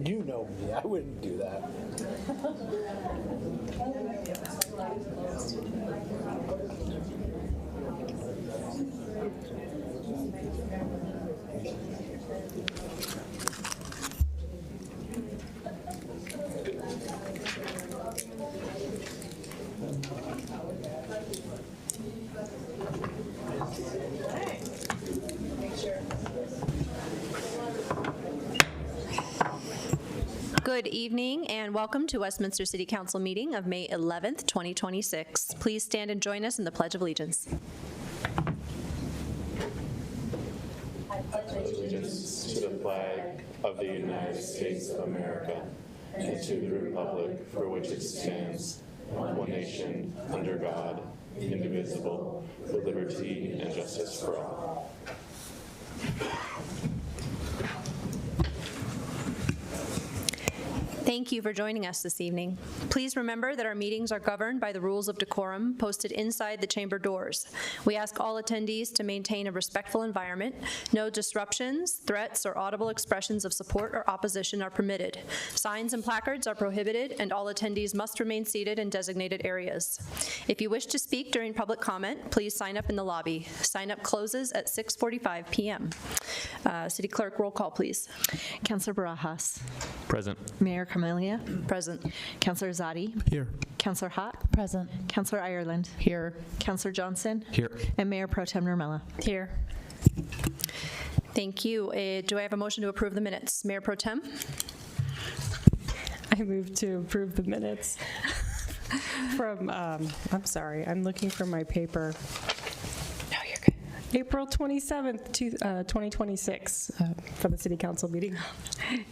You know me, I wouldn't do that. Good evening and welcome to Westminster City Council meeting of May 11th, 2026. Please stand and join us in the Pledge of Allegiance. I pledge allegiance to the flag of the United States of America and to the republic for which it stands, one nation, under God, indivisible, with liberty and justice for all. Thank you for joining us this evening. Please remember that our meetings are governed by the rules of decorum posted inside the chamber doors. We ask all attendees to maintain a respectful environment. No disruptions, threats, or audible expressions of support or opposition are permitted. Signs and placards are prohibited, and all attendees must remain seated in designated areas. If you wish to speak during public comment, please sign up in the lobby. Sign-up closes at 6:45 p.m. City Clerk, roll call, please. Councilor Barajas. Present. Mayor Camelia. Present. Councilor Zadi. Here. Councilor Hott. Present. Councilor Ireland. Here. Councilor Johnson. Here. And Mayor Pro Tem Nurmela. Here. Thank you. Do I have a motion to approve the minutes? Mayor Pro Tem? I move to approve the minutes from, I'm sorry, I'm looking for my paper. No, you're good. April 27th, 2026, for the City Council meeting.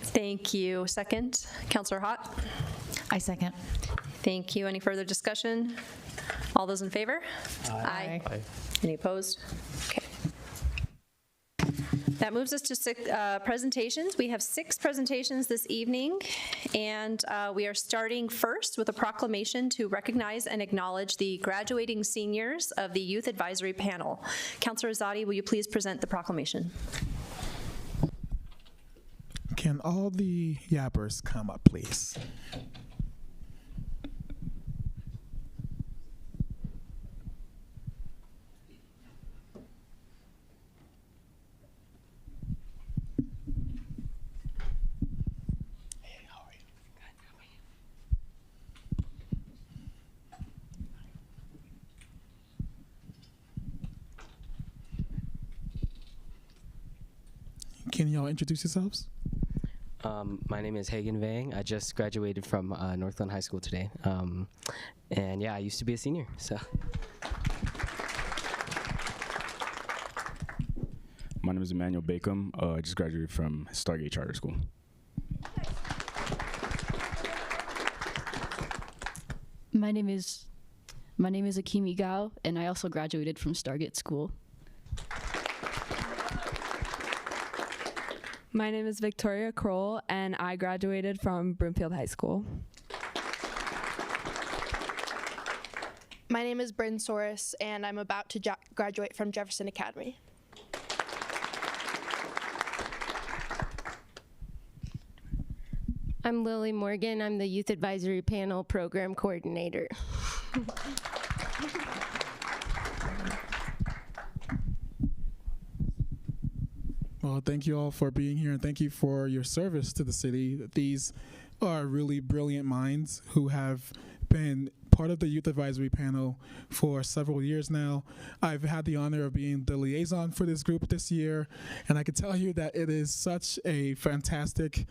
Thank you. Second, Councilor Hott? I second. Thank you. Any further discussion? All those in favor? Aye. Aye. Any opposed? Okay. That moves us to presentations. We have 6 presentations this evening, and we are starting first with a proclamation to recognize and acknowledge the graduating seniors of the Youth Advisory Panel. Councilor Zadi, will you please present the proclamation? Can all the yappers come up, please? Can y'all introduce yourselves? My name is Hagen Vang. I just graduated from Northland High School today. And yeah, I used to be a senior, so. My name is Emmanuel Bacom. I just graduated from Stargate Charter School. My name is Akimi Gao, and I also graduated from Stargate School. My name is Victoria Kroll, and I graduated from Broomfield High School. My name is Bryn Soros, and I'm about to graduate from Jefferson Academy. I'm Lily Morgan. I'm the Youth Advisory Panel Program Coordinator. Well, thank you all for being here, and thank you for your service to the city. These are really brilliant minds who have been part of the Youth Advisory Panel for several years now. I've had the honor of being the liaison for this group this year, and I can tell you that it is such a fantastic,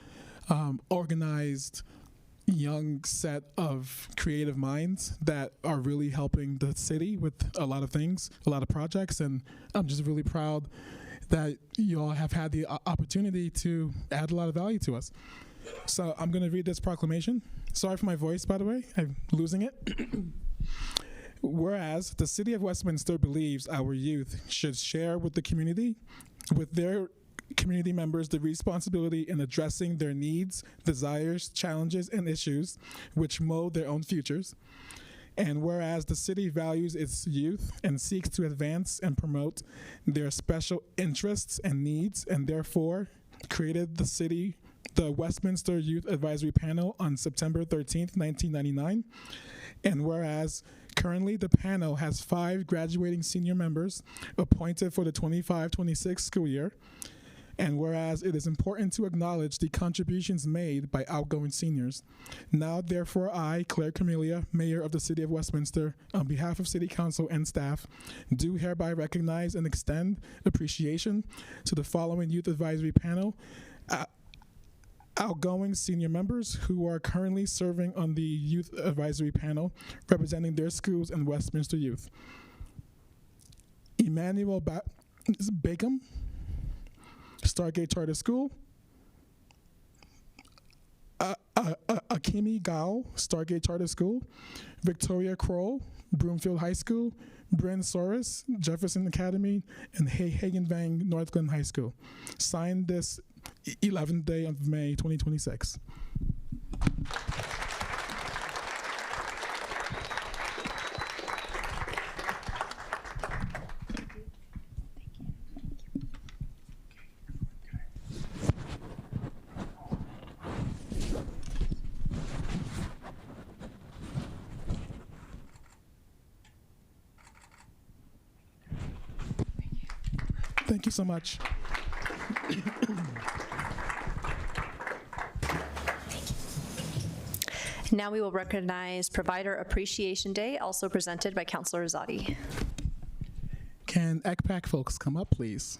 organized, young set of creative minds that are really helping the city with a lot of things, a lot of projects, and I'm just really proud that you all have had the opportunity to add a lot of value to us. So I'm going to read this proclamation. Sorry for my voice, by the way. I'm losing it. Whereas the City of Westminster believes our youth should share with the community, with their community members, the responsibility in addressing their needs, desires, challenges, and issues which mold their own futures. And whereas the city values its youth and seeks to advance and promote their special interests and needs, and therefore created the Westminster Youth Advisory Panel on September 13th, 1999. And whereas currently the panel has 5 graduating senior members appointed for the 25-26 school year. And whereas it is important to acknowledge the contributions made by outgoing seniors, now therefore I, Claire Camelia, Mayor of the City of Westminster, on behalf of City Council and staff, do hereby recognize and extend appreciation to the following Youth Advisory Panel outgoing senior members who are currently serving on the Youth Advisory Panel representing their schools and Westminster youth. Emmanuel Bacon, Stargate Charter School. Akimi Gao, Stargate Charter School. Victoria Kroll, Broomfield High School. Bryn Soros, Jefferson Academy, and Hagen Vang, Northglenn High School. Signed this 11th day of May, 2026. Thank you so much. Now we will recognize Provider Appreciation Day, also presented by Councilor Rosati. Can ECPAC folks come up, please?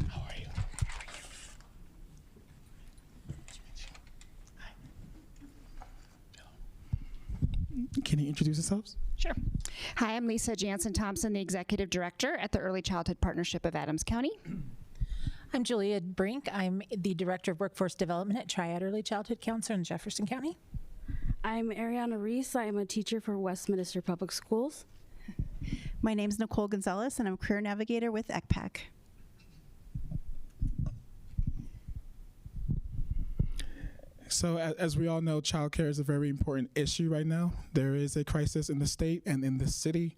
How are you? Can you introduce yourselves? Sure. Hi, I'm Lisa Jansen Thompson, the Executive Director at the Early Childhood Partnership of Adams County. I'm Julia Brink. I'm the Director of Workforce Development at Triad Early Childhood Counselor in Jefferson County. I'm Ariana Reese. I'm a teacher for Westminster Public Schools. My name is Nicole Gonzalez, and I'm a Career Navigator with ECPAC. So as we all know, childcare is a very important issue right now. There is a crisis in the state and in the city.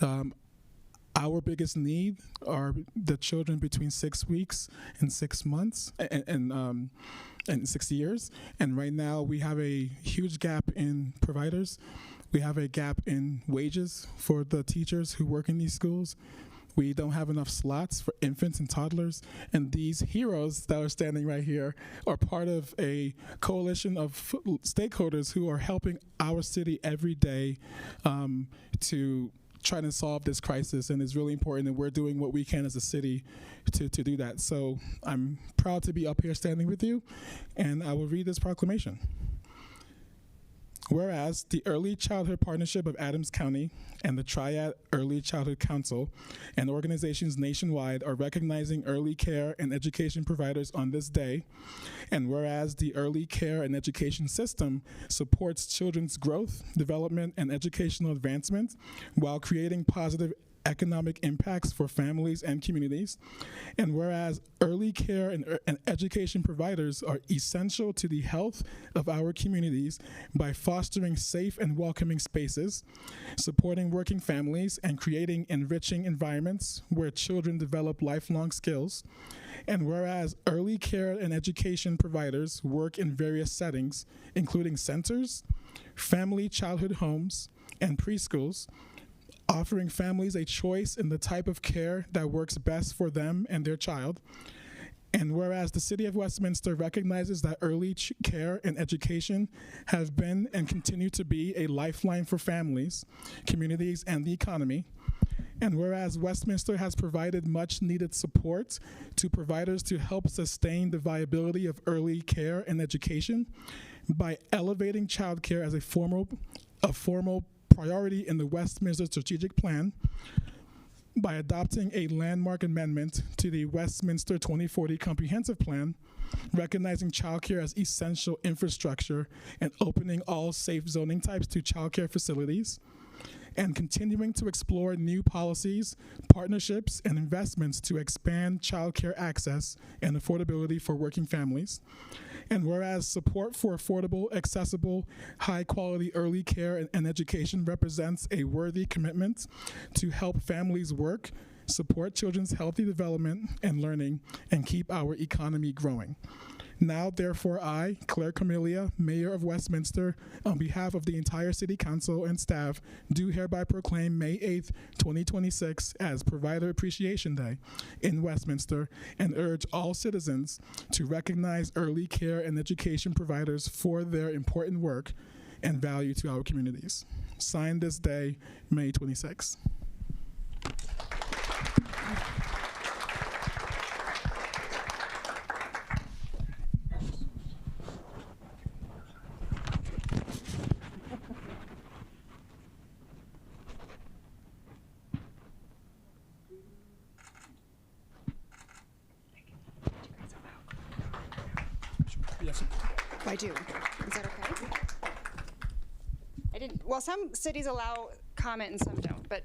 Our biggest need are the children between 6 weeks and 6 months and 6 years. And right now we have a huge gap in providers. We have a gap in wages for the teachers who work in these schools. We don't have enough slots for infants and toddlers. And these heroes that are standing right here are part of a coalition of stakeholders who are helping our city every day to try to solve this crisis. And it's really important that we're doing what we can as a city to do that. So I'm proud to be up here standing with you, and I will read this proclamation. Whereas the Early Childhood Partnership of Adams County and the Triad Early Childhood Council and organizations nationwide are recognizing early care and education providers on this day, and whereas the early care and education system supports children's growth, development, and educational advancement while creating positive economic impacts for families and communities, and whereas early care and education providers are essential to the health of our communities by fostering safe and welcoming spaces, supporting working families, and creating enriching environments where children develop lifelong skills, and whereas early care and education providers work in various settings, including centers, family childhood homes, and preschools, offering families a choice in the type of care that works best for them and their child. And whereas the City of Westminster recognizes that early care and education have been and continue to be a lifeline for families, communities, and the economy. And whereas Westminster has provided much needed support to providers to help sustain the viability of early care and education by elevating childcare as a formal priority in the Westminster Strategic Plan, by adopting a landmark amendment to the Westminster 2040 Comprehensive Plan, recognizing childcare as essential infrastructure and opening all safe zoning types to childcare facilities, and continuing to explore new policies, partnerships, and investments to expand childcare access and affordability for working families. And whereas support for affordable, accessible, high-quality early care and education represents a worthy commitment to help families work, support children's healthy development and learning, and keep our economy growing. Now, therefore, I, Claire Camellia, Mayor of Westminster, on behalf of the entire City Council and staff, do hereby proclaim May 8th, 2026 as Provider Appreciation Day in Westminster and urge all citizens to recognize early care and education providers for their important work and value to our communities. Signed this day, May 26th. Yes. I do. Is that okay? I didn't. Well, some cities allow comment and some don't, but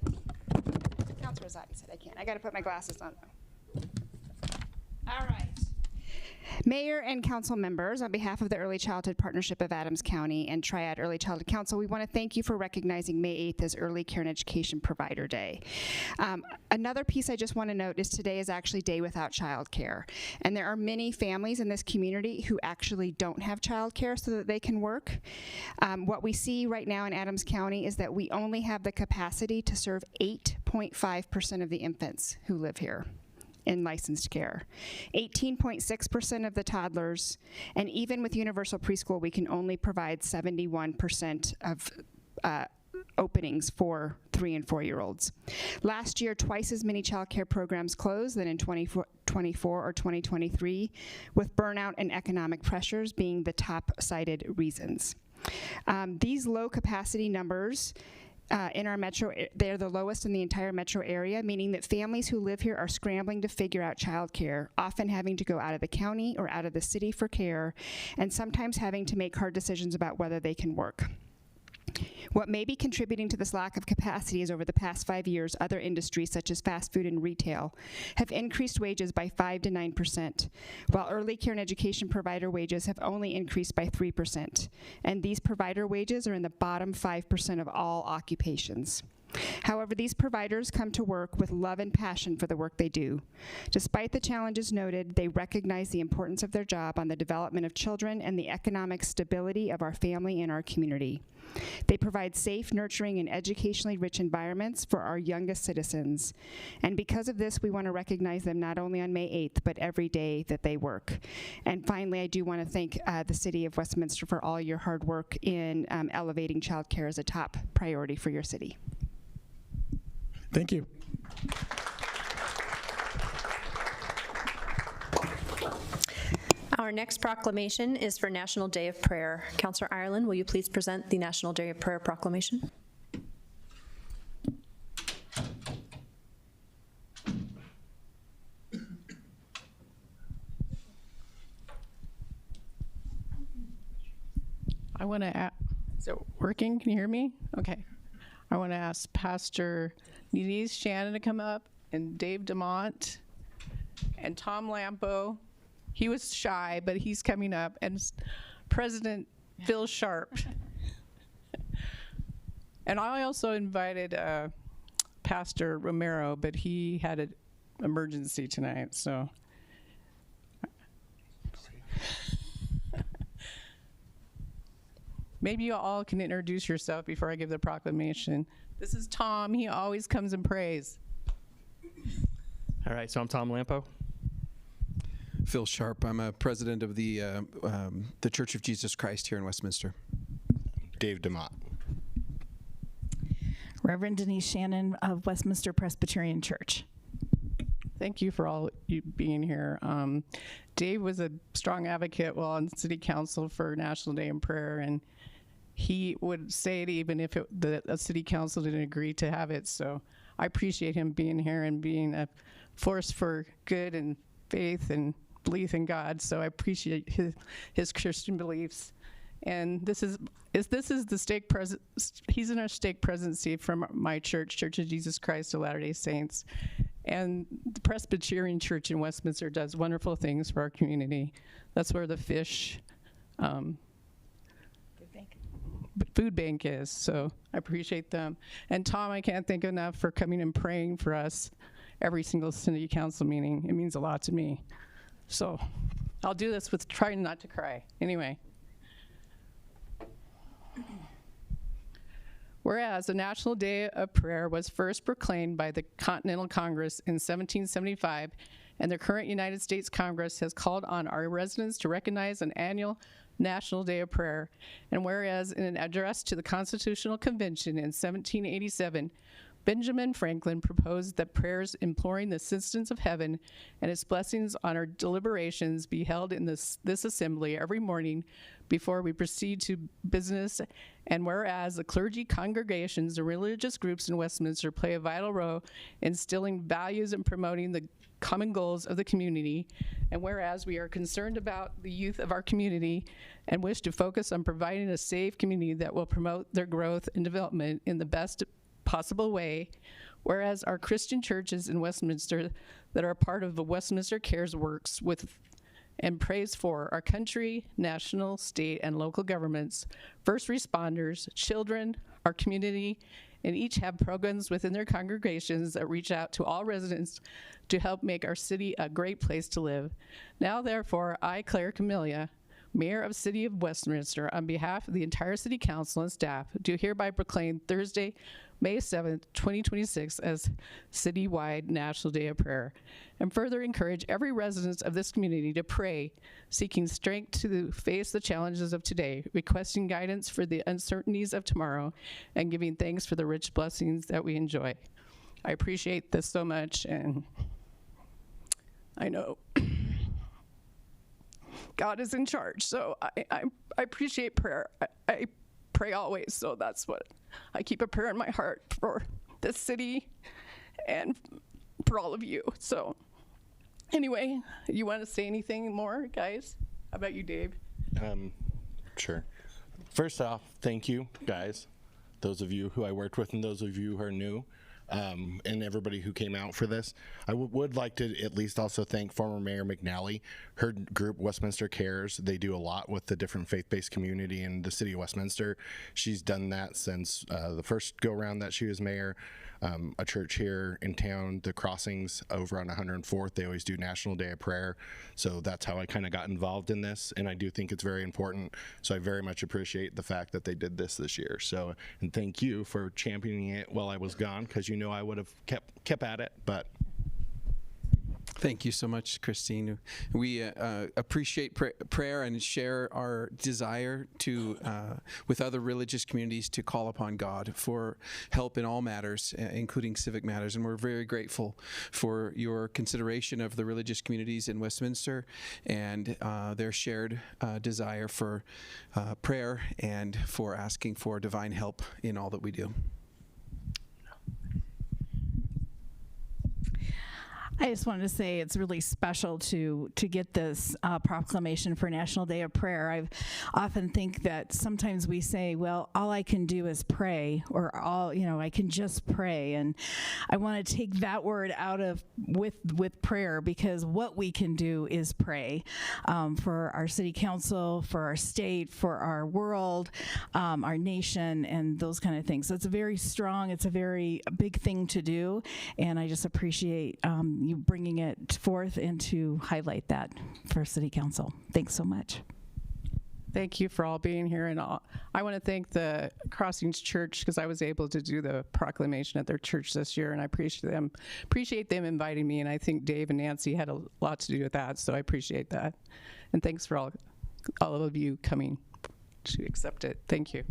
Councilor Zadi said I can't. I got to put my glasses on though. All right. Mayor and council members, on behalf of the Early Childhood Partnership of Adams County and Triad Early Childhood Council, we want to thank you for recognizing May 8th as Early Care and Education Provider Day. Another piece I just want to note is today is actually Day Without Child Care. And there are many families in this community who actually don't have child care so that they can work. What we see right now in Adams County is that we only have the capacity to serve 8.5% of the infants who live here in licensed care, 18.6% of the toddlers, and even with universal preschool, we can only provide 71% of openings for 3 and 4-year-olds. Last year, twice as many child care programs closed than in 2024 or 2023, with burnout and economic pressures being the top cited reasons. These low capacity numbers in our metro, they're the lowest in the entire metro area, meaning that families who live here are scrambling to figure out childcare, often having to go out of the county or out of the city for care, and sometimes having to make hard decisions about whether they can work. What may be contributing to this lack of capacity is over the past 5 years, other industries such as fast food and retail have increased wages by 5 to 9%, while early care and education provider wages have only increased by 3%. And these provider wages are in the bottom 5% of all occupations. However, these providers come to work with love and passion for the work they do. Despite the challenges noted, they recognize the importance of their job on the development of children and the economic stability of our family and our community. They provide safe, nurturing, and educationally rich environments for our youngest citizens. And because of this, we want to recognize them not only on May 8th, but every day that they work. And finally, I do want to thank the City of Westminster for all your hard work in elevating childcare as a top priority for your city. Thank you. Our next proclamation is for National Day of Prayer. Councillor Ireland, will you please present the National Day of Prayer proclamation? I want to is it working? Can you hear me? Okay. I want to ask Pastor Denise Shannon to come up, and Dave DeMont, and Tom Lampo. He was shy, but he's coming up, and President Phil Sharp. And I also invited Pastor Romero, but he had an emergency tonight, so. Maybe you all can introduce yourself before I give the proclamation. This is Tom. He always comes and prays. All right, so I'm Tom Lampo. Phil Sharp. I'm a president of the Church of Jesus Christ here in Westminster. Dave DeMott. Reverend Denise Shannon of Westminster Presbyterian Church. Thank you for all you being here. Dave was a strong advocate while on City Council for National Day in Prayer, and he would say it even if the City Council didn't agree to have it. So I appreciate him being here and being a force for good and faith and belief in God. So I appreciate his Christian beliefs. And this is the stake he's in our stake presidency from my church, Church of Jesus Christ of Latter-day Saints. And the Presbyterian Church in Westminster does wonderful things for our community. That's where the food bank is, so I appreciate them. And Tom, I can't thank enough for coming and praying for us every single city council meeting. It means a lot to me. So I'll do this with trying not to cry. Anyway. Whereas the National Day of Prayer was first proclaimed by the Continental Congress in 1775, and the current United States Congress has called on our residents to recognize an annual National Day of Prayer. And whereas in an address to the Constitutional Convention in 1787, Benjamin Franklin proposed that prayers imploring the assistance of heaven and its blessings on our deliberations be held in this assembly every morning before we proceed to business. And whereas the clergy congregations and religious groups in Westminster play a vital role in instilling values and promoting the common goals of the community, and whereas we are concerned about the youth of our community and wish to focus on providing a safe community that will promote their growth and development in the best possible way, whereas our Christian churches in Westminster that are part of the Westminster Cares works with and prays for our country, national, state, and local governments, first responders, children, our community, and each have programs within their congregations that reach out to all residents to help make our city a great place to live. Now, therefore, I, Claire Camellia, Mayor of City of Westminster, on behalf of the entire City Council and staff, do hereby proclaim Thursday, May 7th, 2026 as Citywide National Day of Prayer, and further encourage every resident of this community to pray, seeking strength to face the challenges of today, requesting guidance for the uncertainties of tomorrow, and giving thanks for the rich blessings that we enjoy. I appreciate this so much, and I know God is in charge, so I appreciate prayer. I pray always, so that's what I keep a prayer in my heart for this city and for all of you. So anyway, you want to say anything more, guys? How about you, Dave? Sure. First off, thank you, guys, those of you who I worked with and those of you who are new. And everybody who came out for this. I would like to at least also thank former Mayor McNally. Her group, Westminster Cares, they do a lot with the different faith-based community in the city of Westminster. She's done that since the first go-around that she was mayor. A church here in town, the Crossings over on 104th, they always do National Day of Prayer. So that's how I kind of got involved in this, and I do think it's very important. So I very much appreciate the fact that they did this year. So, and thank you for championing it while I was gone, because you know I would have kept at it, but. Thank you so much, Christine. We appreciate prayer and share our desire to, with other religious communities, to call upon God for help in all matters, including civic matters. And we're very grateful for your consideration of the religious communities in Westminster and their shared desire for prayer and for asking for divine help in all that we do. I just wanted to say it's really special to get this proclamation for National Day of Prayer. I often think that sometimes we say, well, all I can do is pray, or I can just pray. And I want to take that word out of with prayer, because what we can do is pray for our city council, for our state, for our world, our nation, and those kind of things. So it's a very strong, it's a very big thing to do. And I just appreciate you bringing it forth and to highlight that for City Council. Thanks so much. Thank you for all being here, and I want to thank the Crossings Church, because I was able to do the proclamation at their church this year, and I appreciate them inviting me, and I think Dave and Nancy had a lot to do with that, so I appreciate that. And thanks for all of you coming to accept it. Thank you.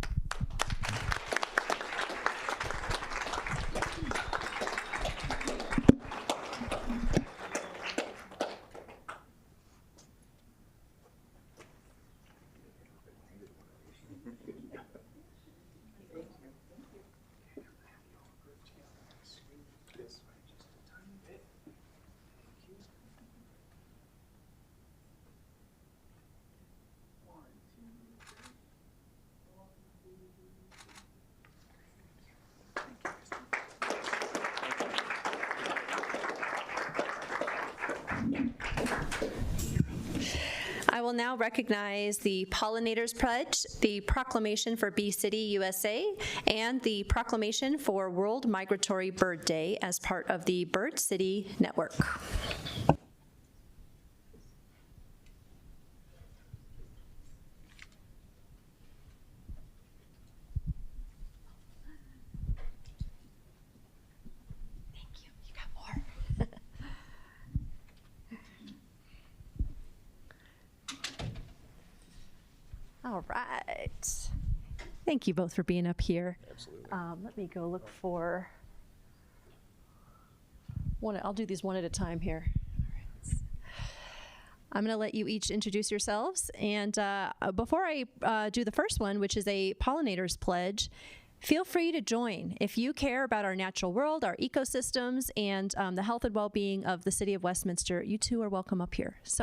I will now recognize the Pollinators Pledge, the Proclamation for Bee City, USA, and the Proclamation for World Migratory Bird Day as part of the Bird City Network. All right. Thank you both for being up here. Absolutely. Let me go look for one. I'll do these one at a time here. All right. I'm going to let you each introduce yourselves. And before I do the first one, which is a Pollinators Pledge, feel free to join. If you care about our natural world, our ecosystems, and the health and well-being of the city of Westminster, you too are welcome up here. So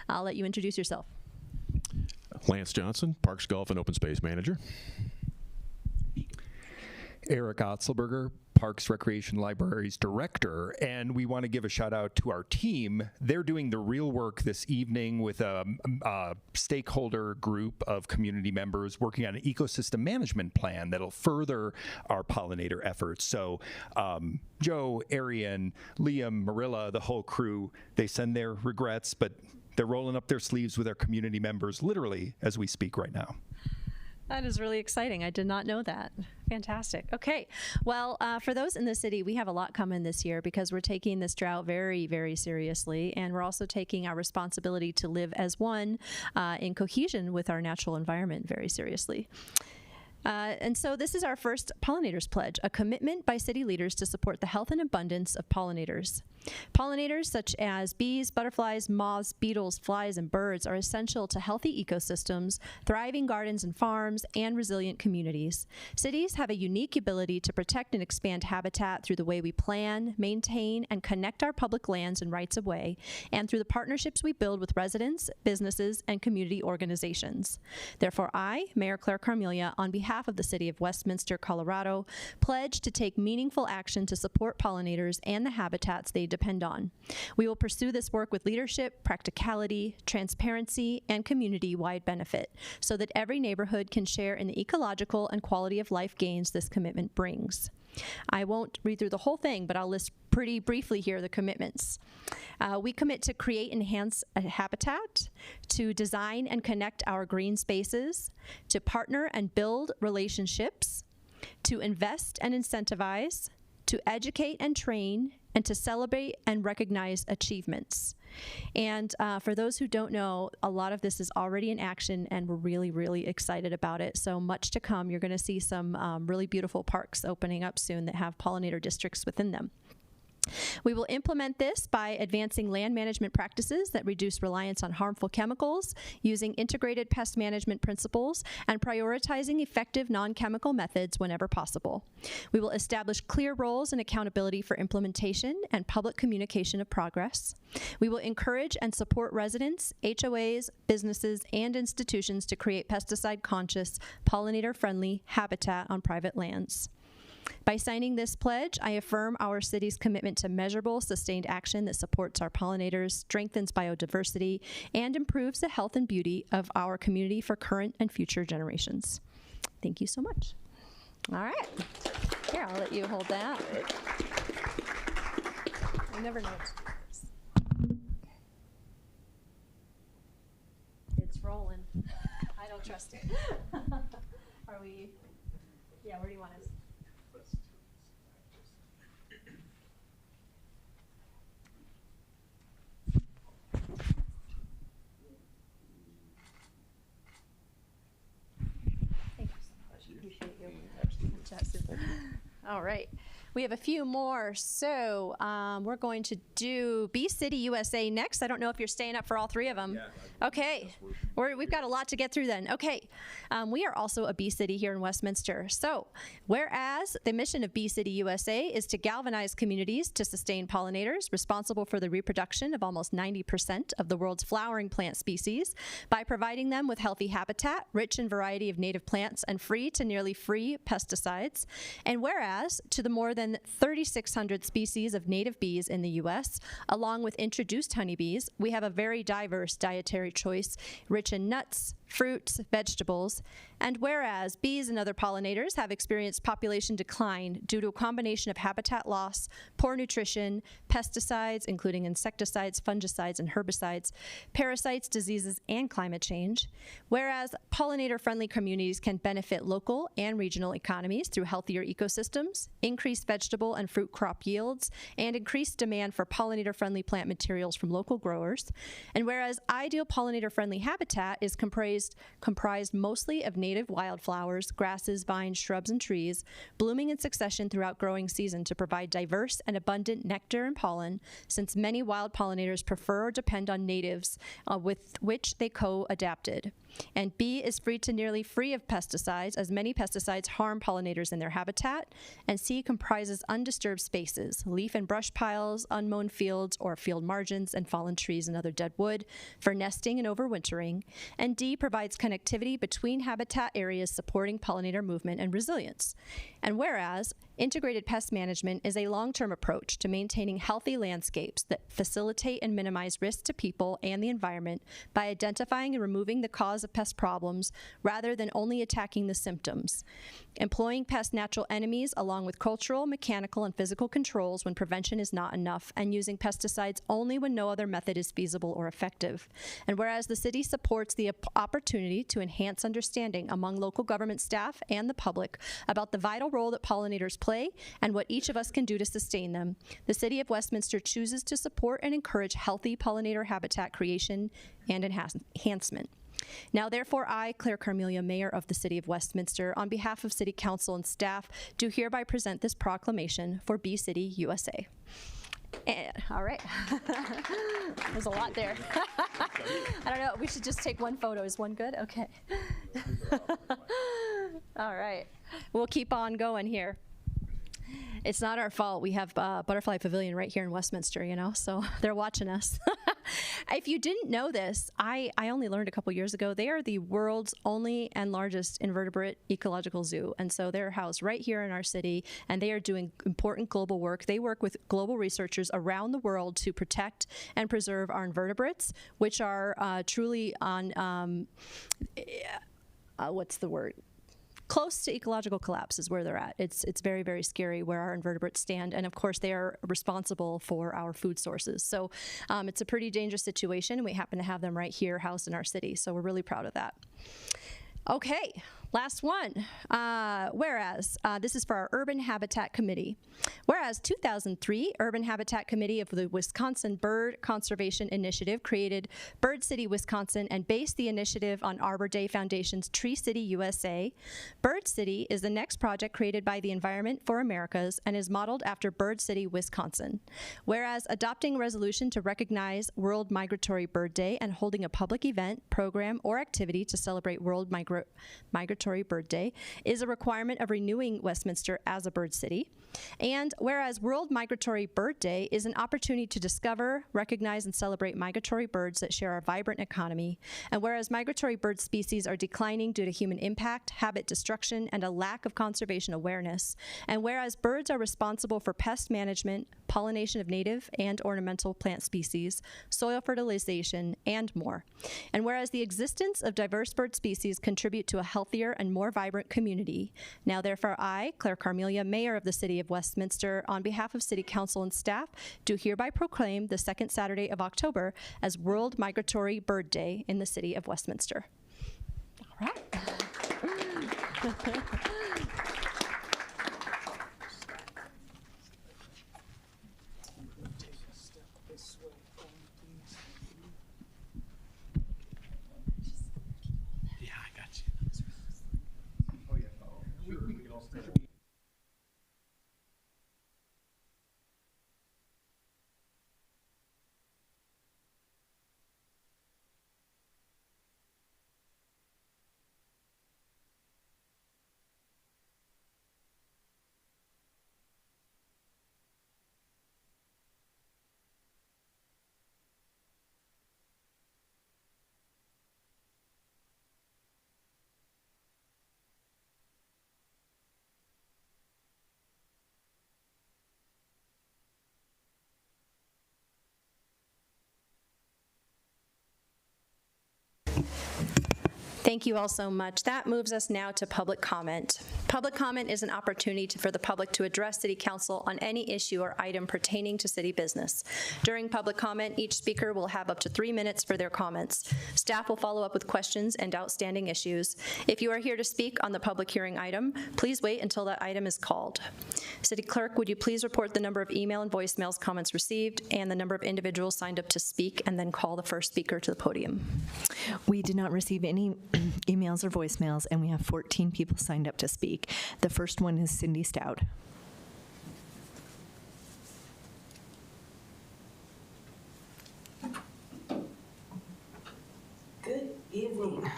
I'll let you introduce yourself. Lance Johnson, Parks, Golf, and Open Space Manager. Eric Otzelberger, Parks, Recreation, Libraries Director, and we want to give a shout out to our team. They're doing the real work this evening with a stakeholder group of community members working on an ecosystem management plan that'll further our pollinator efforts. So Joe, Arian, Liam, Marilla, the whole crew, they send their regrets, but they're rolling up their sleeves with our community members literally as we speak right now. That is really exciting. I did not know that. Fantastic. Okay. Well, for those in the city, we have a lot coming this year because we're taking this drought very, very seriously. And we're also taking our responsibility to live as one in cohesion with our natural environment very seriously. And so this is our first Pollinators Pledge, a commitment by city leaders to support the health and abundance of pollinators. Pollinators such as bees, butterflies, moths, beetles, flies, and birds are essential to healthy ecosystems, thriving gardens and farms, and resilient communities. Cities have a unique ability to protect and expand habitat through the way we plan, maintain, and connect our public lands and rights of way, and through the partnerships we build with residents, businesses, and community organizations. Therefore, I, Mayor Claire Carmelia, on behalf of the City of Westminster, Colorado, pledge to take meaningful action to support pollinators and the habitats they depend on. We will pursue this work with leadership, practicality, transparency, and community-wide benefit so that every neighborhood can share in the ecological and quality of life gains this commitment brings. I won't read through the whole thing, but I'll list pretty briefly here the commitments. We commit to create and enhance a habitat, to design and connect our green spaces, to partner and build relationships, to invest and incentivize, to educate and train, and to celebrate and recognize achievements. And for those who don't know, a lot of this is already in action, and we're really, really excited about it. So much to come. You're going to see some really beautiful parks opening up soon that have pollinator districts within them. We will implement this by advancing land management practices that reduce reliance on harmful chemicals, using integrated pest management principles, and prioritizing effective non-chemical methods whenever possible. We will establish clear roles and accountability for implementation and public communication of progress. We will encourage and support residents, HOAs, businesses, and institutions to create pesticide-conscious, pollinator-friendly habitat on private lands. By signing this pledge, I affirm our city's commitment to measurable, sustained action that supports our pollinators, strengthens biodiversity, and improves the health and beauty of our community for current and future generations. Thank you so much. All right. Here, I'll let you hold that. I never know what's It's rolling. I don't trust it. Are we? Yeah, where do you want us? All right. We have a few more, so we're going to do Bee City, USA next. I don't know if you're staying up for all three of them. Yeah, okay. We've got a lot to get through then. Okay. We are also a Bee City here in Westminster. So, whereas the mission of Bee City, USA is to galvanize communities to sustain pollinators responsible for the reproduction of almost 90% of the world's flowering plant species by providing them with healthy habitat, rich in variety of native plants, and free to nearly free pesticides. And whereas to the more than than 3,600 species of native bees in the U.S., along with introduced honeybees, we have a very diverse dietary choice, rich in nuts, fruits, vegetables, and whereas bees and other pollinators have experienced population decline due to a combination of habitat loss, poor nutrition, pesticides, including insecticides, fungicides, and herbicides, parasites, diseases, and climate change, whereas pollinator-friendly communities can benefit local and regional economies through healthier ecosystems, increased vegetable and fruit crop yields, and increased demand for pollinator-friendly plant materials from local growers, and whereas ideal pollinator-friendly habitat is comprised mostly of native wildflowers, grasses, vines, shrubs, and trees, blooming in succession throughout growing season to provide diverse and abundant nectar and pollen, since many wild pollinators prefer or depend on natives with which they co-adapted. And B is nearly free of pesticides, as many pesticides harm pollinators in their habitat. And C comprises undisturbed spaces, leaf and brush piles, unmown fields or field margins, and fallen trees and other dead wood for nesting and overwintering. And D provides connectivity between habitat areas supporting pollinator movement and resilience. And whereas integrated pest management is a long-term approach to maintaining healthy landscapes that facilitate and minimize risk to people and the environment by identifying and removing the cause of pest problems rather than only attacking the symptoms, employing pest natural enemies along with cultural, mechanical, and physical controls when prevention is not enough, and using pesticides only when no other method is feasible or effective. And whereas the city supports the opportunity to enhance understanding among local government staff and the public about the vital role that pollinators play and what each of us can do to sustain them, the City of Westminster chooses to support and encourage healthy pollinator habitat creation and enhancement. Now, therefore, I, Claire Carmelia, Mayor of the City of Westminster, on behalf of City Council and staff, do hereby present this proclamation for Bee City, USA. And, all right. There's a lot there. I don't know. We should just take one photo. Is one good? Okay. All right. We'll keep on going here. It's not our fault. We have Butterfly Pavilion right here in Westminster, you know, so they're watching us. If you didn't know this, I only learned a couple years ago, they are the world's only and largest invertebrate ecological zoo. And so they're housed right here in our city, and they are doing important global work. They work with global researchers around the world to protect and preserve our invertebrates, which are truly on, what's the word? Close to ecological collapse is where they're at. It's very, very scary where our invertebrates stand. And of course, they are responsible for our food sources. So it's a pretty dangerous situation. We happen to have them right here housed in our city. So we're really proud of that. Okay, last one. Whereas, this is for our Urban Habitat Committee. Whereas 2003, Urban Habitat Committee of the Wisconsin Bird Conservation Initiative created Bird City, Wisconsin, and based the initiative on Arbor Day Foundation's Tree City, USA. Bird City is the next project created by the Environment for Americas and is modeled after Bird City, Wisconsin. Whereas adopting a resolution to recognize World Migratory Bird Day and holding a public event, program, or activity to celebrate World Migratory Bird Day is a requirement of renewing Westminster as a bird city. And whereas World Migratory Bird Day is an opportunity to discover, recognize, and celebrate migratory birds that share our vibrant economy, and whereas migratory bird species are declining due to human impact, habit destruction, and a lack of conservation awareness, and whereas birds are responsible for pest management, pollination of native and ornamental plant species, soil fertilization, and more. And whereas the existence of diverse bird species contribute to a healthier and more vibrant community, now therefore I, Claire Carmelia, Mayor of the City of Westminster, on behalf of City Council and staff, do hereby proclaim the second Saturday of October as World Migratory Bird Day in the City of Westminster. All right. Thank you all so much. That moves us now to public comment. Public comment is an opportunity for the public to address City Council on any issue or item pertaining to city business. During public comment, each speaker will have up to 3 minutes for their comments. Staff will follow up with questions and outstanding issues. If you are here to speak on the public hearing item, please wait until that item is called. City Clerk, would you please report the number of email and voicemails comments received and the number of individuals signed up to speak, and then call the first speaker to the podium? We did not receive any emails or voicemails, and we have 14 people signed up to speak. The first one is Cindy Stout. Good evening.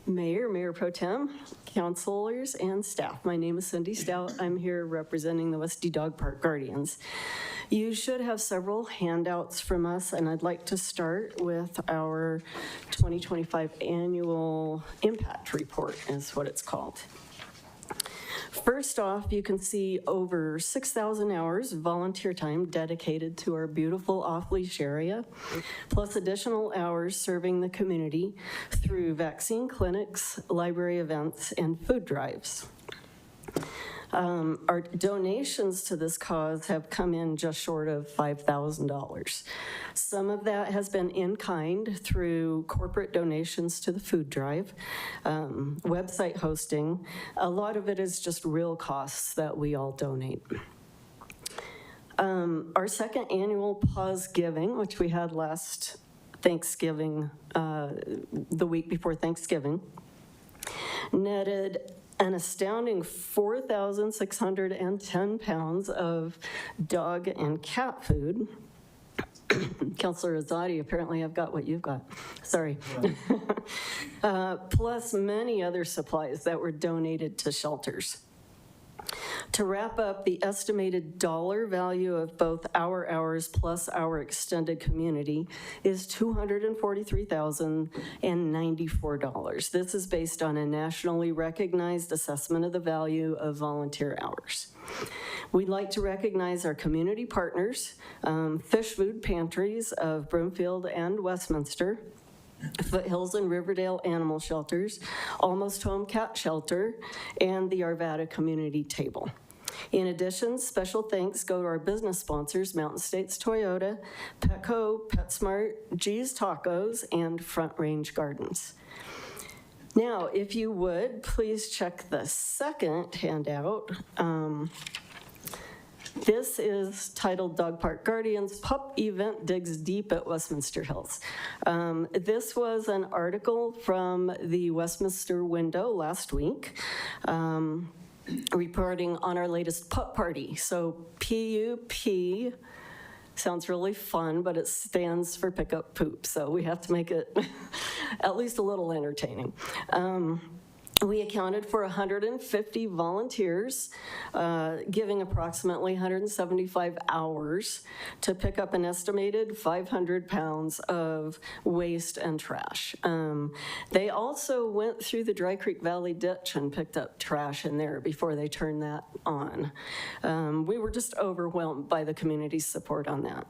Mayor Pro Tem, councilors, and staff. My name is Cindy Stout. I'm here representing the Westy Dog Park Guardians. You should have several handouts from us, and I'd like to start with our 2025 annual impact report, is what it's called. First off, you can see over 6,000 hours of volunteer time dedicated to our beautiful off-leash area, plus additional hours serving the community through vaccine clinics, library events, and food drives. Our donations to this cause have come in just short of $5,000. Some of that has been in kind through corporate donations to the food drive, website hosting. A lot of it is just real costs that we all donate. Our second annual Pause Giving, which we had last Thanksgiving, the week before Thanksgiving, netted an astounding 4,610 pounds of dog and cat food. Councilor Azadi, apparently I've got what you've got. Sorry. Plus many other supplies that were donated to shelters. To wrap up, the estimated dollar value of both our hours plus our extended community is $243,094. This is based on a nationally recognized assessment of the value of volunteer hours. We'd like to recognize our community partners, fish food pantries of Broomfield and Westminster, Foothills and Riverdale Animal Shelters, Almost Home Cat Shelter, and the Arvada Community Table. In addition, special thanks go to our business sponsors, Mountain States Toyota, Petco, PetSmart, G's Tacos, and Front Range Gardens. Now, if you would, please check the second handout. This is titled Dog Park Guardians Pup Event Digs Deep at Westminster Hills. This was an article from the Westminster Window last week, reporting on our latest pup party. So PUP sounds really fun, but it stands for pick up poop. So we have to make it at least a little entertaining. We accounted for 150 volunteers, giving approximately 175 hours to pick up an estimated 500 pounds of waste and trash. They also went through the Dry Creek Valley ditch and picked up trash in there before they turned that on. We were just overwhelmed by the community's support on that.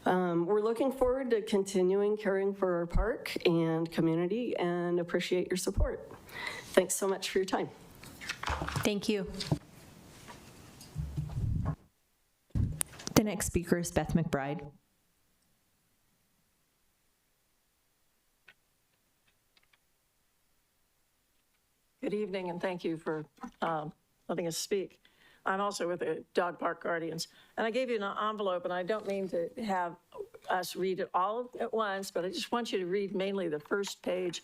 We're looking forward to continuing caring for our park and community and appreciate your support. Thanks so much for your time. Thank you. The next speaker is Beth McBride. Good evening, and thank you for letting us speak. I'm also with the Dog Park Guardians, and I gave you an envelope, and I don't mean to have us read it all at once, but I just want you to read mainly the first page,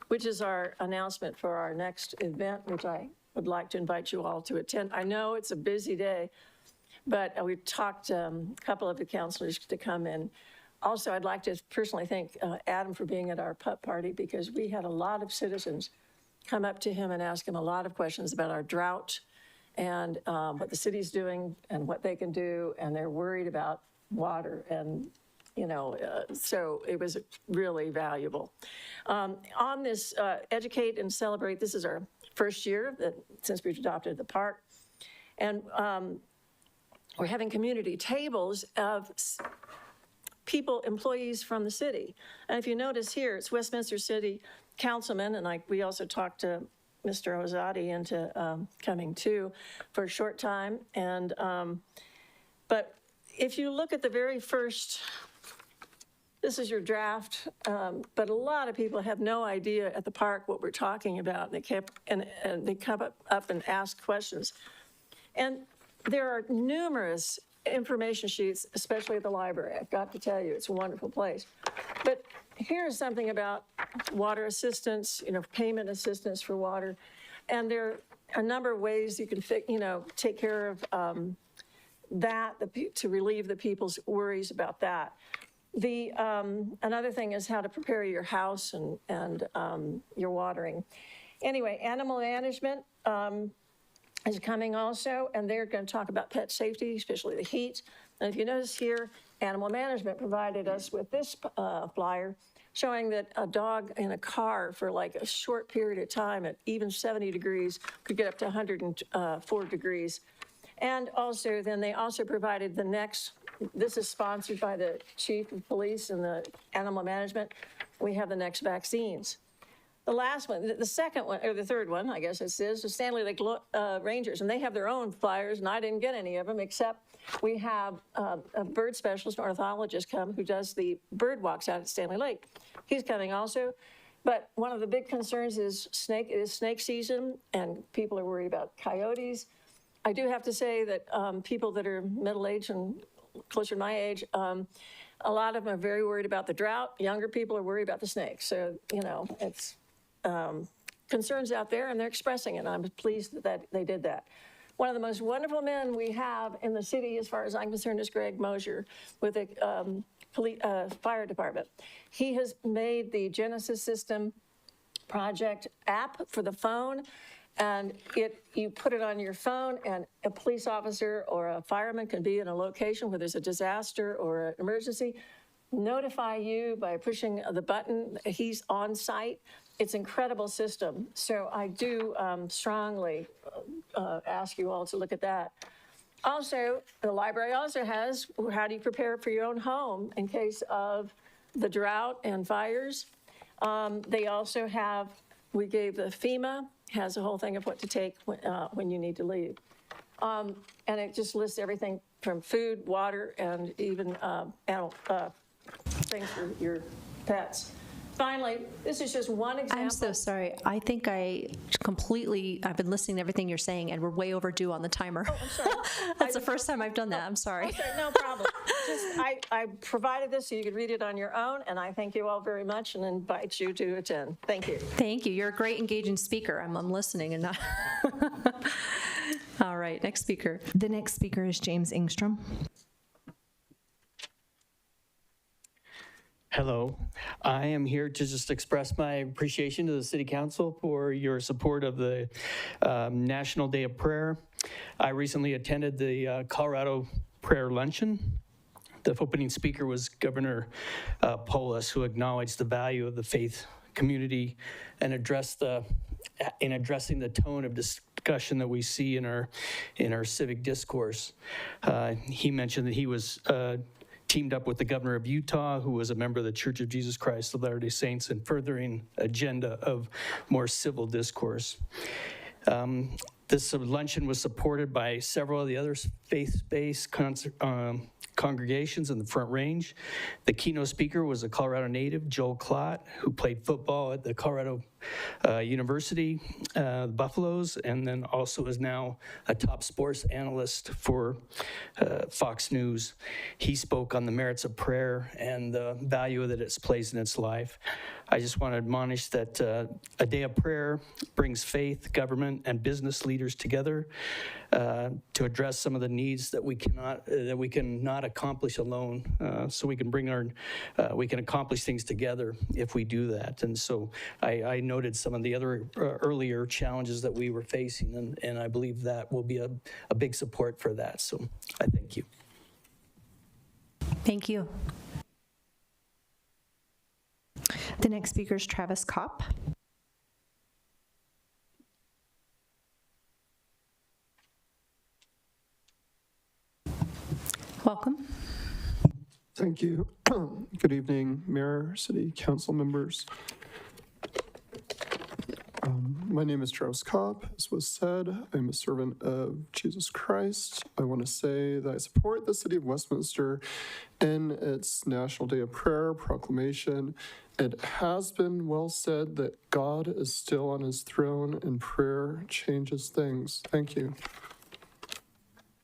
which is our announcement for our next event, which I would like to invite you all to attend. I know it's a busy day, but we've talked a couple of the councilors to come in. Also, I'd like to personally thank Adam for being at our pup party, because we had a lot of citizens come up to him and ask him a lot of questions about our drought and what the city's doing and what they can do, and they're worried about water, and so it was really valuable. On this Educate and Celebrate, this is our first year since we've adopted the park, and we're having community tables of employees from the city. And if you notice here, it's Westminster City councilman, and we also talked to Mr. Ozadi into coming too for a short time. And but if you look at the very first, this is your draft, but a lot of people have no idea at the park what we're talking about. They they come up and ask questions. And there are numerous information sheets, especially at the library. I've got to tell you, it's a wonderful place. But here's something about water assistance, payment assistance for water. And there are a number of ways you can, take care of that to relieve the people's worries about that. Another thing is how to prepare your house and your watering. Anyway, animal management is coming also, and they're going to talk about pet safety, especially the heat. And if you notice here, animal management provided us with this flyer showing that a dog in a car for like a short period of time at even 70 degrees could get up to 104 degrees. And also, then they also provided the next, this is sponsored by the chief of police and the animal management. We have the next vaccines. The last one, the second one, or the third one, I guess it is, the Stanley Lake Rangers, and they have their own flyers, and I didn't get any of them, except we have a bird specialist, an ornithologist come who does the bird walks out at Stanley Lake. He's coming also. But one of the big concerns is snake season, and people are worried about coyotes. I do have to say that people that are middle-aged and closer to my age, a lot of them are very worried about the drought. Younger people are worried about the snakes. So, it's concerns out there, and they're expressing it. I'm pleased that they did that. One of the most wonderful men we have in the city, as far as I'm concerned, is Greg Mosier with the fire department. He has made the Genesis System Project app for the phone, and you put it on your phone, and a police officer or a fireman can be in a location where there's a disaster or an emergency, notify you by pushing the button. He's on site. It's an incredible system. So I do strongly ask you all to look at that. Also, the library also has, how do you prepare for your own home in case of the drought and fires? They also have, we gave the FEMA, has a whole thing of what to take when you need to leave. And it just lists everything from food, water, and even animal things for your pets. Finally, this is just one example. I'm so sorry. I think I've been listening to everything you're saying, and we're way overdue on the timer. Oh, I'm sorry. That's the first time I've done that. I'm sorry. Okay, no problem. I provided this so you could read it on your own, and I thank you all very much and invite you to attend. Thank you. Thank you. You're a great engaging speaker. I'm listening and not. All right, next speaker. The next speaker is James Engstrom. Hello. I am here to just express my appreciation to the City Council for your support of the National Day of Prayer. I recently attended the Colorado Prayer Luncheon. The opening speaker was Governor Polis, who acknowledged the value of the faith community and in addressing the tone of discussion that we see in our civic discourse. He mentioned that he was teamed up with the governor of Utah, who was a member of the Church of Jesus Christ of Latter-day Saints, in furthering agenda of more civil discourse. This luncheon was supported by several of the other faith-based congregations in the Front Range. The keynote speaker was a Colorado native, Joel Klott, who played football at the Colorado University, Buffaloes, and then also is now a top sports analyst for Fox News. He spoke on the merits of prayer and the value that it plays in its life. I just want to admonish that a day of prayer brings faith, government, and business leaders together to address some of the needs that we cannot accomplish alone. So we can accomplish things together if we do that. And so I noted some of the other earlier challenges that we were facing, and I believe that will be a big support for that. So I thank you. Thank you. The next speaker is Travis Kopp. Welcome. Thank you. Good evening, Mayor, City Council members. My name is Charles Kopp. As was said, I'm a servant of Jesus Christ. I want to say that I support the City of Westminster in its National Day of Prayer proclamation. It has been well said that God is still on his throne and prayer changes things. Thank you.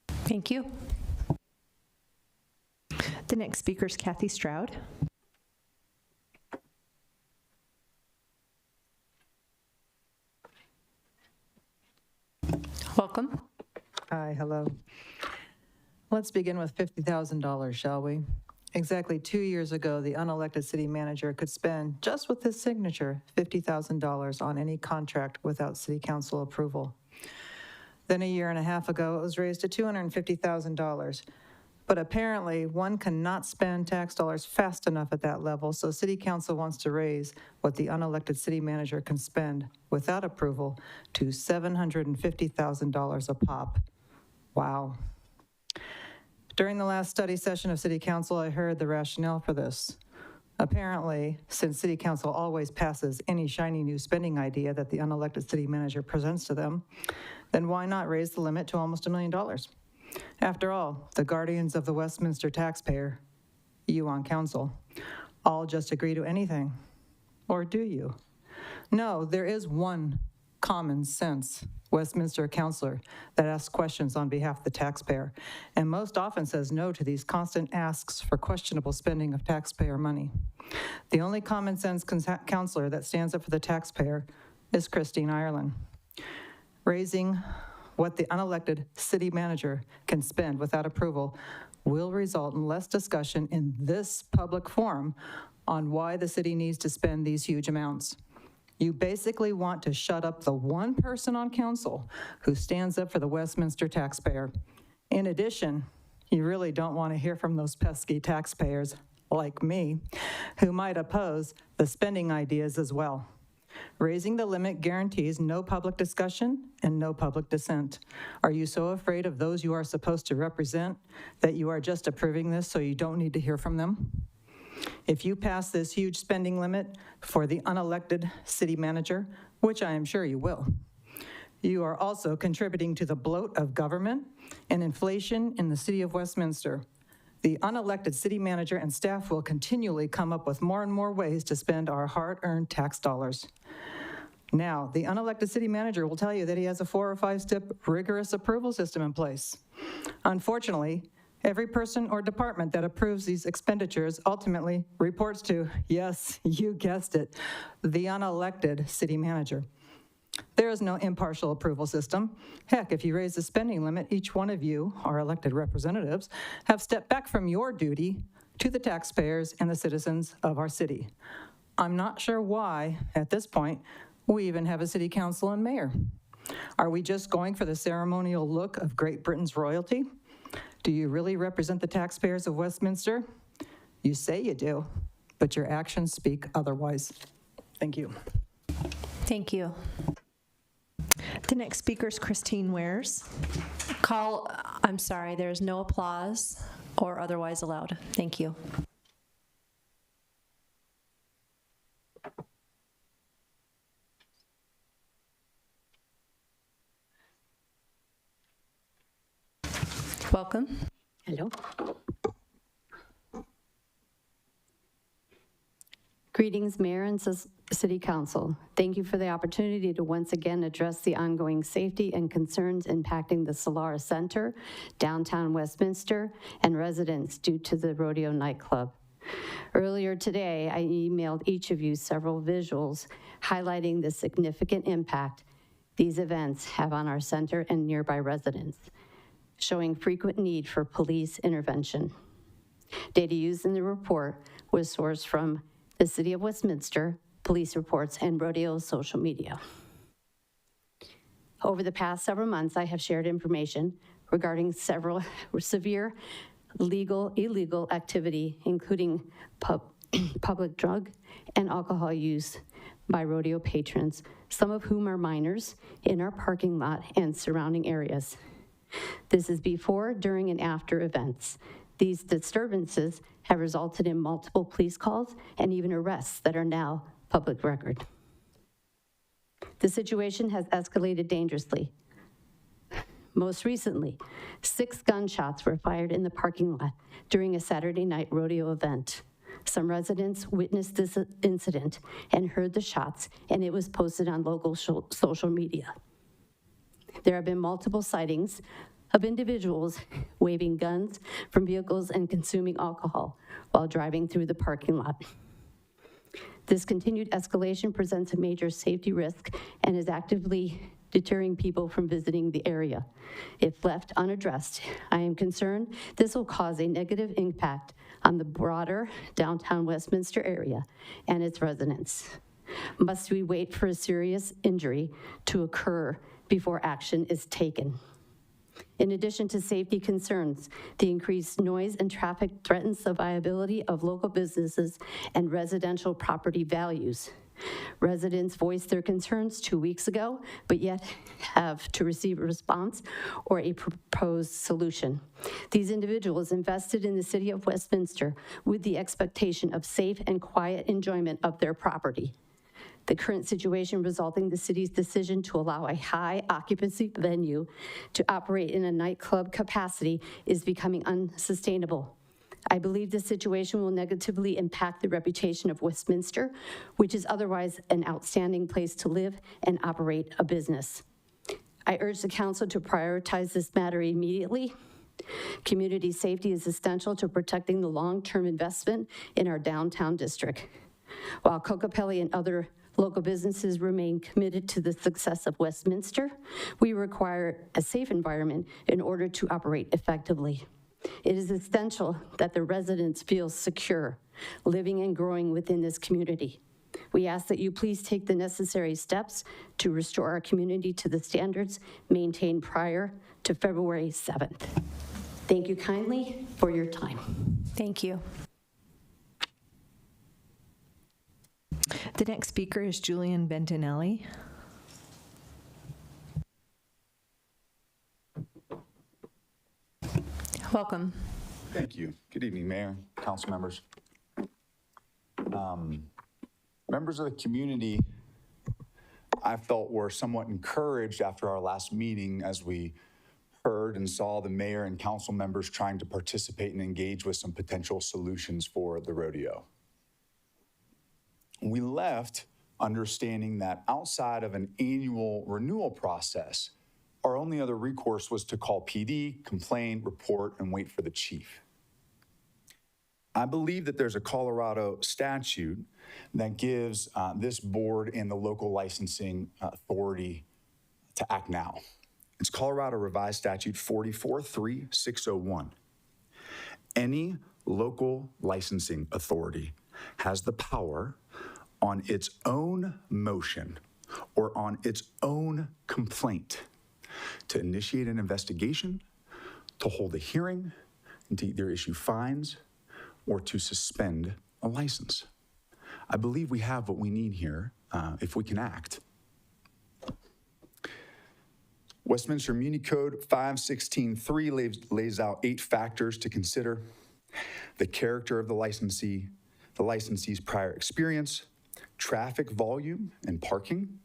Thank you. The next speaker is Kathy Stroud. Welcome. Hi, hello. Let's begin with $50,000, shall we? Exactly 2 years ago, the unelected city manager could spend, just with his signature, $50,000 on any contract without city council approval. Then a year and a half ago, it was raised to $250,000. But apparently, one cannot spend tax dollars fast enough at that level, so city council wants to raise what the unelected city manager can spend without approval to $750,000 a pop. Wow. During the last study session of city council, I heard the rationale for this. Apparently, since city council always passes any shiny new spending idea that the unelected city manager presents to them, then why not raise the limit to almost $1 million? After all, the guardians of the Westminster taxpayer, you on council, all just agree to anything. Or do you? No, there is one common sense Westminster councilor that asks questions on behalf of the taxpayer, and most often says no to these constant asks for questionable spending of taxpayer money. The only common sense councilor that stands up for the taxpayer is Christine Ireland. Raising what the unelected city manager can spend without approval will result in less discussion in this public forum on why the city needs to spend these huge amounts. You basically want to shut up the one person on council who stands up for the Westminster taxpayer. In addition, you really don't want to hear from those pesky taxpayers like me who might oppose the spending ideas as well. Raising the limit guarantees no public discussion and no public dissent. Are you so afraid of those you are supposed to represent that you are just approving this so you don't need to hear from them? If you pass this huge spending limit for the unelected city manager, which I am sure you will, you are also contributing to the bloat of government and inflation in the city of Westminster. The unelected city manager and staff will continually come up with more and more ways to spend our hard-earned tax dollars. Now, the unelected city manager will tell you that he has a 4 or 5 step rigorous approval system in place. Unfortunately, every person or department that approves these expenditures ultimately reports to, yes, you guessed it, the unelected city manager. There is no impartial approval system. Heck, if you raise the spending limit, each one of you, our elected representatives, have stepped back from your duty to the taxpayers and the citizens of our city. I'm not sure why, at this point, we even have a city council and mayor. Are we just going for the ceremonial look of Great Britain's royalty? Do you really represent the taxpayers of Westminster? You say you do, but your actions speak otherwise. Thank you. Thank you. The next speaker is Christine Wares. I'm sorry, there is no applause or otherwise allowed. Thank you. Welcome. Hello. Greetings, Mayor and City Council. Thank you for the opportunity to once again address the ongoing safety and concerns impacting the Solara Center, downtown Westminster, and residents due to the Rodeo nightclub. Earlier today, I emailed each of you several visuals highlighting the significant impact these events have on our center and nearby residents, showing frequent need for police intervention. Data used in the report was sourced from the City of Westminster, police reports, and Rodeo's social media. Over the past several months, I have shared information regarding several severe illegal activity, including public drug and alcohol use by rodeo patrons, some of whom are minors, in our parking lot and surrounding areas. This is before, during, and after events. These disturbances have resulted in multiple police calls and even arrests that are now public record. The situation has escalated dangerously. Most recently, 6 gunshots were fired in the parking lot during a Saturday night rodeo event. Some residents witnessed this incident and heard the shots, and it was posted on local social media. There have been multiple sightings of individuals waving guns from vehicles and consuming alcohol while driving through the parking lot. This continued escalation presents a major safety risk and is actively deterring people from visiting the area. If left unaddressed, I am concerned this will cause a negative impact on the broader downtown Westminster area and its residents. Must we wait for a serious injury to occur before action is taken? In addition to safety concerns, the increased noise and traffic threatens the viability of local businesses and residential property values. Residents voiced their concerns 2 weeks ago, but yet have to receive a response or a proposed solution. These individuals invested in the city of Westminster with the expectation of safe and quiet enjoyment of their property. The current situation resulting in the city's decision to allow a high occupancy venue to operate in a nightclub capacity is becoming unsustainable. I believe this situation will negatively impact the reputation of Westminster, which is otherwise an outstanding place to live and operate a business. I urge the council to prioritize this matter immediately. Community safety is essential to protecting the long-term investment in our downtown district. While Kokopelli and other local businesses remain committed to the success of Westminster, we require a safe environment in order to operate effectively. It is essential that the residents feel secure living and growing within this community. We ask that you please take the necessary steps to restore our community to the standards maintained prior to February 7th. Thank you kindly for your time. Thank you. The next speaker is Julian Bentinelli. Welcome. Thank you. Good evening, Mayor, council members. Members of the community, I felt were somewhat encouraged after our last meeting as we heard and saw the mayor and council members trying to participate and engage with some potential solutions for the rodeo. We left understanding that outside of an annual renewal process, our only other recourse was to call PD, complain, report, and wait for the chief. I believe that there's a Colorado statute that gives this board and the local licensing authority to act now. It's Colorado Revised Statute 443601. Any local licensing authority has the power on its own motion or on its own complaint to initiate an investigation, to hold a hearing, and to either issue fines or to suspend a license. I believe we have what we need here if we can act. Westminster Muni Code 516.3 lays out 8 factors to consider: the character of the licensee, the licensee's prior experience, traffic volume and parking,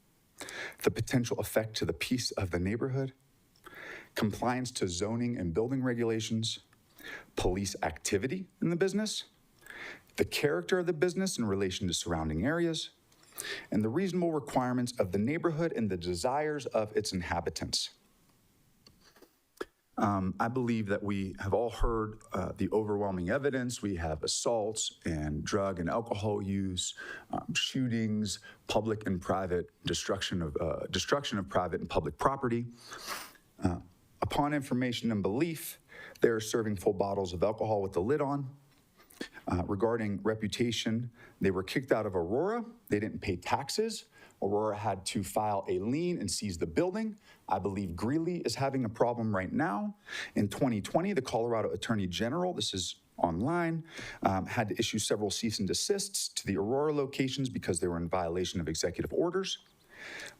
the potential effect to the peace of the neighborhood, compliance to zoning and building regulations, police activity in the business, the character of the business in relation to surrounding areas, and the reasonable requirements of the neighborhood and the desires of its inhabitants. I believe that we have all heard the overwhelming evidence. We have assaults and drug and alcohol use, shootings, public and private destruction of private and public property. Upon information and belief, they are serving full bottles of alcohol with the lid on. Regarding reputation, they were kicked out of Aurora. They didn't pay taxes. Aurora had to file a lien and seize the building. I believe Greeley is having a problem right now. In 2020, the Colorado Attorney General, this is online, had to issue several cease and desists to the Aurora locations because they were in violation of executive orders.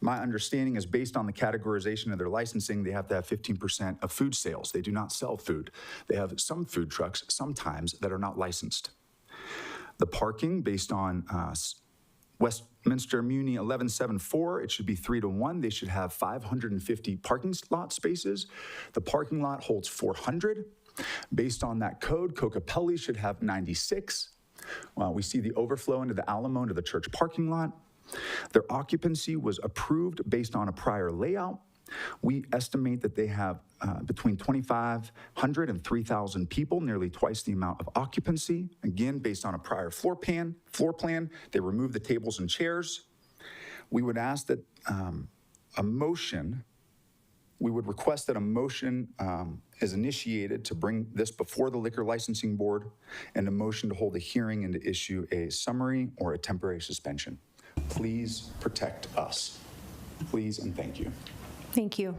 My understanding is based on the categorization of their licensing, they have to have 15% of food sales. They do not sell food. They have some food trucks sometimes that are not licensed. The parking based on Westminster Muni 1174, it should be 3-1. They should have 550 parking lot spaces. The parking lot holds 400. Based on that code, Kokopelli should have 96. We see the overflow into the Alamo into the church parking lot. Their occupancy was approved based on a prior layout. We estimate that they have between 2,500 and 3,000 people, nearly twice the amount of occupancy. Again, based on a prior floor plan, they removed the tables and chairs. We would ask that we would request that a motion is initiated to bring this before the Liquor Licensing Board, and a motion to hold a hearing and to issue a summary or a temporary suspension. Please protect us. Please and thank you. Thank you.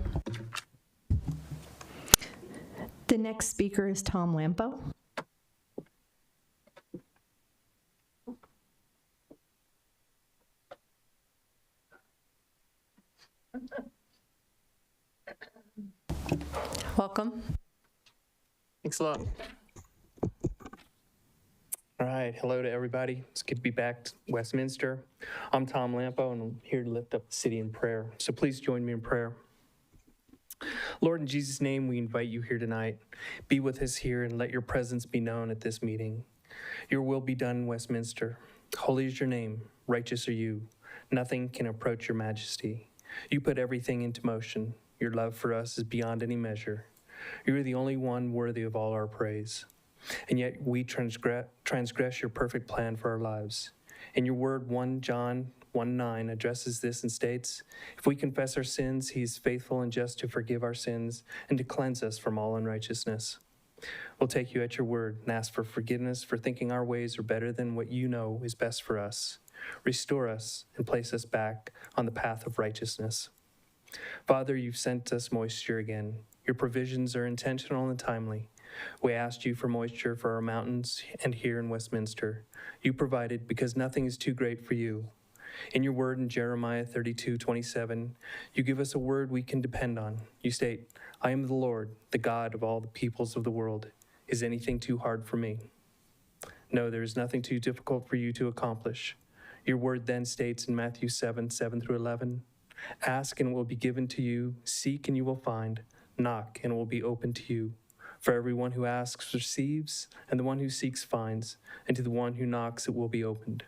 The next speaker is Tom Lampo. Welcome. Thanks a lot. All right, hello to everybody. It's good to be back to Westminster. I'm Tom Lampo, and I'm here to lift up the city in prayer. So please join me in prayer. Lord, in Jesus' name, we invite you here tonight. Be with us here and let your presence be known at this meeting. Your will be done in Westminster. Holy is your name, righteous are you. Nothing can approach your majesty. You put everything into motion. Your love for us is beyond any measure. You are the only one worthy of all our praise. And yet we transgress your perfect plan for our lives. In your word, 1 John 1:9 addresses this and states, if we confess our sins, he is faithful and just to forgive our sins and to cleanse us from all unrighteousness. We'll take you at your word and ask for forgiveness for thinking our ways are better than what you know is best for us. Restore us and place us back on the path of righteousness. Father, you've sent us moisture again. Your provisions are intentional and timely. We asked you for moisture for our mountains and here in Westminster. You provided because nothing is too great for you. In your word in Jeremiah 32:27, you give us a word we can depend on. You state, I am the Lord, the God of all the peoples of the world. Is anything too hard for me? No, there is nothing too difficult for you to accomplish. Your word then states in Matthew 7:7-11, ask and it will be given to you, seek and you will find, knock and it will be opened to you. For everyone who asks receives, and the one who seeks finds, and to the one who knocks it will be opened.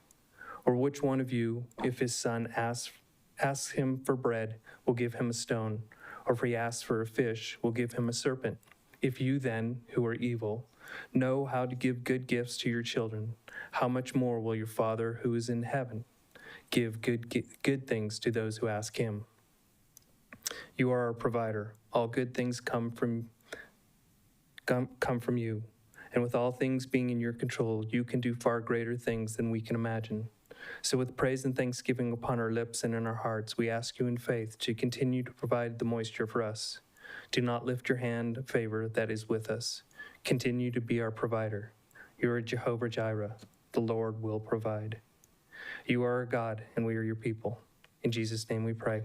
Or which one of you, if his son asks him for bread, will give him a stone? Or if he asks for a fish, will give him a serpent? If you then, who are evil, know how to give good gifts to your children, how much more will your Father who is in heaven give good things to those who ask him? You are our provider. All good things come from you, and with all things being in your control, you can do far greater things than we can imagine. So with praise and thanksgiving upon our lips and in our hearts, we ask you in faith to continue to provide the moisture for us. Do not lift your hand of favor that is with us. Continue to be our provider. You are Jehovah Jireh. The Lord will provide. You are our God, and we are your people. In Jesus' name we pray.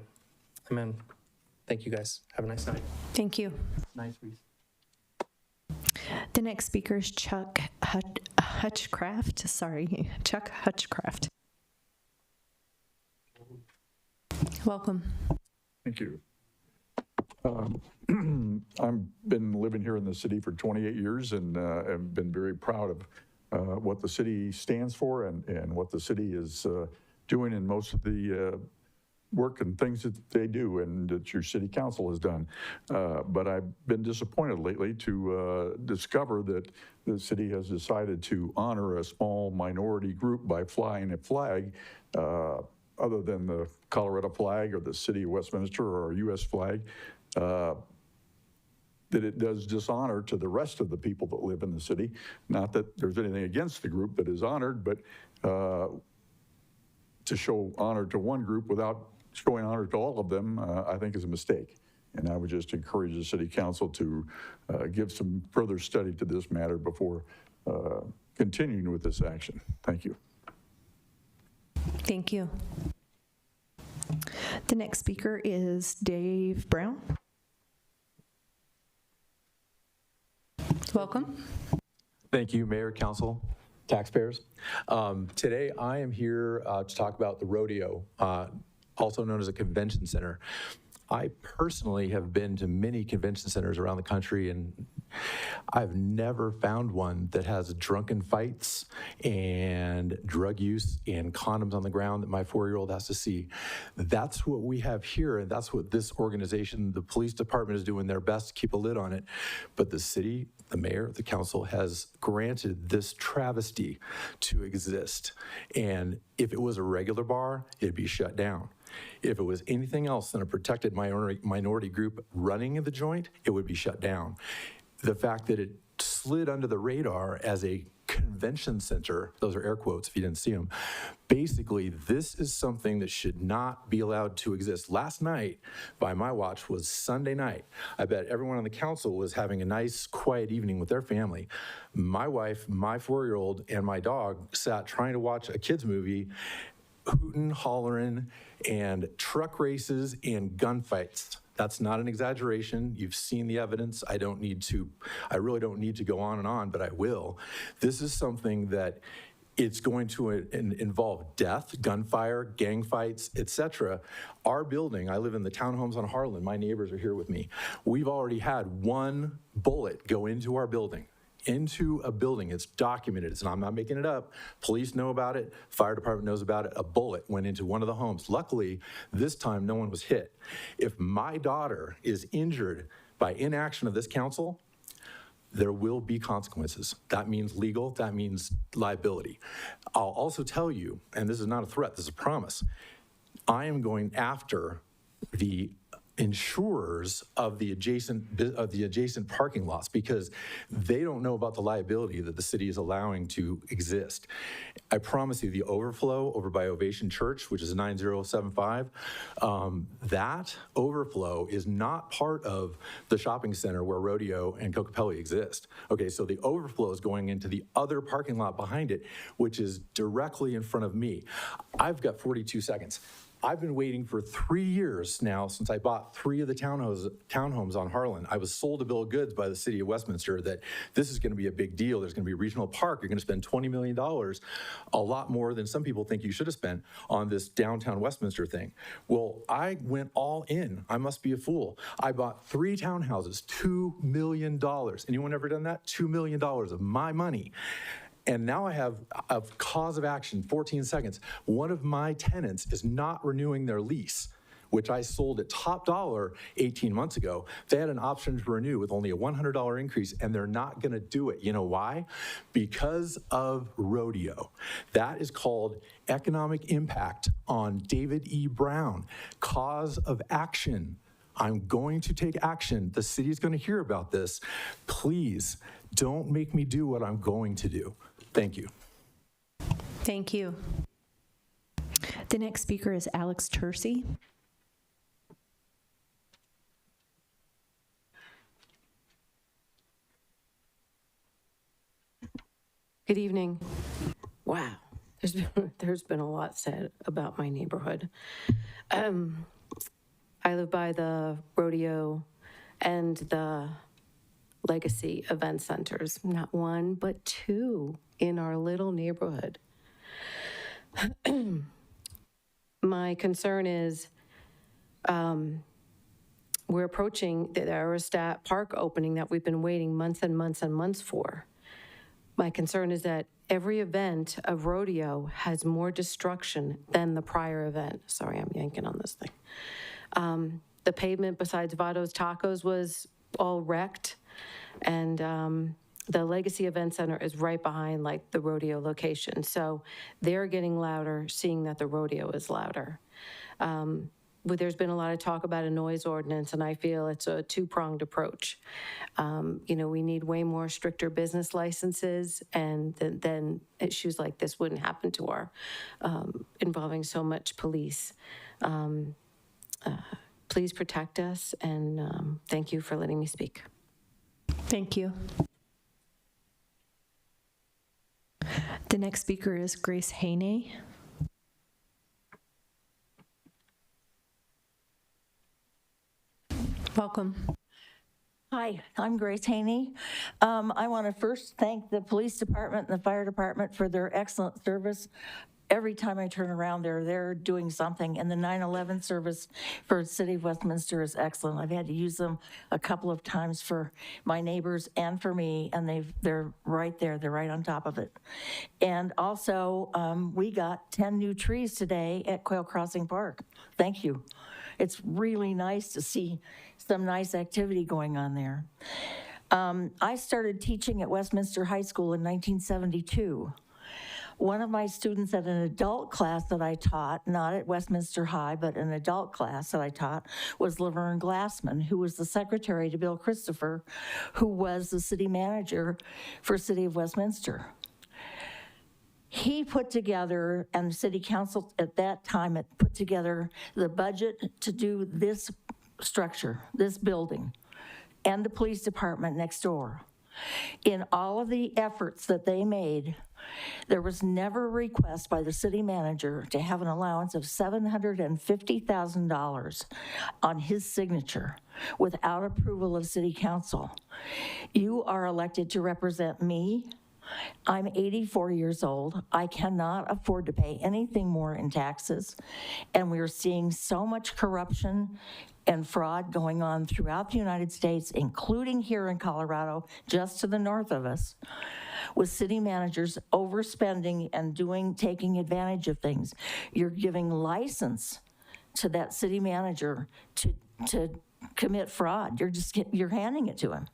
Amen. Thank you, guys. Have a nice night. Thank you. Nice, Reese. The next speaker is Chuck Hutchcraft. Chuck Hutchcraft. Welcome. Thank you. I've been living here in the city for 28 years and have been very proud of what the city stands for and what the city is doing in most of the work and things that they do and that your city council has done. But I've been disappointed lately to discover that the city has decided to honor a small minority group by flying a flag other than the Colorado flag or the city of Westminster or our U.S. flag, that it does dishonor to the rest of the people that live in the city. Not that there's anything against the group that is honored, but to show honor to one group without showing honor to all of them, I think is a mistake. And I would just encourage the city council to give some further study to this matter before continuing with this action. Thank you. Thank you. The next speaker is Dave Brown. Welcome. Thank you, Mayor, Council. taxpayers. Today, I am here to talk about the rodeo, also known as a convention center. I personally have been to many convention centers around the country, and I've never found one that has drunken fights and drug use and condoms on the ground that my 4-year-old has to see. That's what we have here, and that's what this organization, the police department, is doing their best to keep a lid on it. But the city, the mayor, the council has granted this travesty to exist. And if it was a regular bar, it'd be shut down. If it was anything else than a protected minority group running the joint, it would be shut down. The fact that it slid under the radar as a convention center, those are air quotes if you didn't see them, basically this is something that should not be allowed to exist. Last night, by my watch, was Sunday night. I bet everyone on the council was having a nice, quiet evening with their family. My wife, my 4-year-old, and my dog sat trying to watch a kid's movie, hooting, hollering, and truck races and gunfights. That's not an exaggeration. You've seen the evidence. I really don't need to go on and on, but I will. This is something that it's going to involve death, gunfire, gang fights, etc. Our building, I live in the townhomes on Harlan. My neighbors are here with me. We've already had one bullet go into our building. Into a building. It's documented. I'm not making it up. Police know about it. Fire department knows about it. A bullet went into one of the homes. Luckily, this time no one was hit. If my daughter is injured by inaction of this council, there will be consequences. That means legal, that means liability. I'll also tell you, and this is not a threat, this is a promise, I am going after the insurers of the adjacent parking lots because they don't know about the liability that the city is allowing to exist. I promise you the overflow over by Ovation Church, which is 9075, that overflow is not part of the shopping center where Rodeo and Cocopelli exist. Okay, so the overflow is going into the other parking lot behind it, which is directly in front of me. I've got 42 seconds. I've been waiting for 3 years now since I bought 3 of the townhomes on Harlan. I was sold a bill of goods by the city of Westminster that this is going to be a big deal. There's going to be a regional park. You're going to spend $20 million, a lot more than some people think you should have spent on this downtown Westminster thing. Well, I went all in. I must be a fool. I bought 3 townhouses, $2 million. Anyone ever done that? $2 million of my money. And now I have a cause of action, 14 seconds. One of my tenants is not renewing their lease, which I sold at top dollar 18 months ago. They had an option to renew with only a $100 increase, and they're not gonna do it. You know why? Because of rodeo. That is called economic impact on David E. Brown, cause of action. I'm going to take action. The city's gonna hear about this. Please, don't make me do what I'm going to do. Thank you. Thank you. The next speaker is Alex Tercey. Good evening. Wow, there's been a lot said about my neighborhood. I live by the rodeo and the legacy event centers, not one, but 2 in our little neighborhood. My concern is we're approaching the Aerostat Park opening that we've been waiting months and months and months for. My concern is that every event of rodeo has more destruction than the prior event. Sorry, I'm yanking on this thing. The pavement besides Vado's Tacos was all wrecked. And the Legacy Event Center is right behind like the rodeo location. So they're getting louder, seeing that the rodeo is louder. But there's been a lot of talk about a noise ordinance, and I feel it's a 2-pronged approach. We need way more stricter business licenses, and then issues like this wouldn't happen to our, involving so much police. Please protect us, and thank you for letting me speak. Thank you. The next speaker is Grace Haney. Welcome. Hi, I'm Grace Haney. I want to first thank the police department and the fire department for their excellent service. Every time I turn around, they're doing something, and the 9/11 service for the City of Westminster is excellent. I've had to use them a couple of times for my neighbors and for me, and they're right there. They're right on top of it. And also, we got 10 new trees today at Quail Crossing Park. Thank you. It's really nice to see some nice activity going on there. I started teaching at Westminster High School in 1972. One of my students at an adult class that I taught, not at Westminster High, but an adult class that I taught, was Laverne Glassman, who was the secretary to Bill Christopher, who was the city manager for City of Westminster. He put together, and the city council at that time had put together the budget to do this structure, this building, and the police department next door. In all of the efforts that they made, there was never a request by the city manager to have an allowance of $750,000 on his signature without approval of city council. You are elected to represent me. I'm 84 years old. I cannot afford to pay anything more in taxes, and we are seeing so much corruption and fraud going on throughout the United States, including here in Colorado, just to the north of us, with city managers overspending and taking advantage of things. You're giving license to that city manager to commit fraud. You're handing it to him.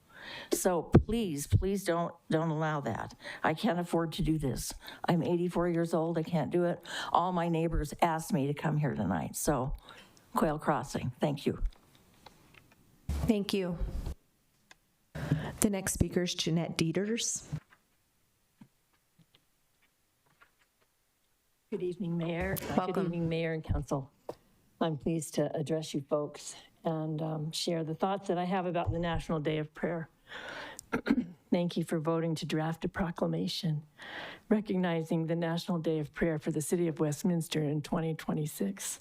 So please don't allow that. I can't afford to do this. I'm 84 years old. I can't do it. All my neighbors asked me to come here tonight. So Quail Crossing, thank you. Thank you. The next speaker is Jeanette Dieters. Good evening, Mayor. Welcome. Good evening, Mayor and Council. I'm pleased to address you folks and share the thoughts that I have about the National Day of Prayer. Thank you for voting to draft a proclamation recognizing the National Day of Prayer for the City of Westminster in 2026.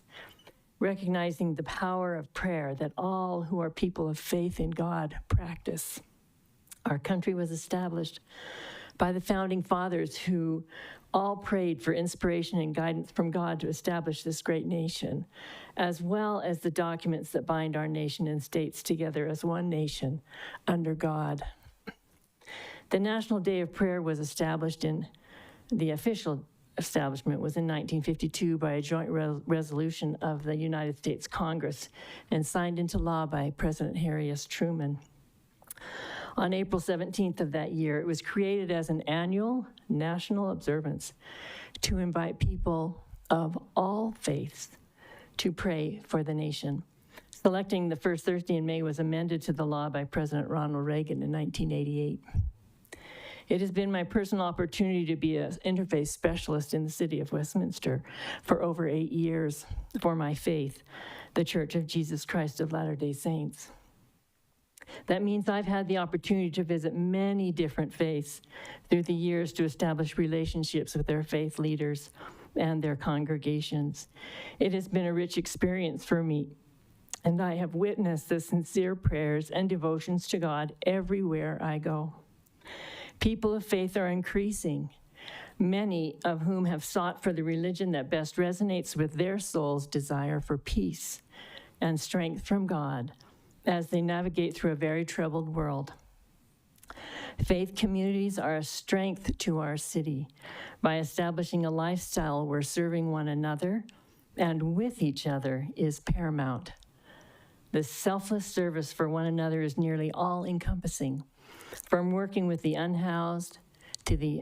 Recognizing the power of prayer that all who are people of faith in God practice. Our country was established by the founding fathers who all prayed for inspiration and guidance from God to establish this great nation, as well as the documents that bind our nation and states together as one nation under God. The National Day of Prayer was established the official establishment was in 1952 by a joint resolution of the United States Congress and signed into law by President Harry S. Truman. On April 17th of that year, it was created as an annual national observance to invite people of all faiths to pray for the nation. Selecting the first Thursday in May was amended to the law by President Ronald Reagan in 1988. It has been my personal opportunity to be an interfaith specialist in the City of Westminster for over 8 years for my faith, the Church of Jesus Christ of Latter-day Saints. That means I've had the opportunity to visit many different faiths through the years to establish relationships with their faith leaders and their congregations. It has been a rich experience for me, and I have witnessed the sincere prayers and devotions to God everywhere I go. People of faith are increasing, many of whom have sought for the religion that best resonates with their soul's desire for peace and strength from God as they navigate through a very troubled world. Faith communities are a strength to our city by establishing a lifestyle where serving one another and with each other is paramount. The selfless service for one another is nearly all-encompassing, from working with the unhoused to the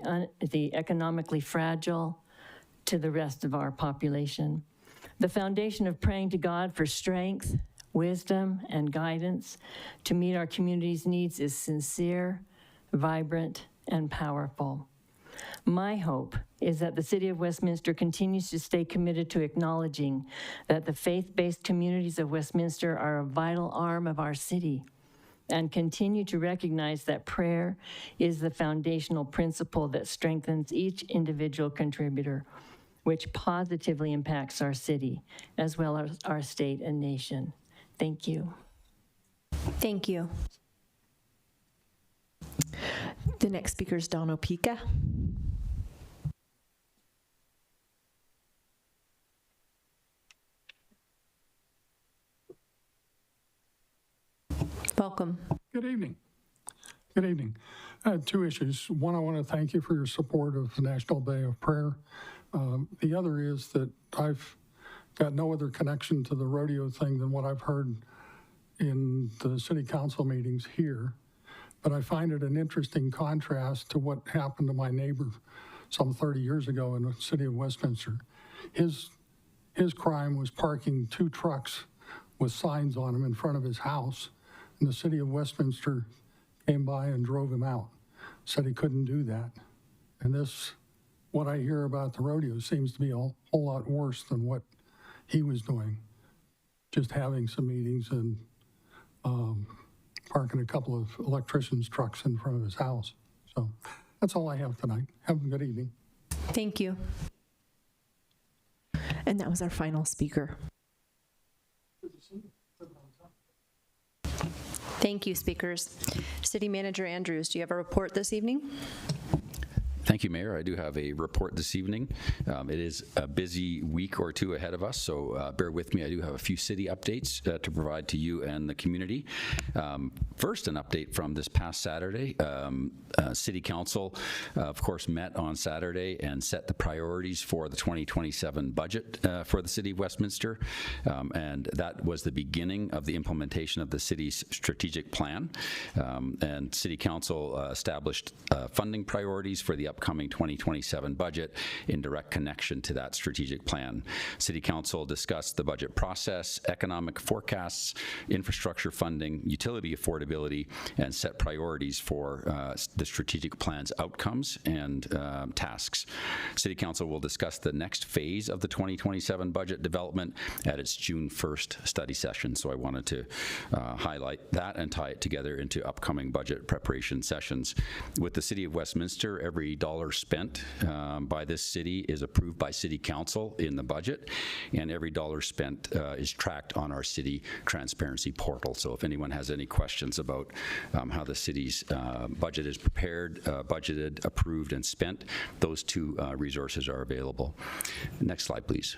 economically fragile to the rest of our population. The foundation of praying to God for strength, wisdom, and guidance to meet our community's needs is sincere, vibrant, and powerful. My hope is that the City of Westminster continues to stay committed to acknowledging that the faith-based communities of Westminster are a vital arm of our city, and continue to recognize that prayer is the foundational principle that strengthens each individual contributor, which positively impacts our city, as well as our state and nation. Thank you. Thank you. The next speaker is Don Opeka. Welcome. Good evening. Good evening. I have two issues. One, I want to thank you for your support of the National Day of Prayer. The other is that I've got no other connection to the rodeo thing than what I've heard in the city council meetings here. But I find it an interesting contrast to what happened to my neighbor some 30 years ago in the city of Westminster. His crime was parking 2 trucks with signs on them in front of his house, and the city of Westminster came by and drove him out, said he couldn't do that. And this, what I hear about the rodeo, seems to be a whole lot worse than what he was doing, just having some meetings and parking a couple of electricians' trucks in front of his house. So that's all I have tonight. Have a good evening. Thank you. And that was our final speaker. Thank you, speakers. City Manager Andrews, do you have a report this evening? Thank you, Mayor. I do have a report this evening. It is a busy week or two ahead of us, so bear with me. I do have a few city updates to provide to you and the community. First, an update from this past Saturday. City Council, of course, met on Saturday and set the priorities for the 2027 budget for the City of Westminster, and that was the beginning of the implementation of the city's strategic plan. And City Council established funding priorities for the upcoming 2027 budget in direct connection to that strategic plan. City Council discussed the budget process, economic forecasts, infrastructure funding, utility affordability, and set priorities for the strategic plan's outcomes and tasks. City Council will discuss the next phase of the 2027 budget development at its June 1st study session. So I wanted to highlight that and tie it together into upcoming budget preparation sessions. With the City of Westminster, every dollar spent by this city is approved by City Council in the budget, and every dollar spent is tracked on our city transparency portal. So if anyone has any questions about how the city's budget is prepared, budgeted, approved, and spent, those two resources are available. Next slide, please.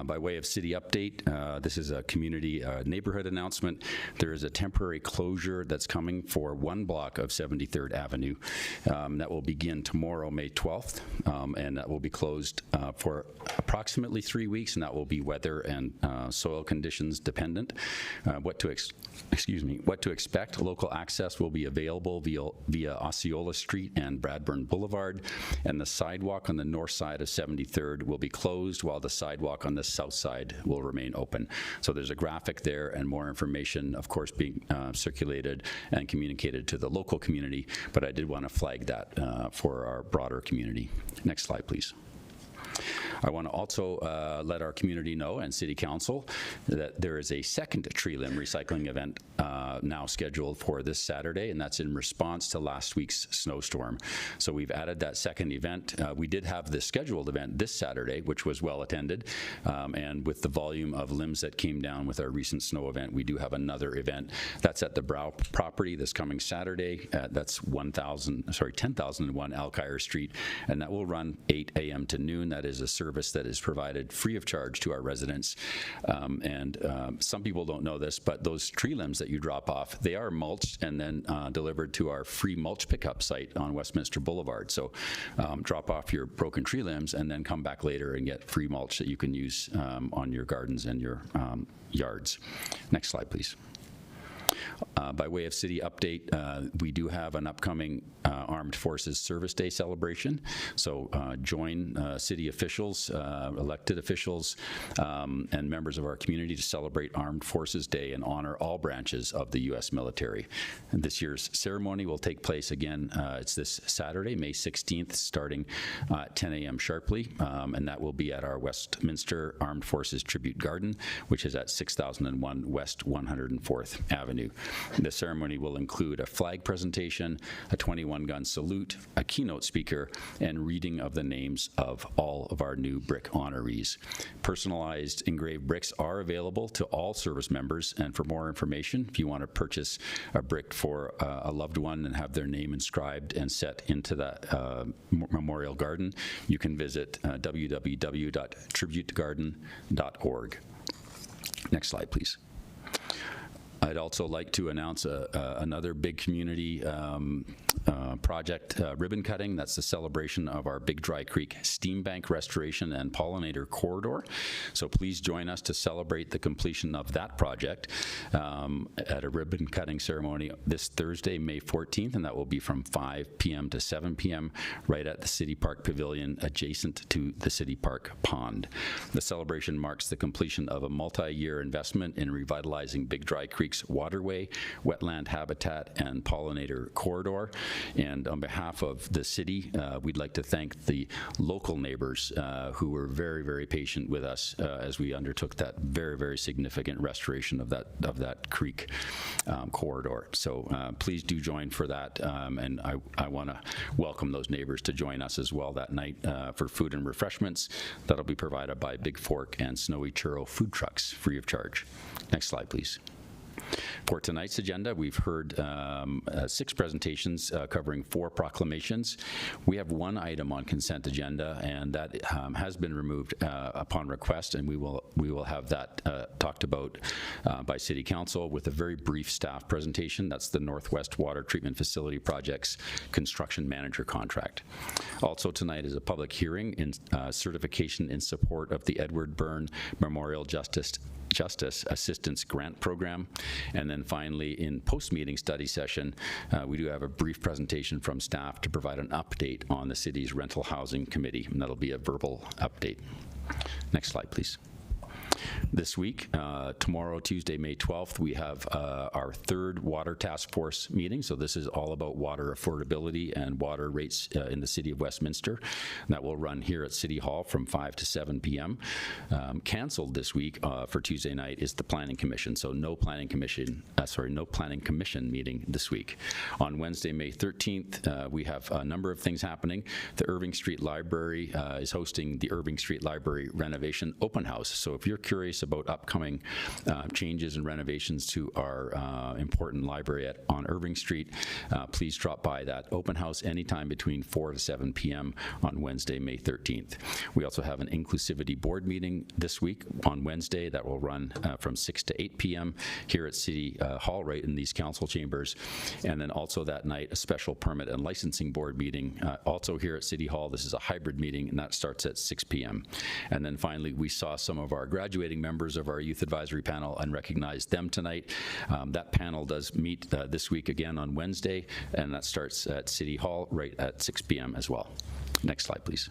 By way of city update, this is a community neighborhood announcement. There is a temporary closure that's coming for one block of 73rd Avenue that will begin tomorrow, May 12th, and that will be closed for approximately 3 weeks, and that will be weather and soil conditions dependent. What to expect: local access will be available via Osceola Street and Bradburn Boulevard, and the sidewalk on the north side of 73rd will be closed while the sidewalk on the south side will remain open. So there's a graphic there and more information, of course, being circulated and communicated to the local community, but I did want to flag that for our broader community. Next slide, please. I want to also let our community know and City Council that there is a second tree limb recycling event now scheduled for this Saturday, and that's in response to last week's snowstorm. So we've added that second event. We did have the scheduled event this Saturday, which was well attended, and with the volume of limbs that came down with our recent snow event, we do have another event. That's at the Brow property this coming Saturday. That's 10,001 Alkire Street, and that will run 8 a.m. to noon. That is a service that is provided free of charge to our residents. Some people don't know this, but those tree limbs that you drop off, they are mulched and then delivered to our free mulch pickup site on Westminster Boulevard. So drop off your broken tree limbs and then come back later and get free mulch that you can use on your gardens and your yards. Next slide, please. By way of city update, we do have an upcoming Armed Forces Service Day celebration. So join city officials, elected officials, and members of our community to celebrate Armed Forces Day and honor all branches of the U.S. military. And this year's ceremony will take place again, it's this Saturday, May 16th, starting at 10 a.m. sharply, and that will be at our Westminster Armed Forces Tribute Garden, which is at 6001 West 104th Avenue. The ceremony will include a flag presentation, a 21-gun salute, a keynote speaker, and reading of the names of all of our new brick honorees. Personalized engraved bricks are available to all service members, and for more information, if you want to purchase a brick for a loved one and have their name inscribed and set into that memorial garden, you can visit www.tributegarden.org. Next slide, please. I'd also like to announce another big community project, ribbon cutting. That's the celebration of our Big Dry Creek Steam Bank restoration and pollinator corridor. So please join us to celebrate the completion of that project at a ribbon cutting ceremony this Thursday, May 14th, and that will be from 5 p.m. to 7 p.m. right at the City Park Pavilion adjacent to the City Park Pond. The celebration marks the completion of a multi-year investment in revitalizing Big Dry Creek's waterway, wetland habitat, and pollinator corridor. And on behalf of the city, we'd like to thank the local neighbors who were very, very patient with us as we undertook that very, very significant restoration of that creek corridor. So please do join for that, and I want to welcome those neighbors to join us as well that night for food and refreshments. That'll be provided by Big Fork and Snowy Churro food trucks, free of charge. Next slide, please. For tonight's agenda, we've heard 6 presentations covering 4 proclamations. We have 1 item on consent agenda, and that has been removed upon request, and we will have that talked about by City Council with a very brief staff presentation. That's the Northwest Water Treatment Facility Project's construction manager contract. Also tonight is a public hearing in certification in support of the Edward Byrne Memorial Justice Assistance Grant Program. And then finally, in post-meeting study session, we do have a brief presentation from staff to provide an update on the city's rental housing committee, and that'll be a verbal update. Next slide, please. This week, tomorrow, Tuesday, May 12th, we have our 3rd Water Task Force meeting. So this is all about water affordability and water rates in the city of Westminster. And that will run here at City Hall from 5 to 7 p.m. Canceled this week for Tuesday night is the Planning Commission. So no Planning Commission meeting this week. On Wednesday, May 13th, we have a number of things happening. The Irving Street Library is hosting the Irving Street Library Renovation Open House. So if you're curious about upcoming changes and renovations to our important library on Irving Street, please drop by that open house anytime between 4 to 7 p.m. on Wednesday, May 13th. We also have an inclusivity board meeting this week on Wednesday that will run from 6 to 8 p.m. here at City Hall, right in these council chambers. And then also that night, a special permit and licensing board meeting also here at City Hall. This is a hybrid meeting, and that starts at 6 p.m. And then finally, we saw some of our graduating members of our youth advisory panel and recognized them tonight. That panel does meet this week again on Wednesday, and that starts at City Hall right at 6 p.m. as well. Next slide, please.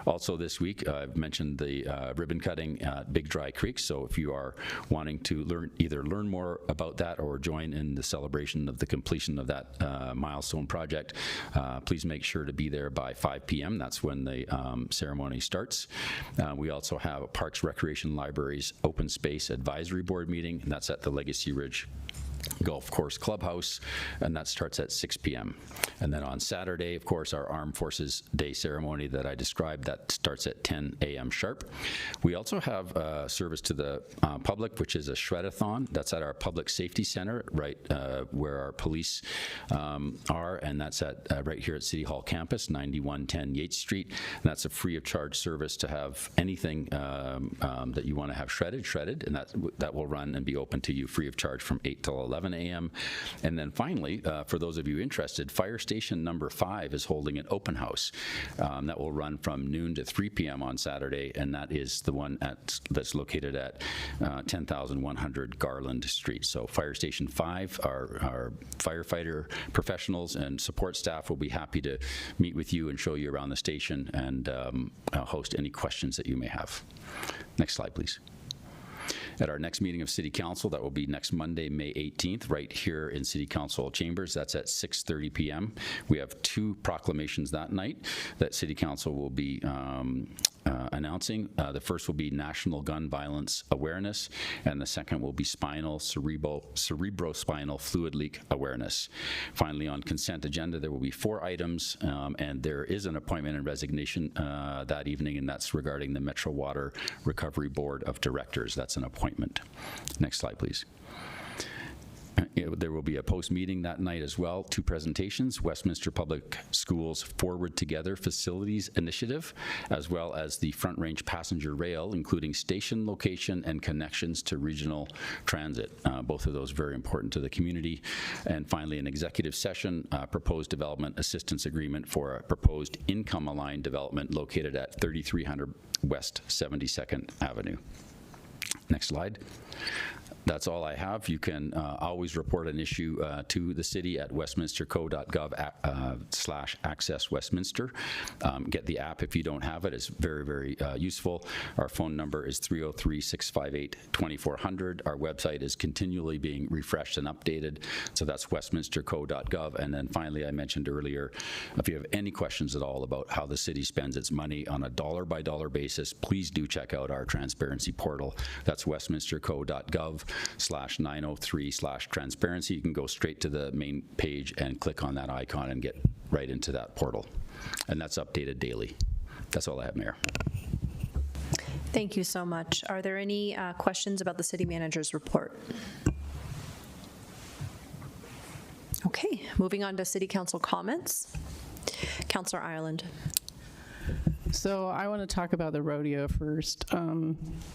Also this week, I've mentioned the ribbon cutting at Big Dry Creek, so if you are wanting to either learn more about that or join in the celebration of the completion of that milestone project, please make sure to be there by 5 p.m. That's when the ceremony starts. We also have a Parks, Recreation, Libraries Open Space Advisory Board meeting, and that's at the Legacy Ridge Golf Course Clubhouse, and that starts at 6 p.m. And then on Saturday, of course, our Armed Forces Day ceremony that I described, that starts at 10 a.m. sharp. We also have service to the public, which is a shred-a-thon. That's at our Public Safety Center, right where our police are, and that's at right here at City Hall campus, 9110 Yates Street. And that's a free-of-charge service to have anything that you want to have shredded, and that will run and be open to you free of charge from 8 till 11 a.m. And then finally, for those of you interested, Fire Station number 5 is holding an open house that will run from noon to 3 p.m. on Saturday, and that is the one that's located at 10,100 Garland Street. So Fire Station 5, our firefighter professionals and support staff will be happy to meet with you and show you around the station and host any questions that you may have. Next slide, please. At our next meeting of City Council, that will be next Monday, May 18th, right here in City Council chambers. That's at 6:30 p.m. We have 2 proclamations that night that City Council will be announcing. The first will be National Gun Violence Awareness, and the second will be cerebrospinal fluid leak awareness. Finally, on consent agenda, there will be 4 items, and there is an appointment and resignation that evening, and that's regarding the Metro Water Recovery Board of Directors. That's an appointment. Next slide, please. There will be a post-meeting that night as well. 2 presentations, Westminster Public Schools Forward Together Facilities Initiative, as well as the Front Range Passenger Rail, including station location and connections to regional transit. Both of those very important to the community. And finally, an executive session, proposed development assistance agreement for a proposed income-aligned development located at 3300 West 72nd Avenue. Next slide. That's all I have. You can always report an issue to the city at westminsterco.gov/accesswestminster. Get the app if you don't have it. It's very, very useful. Our phone number is 303-658-2400. Our website is continually being refreshed and updated. So that's westminsterco.gov. And then finally, I mentioned earlier, if you have any questions at all about how the city spends its money on a dollar-by-dollar basis, please do check out our transparency portal. That's westminsterco.gov/903/transparency. You can go straight to the main page and click on that icon and get right into that portal. And that's updated daily. That's all I have, Mayor. Thank you so much. Are there any questions about the city manager's report? Okay, moving on to city council comments. Councillor Ireland. So I want to talk about the rodeo first.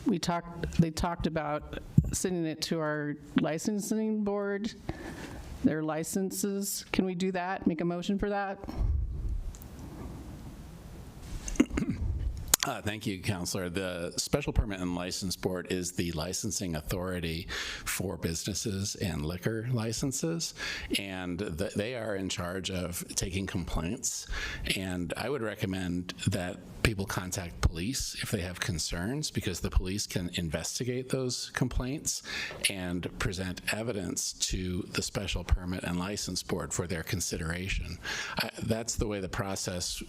They talked about sending it to our licensing board, their licenses. Can we do that? Make a motion for that? Thank you, Councillor. The Special Permit and License Board is the licensing authority for businesses and liquor licenses, and they are in charge of taking complaints. And I would recommend that people contact police if they have concerns, because the police can investigate those complaints and present evidence to the Special Permit and License Board for their consideration. That's the way the process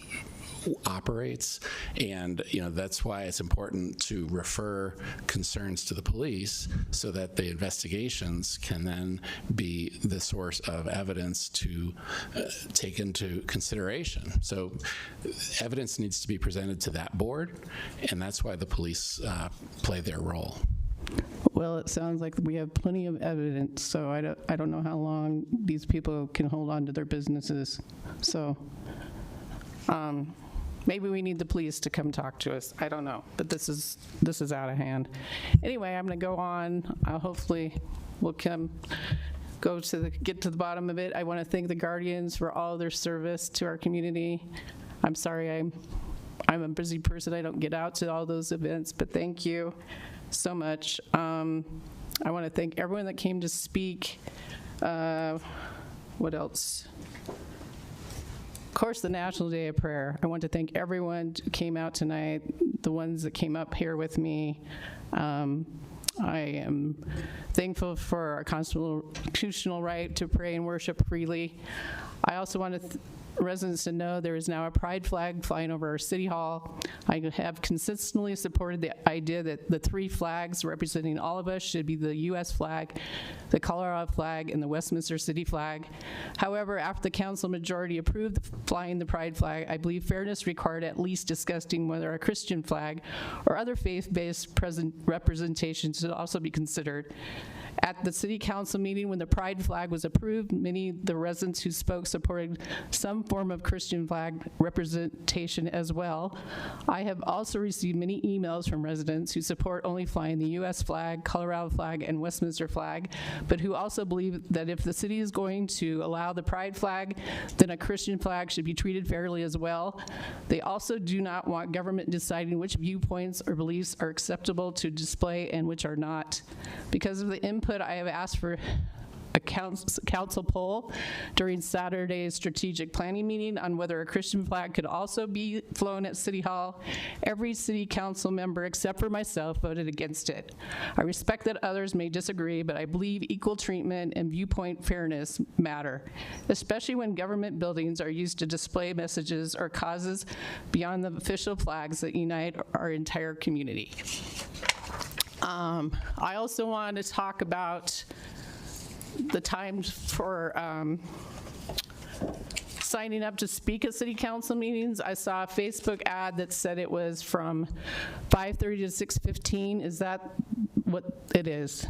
operates, and that's why it's important to refer concerns to the police so that the investigations can then be the source of evidence to take into consideration. So evidence needs to be presented to that board, and that's why the police play their role. Well, it sounds like we have plenty of evidence, so I don't know how long these people can hold on to their businesses. So maybe we need the police to come talk to us. I don't know, but this is out of hand. Anyway, I'm going to go on. Hopefully, we'll get to the bottom of it. I want to thank the Guardians for all their service to our community. I'm sorry, I'm a busy person. I don't get out to all those events, but thank you so much. I want to thank everyone that came to speak. What else? Of course, the National Day of Prayer. I want to thank everyone who came out tonight, the ones that came up here with me. I am thankful for our constitutional right to pray and worship freely. I also want residents to know there is now a pride flag flying over our city hall. I have consistently supported the idea that the 3 flags representing all of us should be the U.S. flag, the Colorado flag, and the Westminster city flag. However, after the council majority approved flying the pride flag, I believe fairness required at least discussing whether a Christian flag or other faith-based representation should also be considered. At the city council meeting, when the pride flag was approved, many of the residents who spoke supported some form of Christian flag representation as well. I have also received many emails from residents who support only flying the U.S. flag, Colorado flag, and Westminster flag, but who also believe that if the city is going to allow the pride flag, then a Christian flag should be treated fairly as well. They also do not want government deciding which viewpoints or beliefs are acceptable to display and which are not. Because of the input I have asked for a council poll during Saturday's strategic planning meeting on whether a Christian flag could also be flown at City Hall. Every city council member except for myself voted against it. I respect that others may disagree, but I believe equal treatment and viewpoint fairness matter, especially when government buildings are used to display messages or causes beyond the official flags that unite our entire community. I also want to talk about the times for signing up to speak at city council meetings. I saw a Facebook ad that said it was from 5:30 to 6:15. Is that what it is?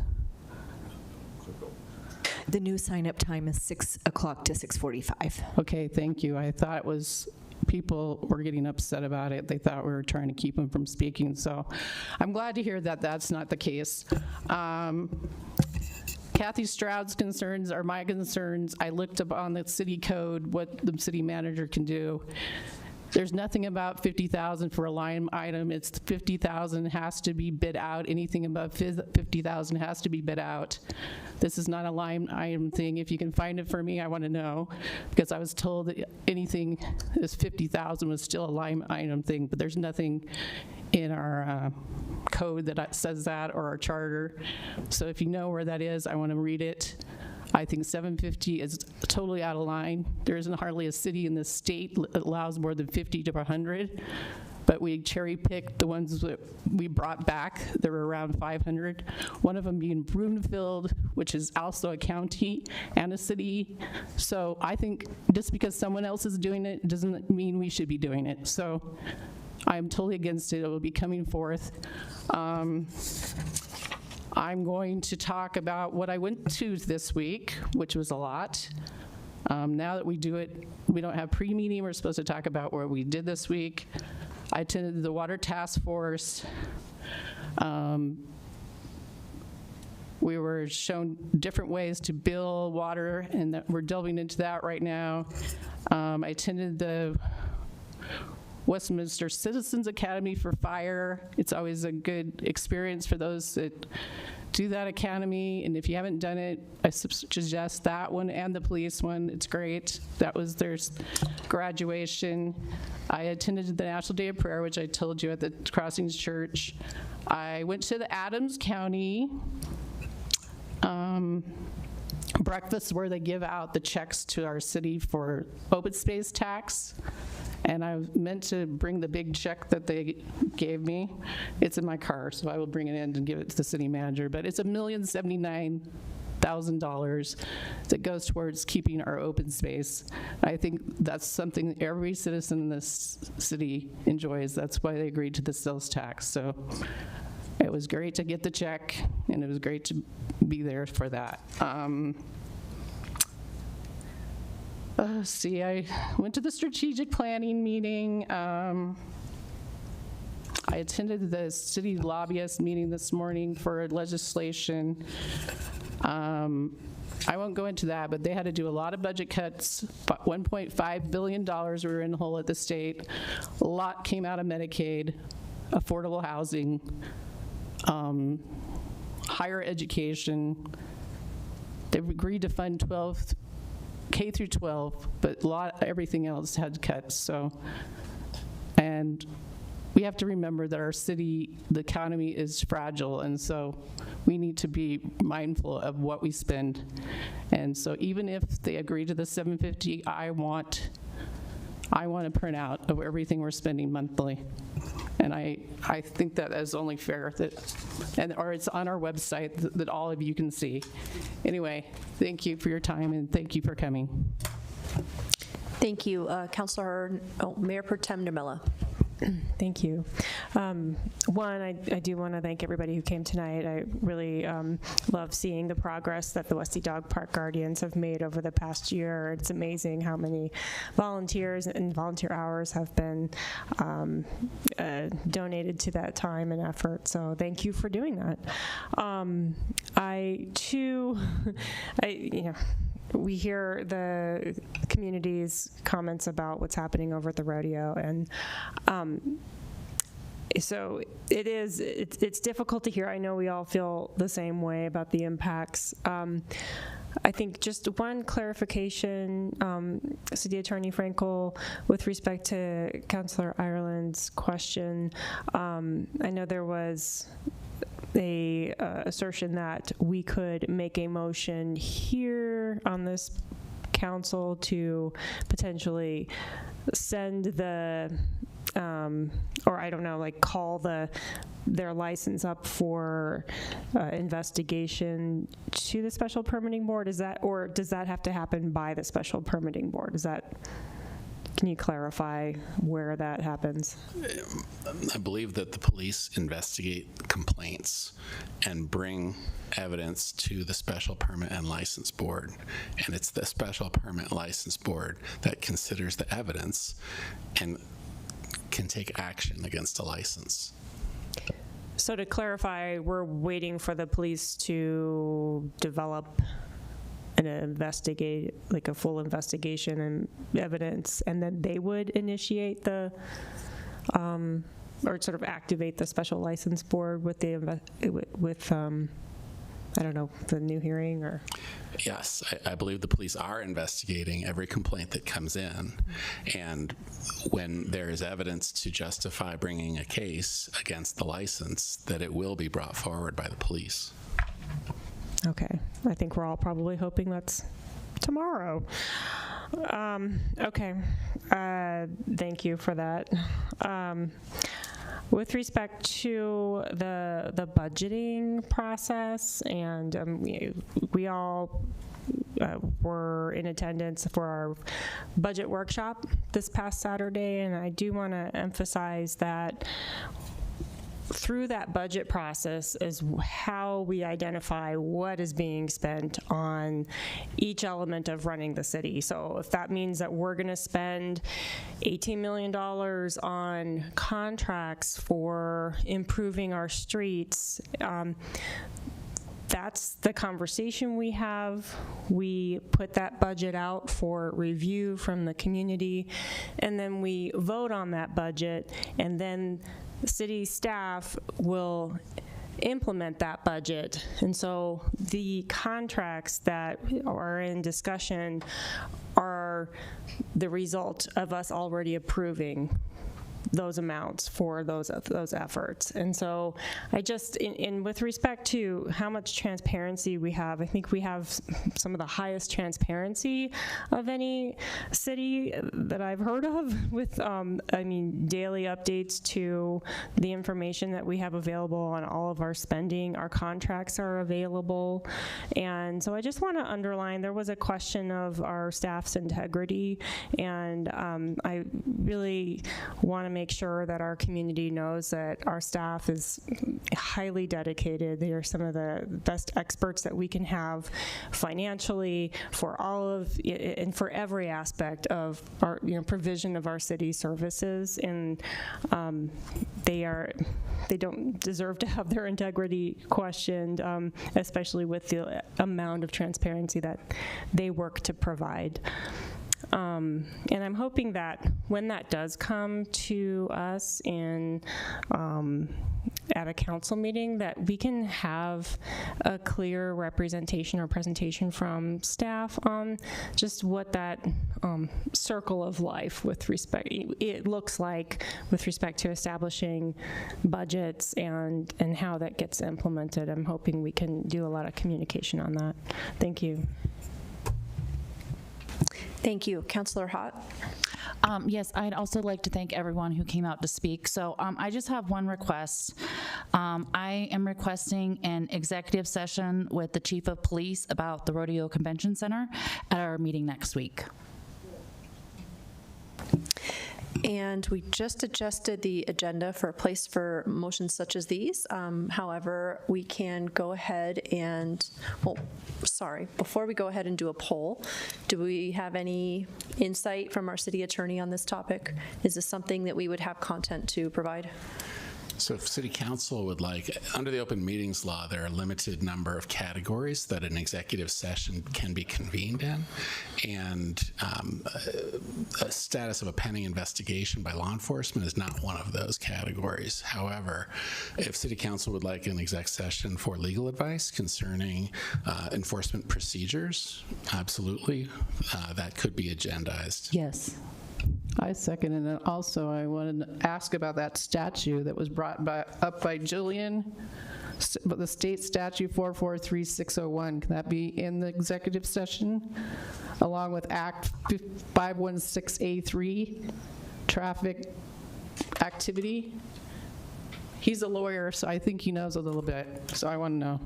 The new sign-up time is 6 o'clock to 6:45. Okay, thank you. I thought it was, people were getting upset about it. They thought we were trying to keep them from speaking. So I'm glad to hear that that's not the case. Kathy Stroud's concerns are my concerns. I looked up on the city code what the city manager can do. There's nothing about 50,000 for a line item. It's 50,000 has to be bid out. Anything above 50,000 has to be bid out. This is not a line item thing. If you can find it for me, I want to know, because I was told that anything is 50,000 was still a line item thing, but there's nothing in our code that says that, or our charter. So if you know where that is, I want to read it. I think 750 is totally out of line. There isn't hardly a city in the state that allows more than 50 to 100, but we cherry-picked the ones that we brought back. There were around 500. One of them being Broomfield, which is also a county and a city. So I think just because someone else is doing it doesn't mean we should be doing it. So I'm totally against it. It will be coming forth. I'm going to talk about what I went to this week, which was a lot. Now that we do it, we don't have pre-meeting. We're supposed to talk about what we did this week. I attended the Water Task Force. We were shown different ways to bill water, and that we're delving into that right now. I attended the Westminster Citizens Academy for Fire. It's always a good experience for those that do that academy, and if you haven't done it, I suggest that one and the police one. It's great. That was their graduation. I attended the National Day of Prayer, which I told you, at the Crossings Church. I went to the Adams County breakfast where they give out the checks to our city for open space tax. And I meant to bring the big check that they gave me. It's in my car, so I will bring it in and give it to the city manager. But it's $1,079,000 that goes towards keeping our open space. I think that's something every citizen in this city enjoys. That's why they agreed to the sales tax. So it was great to get the check, and it was great to be there for that. See, I went to the strategic planning meeting. I attended the city lobbyist meeting this morning for legislation. I won't go into that, but they had to do a lot of budget cuts. $1.5 billion we were in the hole at the state. A lot came out of Medicaid, affordable housing, higher education. They've agreed to fund K through 12, but everything else had cuts. So, and we have to remember that our city, the economy is fragile, and so we need to be mindful of what we spend. And so even if they agree to the $750, I want a printout of everything we're spending monthly. And I think that is only fair, or it's on our website that all of you can see. Anyway, thank you for your time, and thank you for coming. Thank you. Mayor Pro Tem Nermella. Thank you. One, I do want to thank everybody who came tonight. I really love seeing the progress that the Westy Dog Park Guardians have made over the past year. It's amazing how many volunteers and volunteer hours have been donated to that time and effort. So thank you for doing that. We hear the community's comments about what's happening over at the rodeo, and so it's difficult to hear. I know we all feel the same way about the impacts. I think just one clarification, City Attorney Frankel, with respect to Councilor Ireland's question. I know there was a assertion that we could make a motion here on this council to potentially send the, or I don't know, like call their license up for investigation to the special permitting board. Is that, or does that have to happen by the special permitting board? Is that, can you clarify where that happens? I believe that the police investigate complaints and bring evidence to the Special Permit and License Board. And it's the Special Permit and License Board that considers the evidence and can take action against a license. So to clarify, we're waiting for the police to develop an investigate, like a full investigation and evidence, and then they would initiate the, or sort of activate the special license board with the, I don't know, the new hearing or? Yes, I believe the police are investigating every complaint that comes in, and when there is evidence to justify bringing a case against the license, that it will be brought forward by the police. Okay, I think we're all probably hoping that's tomorrow. Okay, thank you for that. With respect to the budgeting process, and we all were in attendance for our budget workshop this past Saturday, and I do want to emphasize that through that budget process is how we identify what is being spent on each element of running the city. So if that means that we're going to spend $18 million on contracts for improving our streets, that's the conversation we have. We put that budget out for review from the community, and then we vote on that budget, and then city staff will implement that budget. And so the contracts that are in discussion are the result of us already approving those amounts for those efforts. And so I just, in with respect to how much transparency we have, I think we have some of the highest transparency of any city that I've heard of with, I mean, daily updates to the information that we have available on all of our spending. Our contracts are available. And so I just want to underline, there was a question of our staff's integrity, and I really want to make sure that our community knows that our staff is highly dedicated. They are some of the best experts that we can have financially for all of, and for every aspect of our, provision of our city services. And they don't deserve to have their integrity questioned, especially with the amount of transparency that they work to provide. And I'm hoping that when that does come to us at a council meeting, that we can have a clear representation or presentation from staff on just what that circle of life with respect, it looks like with respect to establishing budgets and how that gets implemented. I'm hoping we can do a lot of communication on that. Thank you. Thank you. Councillor Hott. Yes, I'd also like to thank everyone who came out to speak. So I just have one request. I am requesting an executive session with the Chief of Police about the Rodeo Convention Center at our meeting next week. And we just adjusted the agenda for a place for motions such as these. However, we can go ahead and, well, sorry, before we go ahead and do a poll, do we have any insight from our city attorney on this topic? Is this something that we would have content to provide? So if City Council would like, under the open meetings law, there are a limited number of categories that an executive session can be convened in. And a status of a pending investigation by law enforcement is not one of those categories. However, if City Council would like an exec session for legal advice concerning enforcement procedures, absolutely, that could be agendized. Yes. I second, and then also I wanted to ask about that statue that was brought up by Jillian, the state statute 443601. Can that be in the executive session, along with Act 516A3, traffic activity? He's a lawyer, so I think he knows a little bit, so I want to know.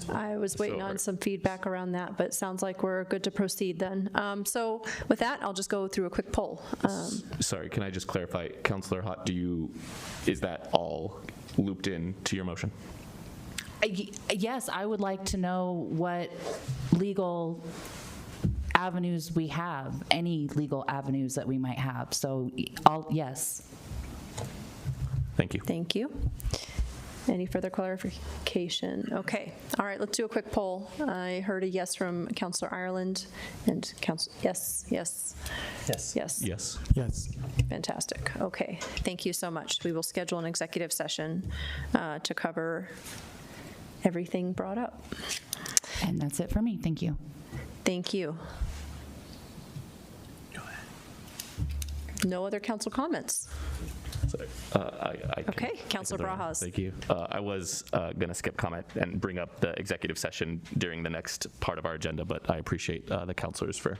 I was waiting on some feedback around that, but it sounds like we're good to proceed then. So with that, I'll just go through a quick poll. Sorry, can I just clarify, Councillor Hott, is that all looped in to your motion? Yes, I would like to know what legal avenues we have, any legal avenues that we might have. So, yes. Thank you. Thank you. Any further clarification? Okay. All right, let's do a quick poll. I heard a yes from Councillor Ireland and yes. Yes. Yes. Fantastic. Okay. Thank you so much. We will schedule an executive session to cover everything brought up. And that's it for me. Thank you. Thank you. No other council comments? Sorry. Okay, Councillor Brajas. Thank you. I was going to skip comment and bring up the executive session during the next part of our agenda, but I appreciate the councilors for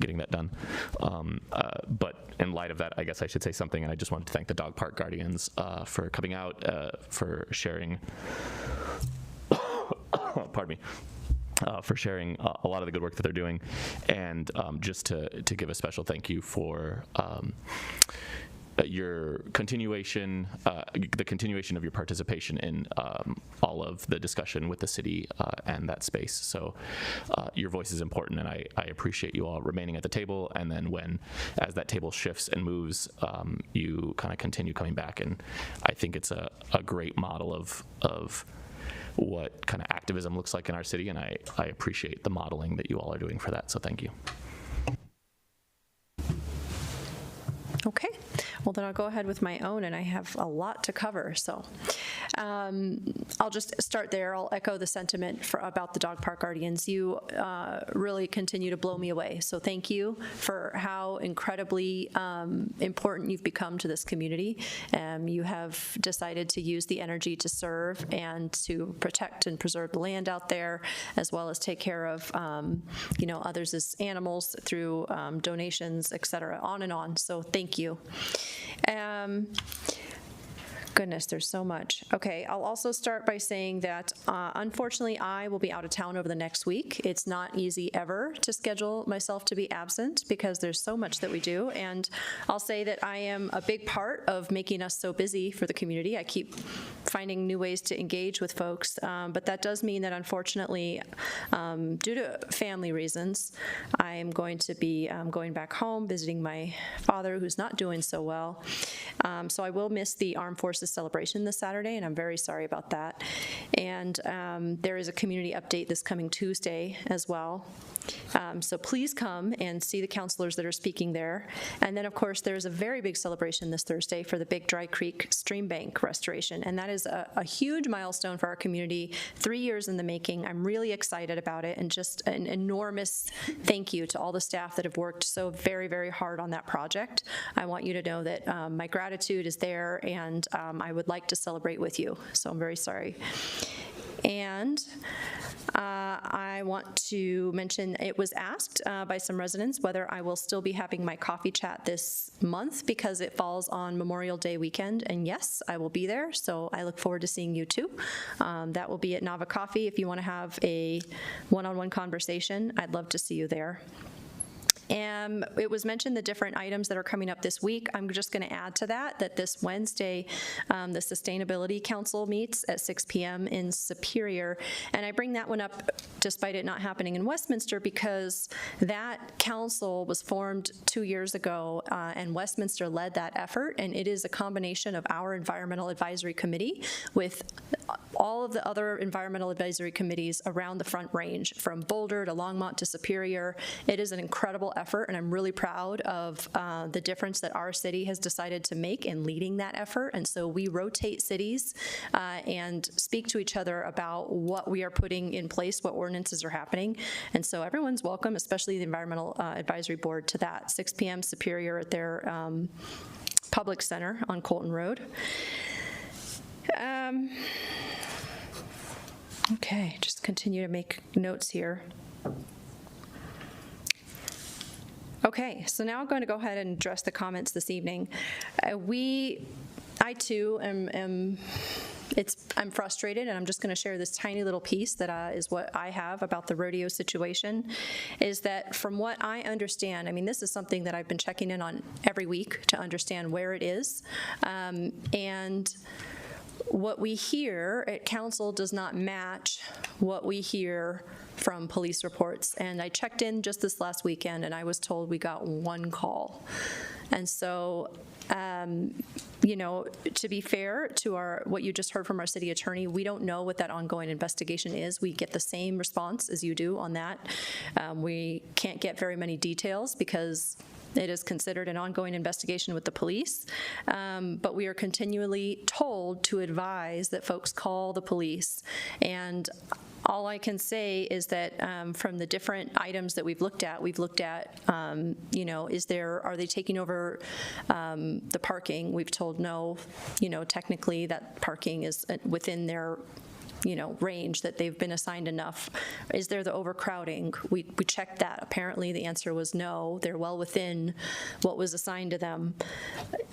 getting that done. But in light of that, I guess I should say something, and I just wanted to thank the dog park guardians for coming out, for sharing, pardon me, for sharing a lot of the good work that they're doing, and just to give a special thank you for your continuation, the continuation of your participation in all of the discussion with the city and that space. So your voice is important, and I appreciate you all remaining at the table, and then as that table shifts and moves, you kind of continue coming back, and I think it's a great model of what kind of activism looks like in our city, and I appreciate the modeling that you all are doing for that, so thank you. Okay, well then I'll go ahead with my own, and I have a lot to cover, so I'll just start there. I'll echo the sentiment about the dog park guardians. You really continue to blow me away, so thank you for how incredibly important you've become to this community. You have decided to use the energy to serve and to protect and preserve the land out there, as well as take care of others as animals through donations, et cetera, on and on, so thank you. Goodness, there's so much. Okay, I'll also start by saying that unfortunately I will be out of town over the next week. It's not easy ever to schedule myself to be absent because there's so much that we do, and I'll say that I am a big part of making us so busy for the community. I keep finding new ways to engage with folks, but that does mean that unfortunately, due to family reasons, I'm going to be going back home, visiting my father who's not doing so well. So I will miss the Armed Forces celebration this Saturday, and I'm very sorry about that. And there is a community update this coming Tuesday as well. So please come and see the counselors that are speaking there. And then, of course, there's a very big celebration this Thursday for the Big Dry Creek Stream Bank restoration, and that is a huge milestone for our community, 3 years in the making. I'm really excited about it, and just an enormous thank you to all the staff that have worked so very, very hard on that project. I want you to know that my gratitude is there, and I would like to celebrate with you, so I'm very sorry. And I want to mention it was asked by some residents whether I will still be having my coffee chat this month because it falls on Memorial Day weekend, and yes, I will be there, so I look forward to seeing you too. That will be at Nava Coffee. If you want to have a one-on-one conversation, I'd love to see you there. It was mentioned the different items that are coming up this week. I'm just going to add to that this Wednesday, the Sustainability Council meets at 6 p.m. in Superior. And I bring that one up despite it not happening in Westminster because that council was formed 2 years ago, and Westminster led that effort. And it is a combination of our Environmental Advisory Committee with all of the other environmental advisory committees around the Front Range, from Boulder to Longmont to Superior. It is an incredible effort, and I'm really proud of the difference that our city has decided to make in leading that effort. And so we rotate cities and speak to each other about what we are putting in place, what ordinances are happening. And so everyone's welcome, especially the Environmental Advisory Board, to that 6 p.m. Superior at their Public Center on Colton Road. Okay, just continue to make notes here. Okay, so now I'm going to go ahead and address the comments this evening. I too am I'm frustrated, and I'm just going to share this tiny little piece that is what I have about the rodeo situation, is that from what I understand, I mean, this is something that I've been checking in on every week to understand where it is, and what we hear at council does not match what we hear from police reports. And I checked in just this last weekend, and I was told we got one call. And so, you know, to be fair to what you just heard from our city attorney, we don't know what that ongoing investigation is. We get the same response as you do on that. We can't get very many details because it is considered an ongoing investigation with the police, but we are continually told to advise that folks call the police. And all I can say is that from the different items that we've looked at, you know, are they taking over the parking? We've told no, you know, technically that parking is within their range, that they've been assigned enough. Is there the overcrowding? We checked that. Apparently the answer was no. They're well within what was assigned to them.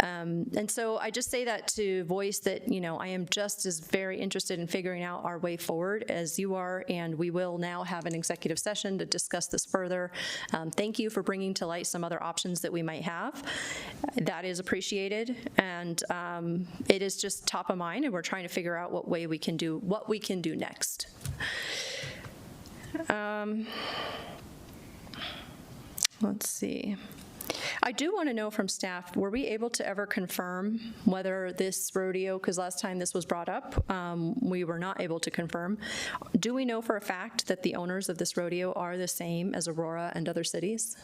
And so I just say that to voice that, I am just as very interested in figuring out our way forward as you are, and we will now have an executive session to discuss this further. Thank you for bringing to light some other options that we might have. That is appreciated, and it is just top of mind, and we're trying to figure out what we can do next. Let's see. I do want to know from staff, were we able to ever confirm whether this rodeo, because last time this was brought up, we were not able to confirm. Do we know for a fact that the owners of this rodeo are the same as Aurora and other cities?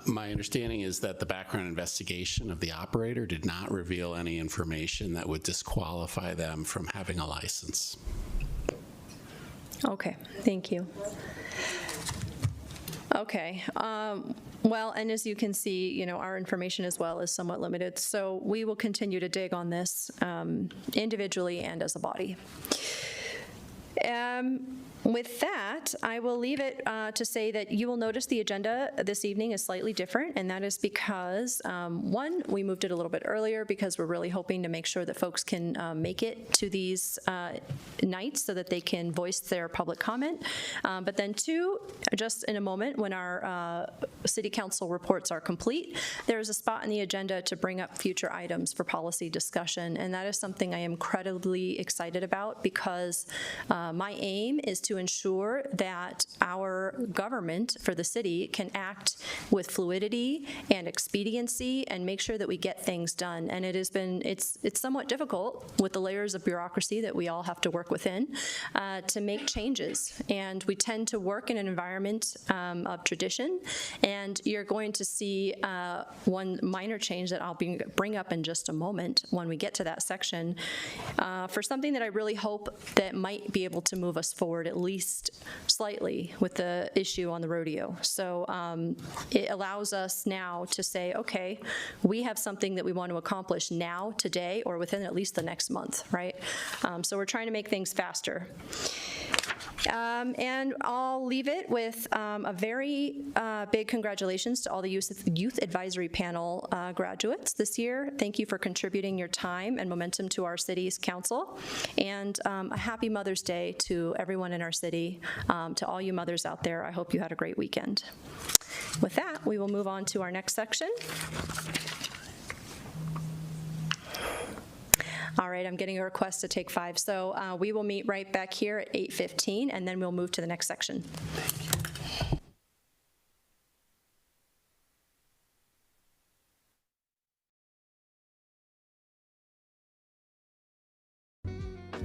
My understanding is that the background investigation of the operator did not reveal any information that would disqualify them from having a license. Okay, thank you. Okay, well, and as you can see, our information as well is somewhat limited, so we will continue to dig on this individually and as a body. With that, I will leave it to say that you will notice the agenda this evening is slightly different, and that is because, one, we moved it a little bit earlier because we're really hoping to make sure that folks can make it to these nights so that they can voice their public comment. But then two, just in a moment when our city council reports are complete, there is a spot in the agenda to bring up future items for policy discussion, and that is something I am incredibly excited about because my aim is to to ensure that our government for the city can act with fluidity and expediency and make sure that we get things done. And it has been, it's somewhat difficult with the layers of bureaucracy that we all have to work within to make changes. And we tend to work in an environment of tradition. And you're going to see one minor change that I'll bring up in just a moment when we get to that section for something that I really hope that might be able to move us forward at least slightly with the issue on the rodeo. So it allows us now to say, okay, we have something that we want to accomplish now, today, or within at least the next month, right? So we're trying to make things faster. And I'll leave it with a very big congratulations to all the Youth Advisory Panel graduates this year. Thank you for contributing your time and momentum to our city's council. And a happy Mother's Day to everyone in our city. To all you mothers out there, I hope you had a great weekend. With that, we will move on to our next section. All right, I'm getting a request to take 5. So we will meet right back here at 8:15, and then we'll move to the next section. Thank you.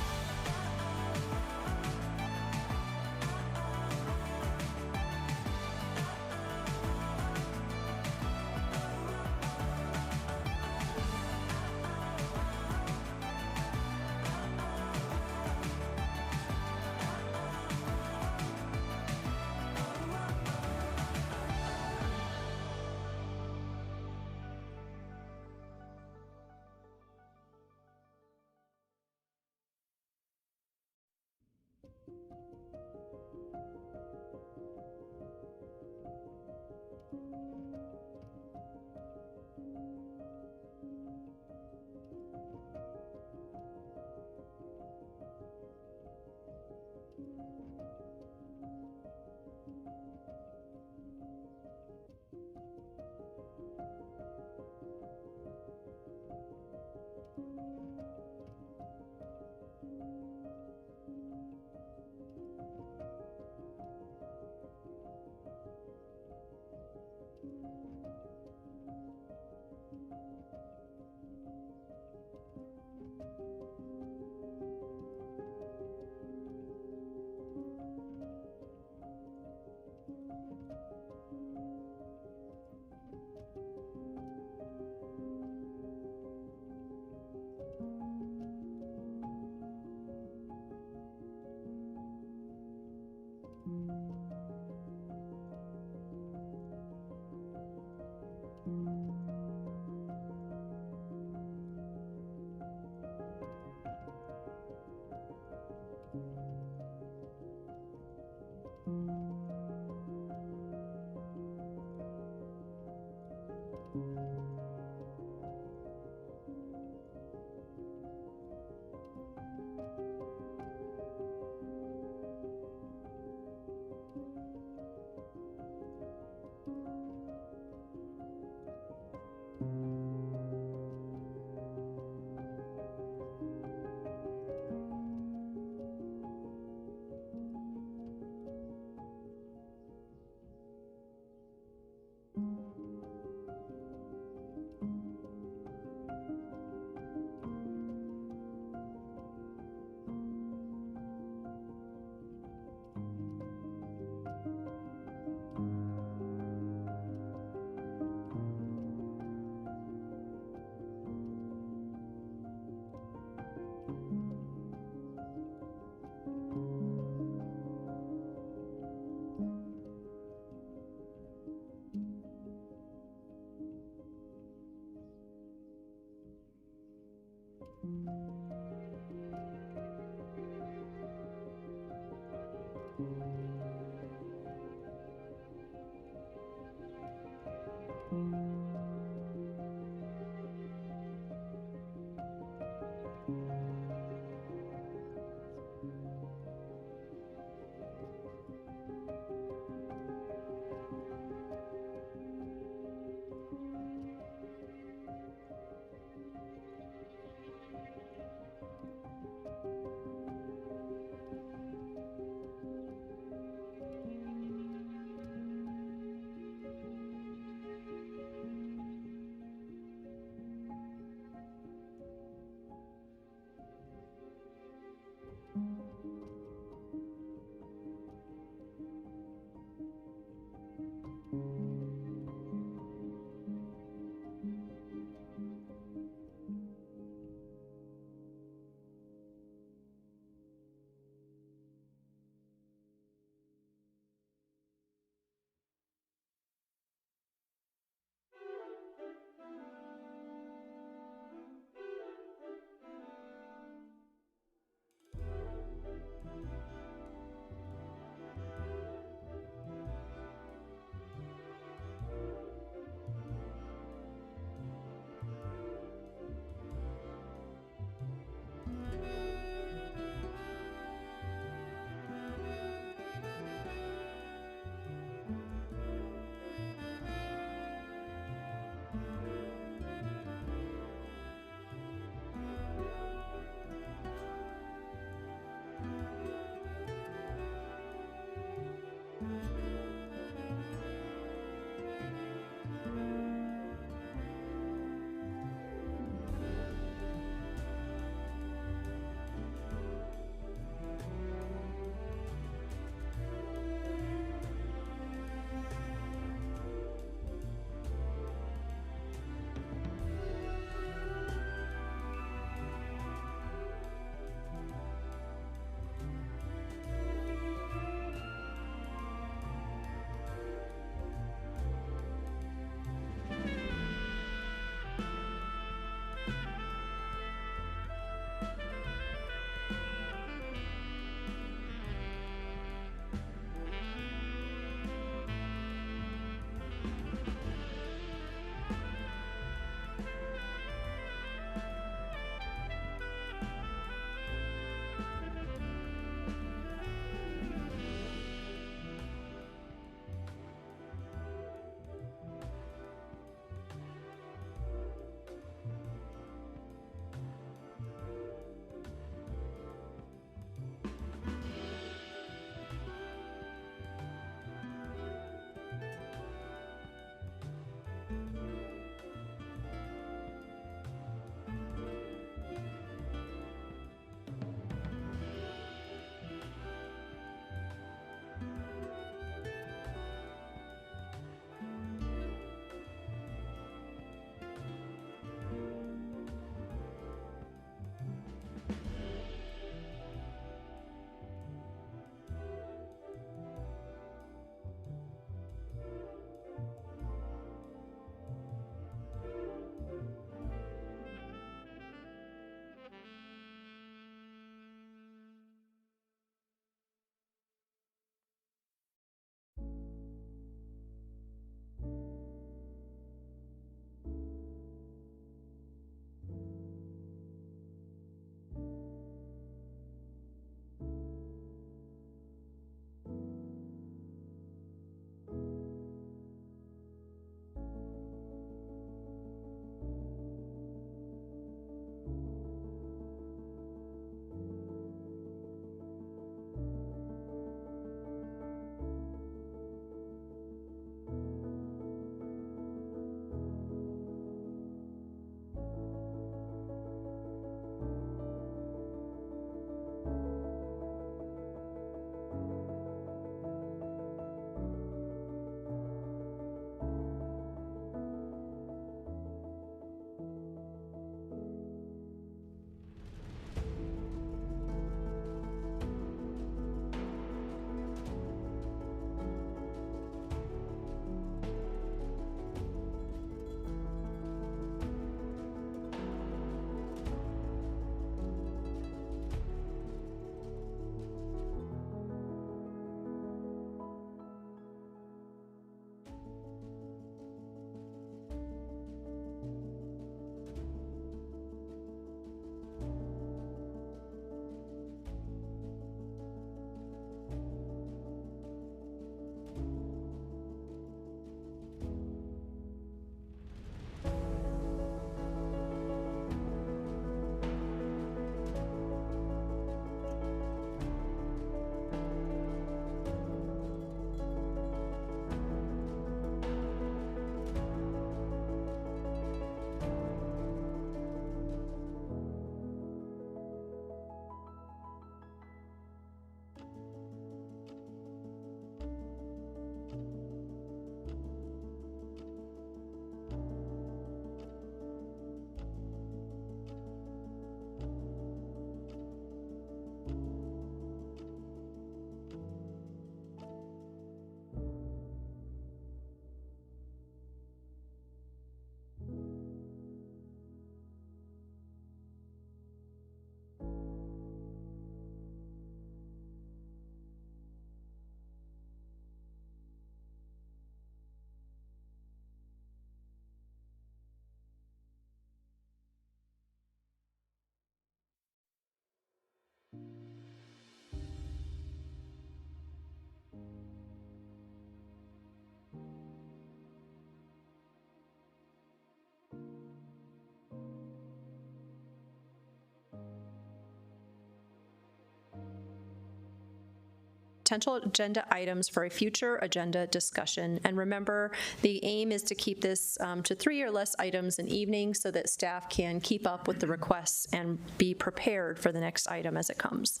potential agenda items for a future agenda discussion. And remember, the aim is to keep this to 3 or less items an evening so that staff can keep up with the requests and be prepared for the next item as it comes.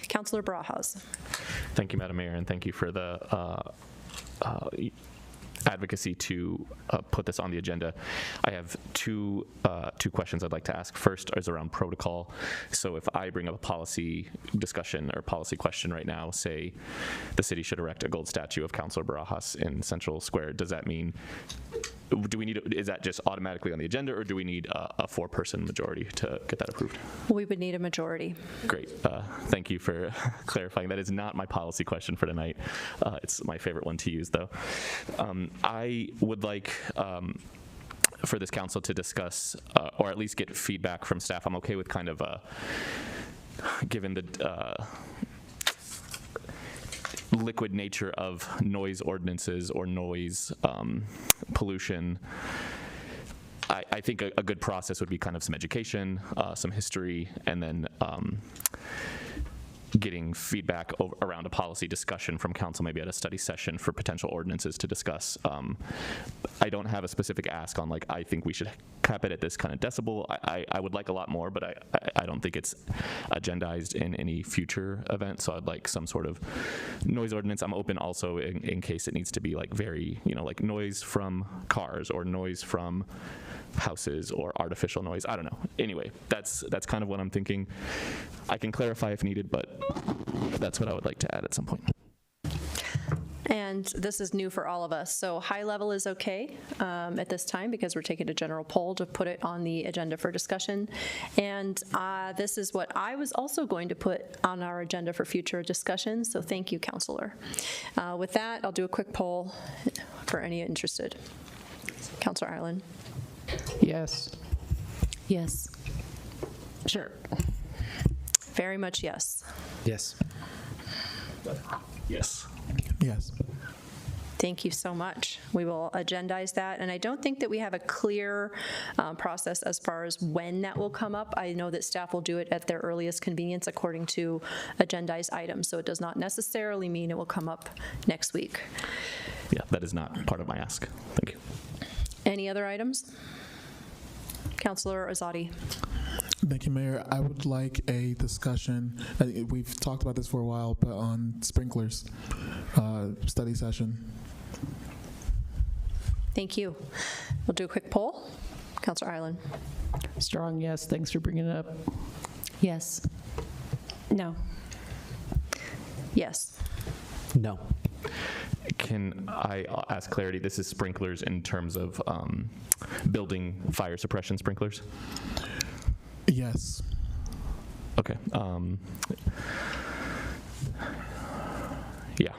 Councilor Barajas. Thank you, Madam Mayor, and thank you for the advocacy to put this on the agenda. I have two questions I'd like to ask. First is around protocol. So if I bring up a policy discussion or policy question right now, say the city should erect a gold statue of Councilor Barajas in Central Square, does that mean, is that just automatically on the agenda, or do we need a 4-person majority to get that approved? We would need a majority. Great. Thank you for clarifying. That is not my policy question for tonight. It's my favorite one to use, though. I would like for this council to discuss, or at least get feedback from staff. I'm okay with kind of, given the liquid nature of noise ordinances or noise pollution, I think a good process would be kind of some education, some history, and then getting feedback around a policy discussion from council, maybe at a study session for potential ordinances to discuss. I don't have a specific ask on, like, I think we should cap it at this kind of decibel. I would like a lot more, but I don't think it's agendized in any future event, so I'd like some sort of noise ordinance. I'm open also in case it needs to be like very, like noise from cars or noise from houses or artificial noise. I don't know. Anyway, that's kind of what I'm thinking. I can clarify if needed, but that's what I would like to add at some point. And this is new for all of us. So high level is okay at this time because we're taking a general poll to put it on the agenda for discussion. And this is what I was also going to put on our agenda for future discussions. So thank you, Councilor. With that, I'll do a quick poll for any interested. Councilor Ireland. Yes. Yes. Sure. Very much yes. Yes. Yes. Yes. Thank you so much. We will agendize that. And I don't think that we have a clear process as far as when that will come up. I know that staff will do it at their earliest convenience according to agendized items. So it does not necessarily mean it will come up next week. Yeah, that is not part of my ask. Thank you. Any other items? Councilor Azadi. Thank you, Mayor. I would like a discussion. We've talked about this for a while, but on sprinklers, study session. Thank you. We'll do a quick poll. Councilor Ireland. Strong yes. Thanks for bringing it up. Yes. No. Yes. No. Can I ask clarity? This is sprinklers in terms of building fire suppression sprinklers? Yes. Okay. Yeah.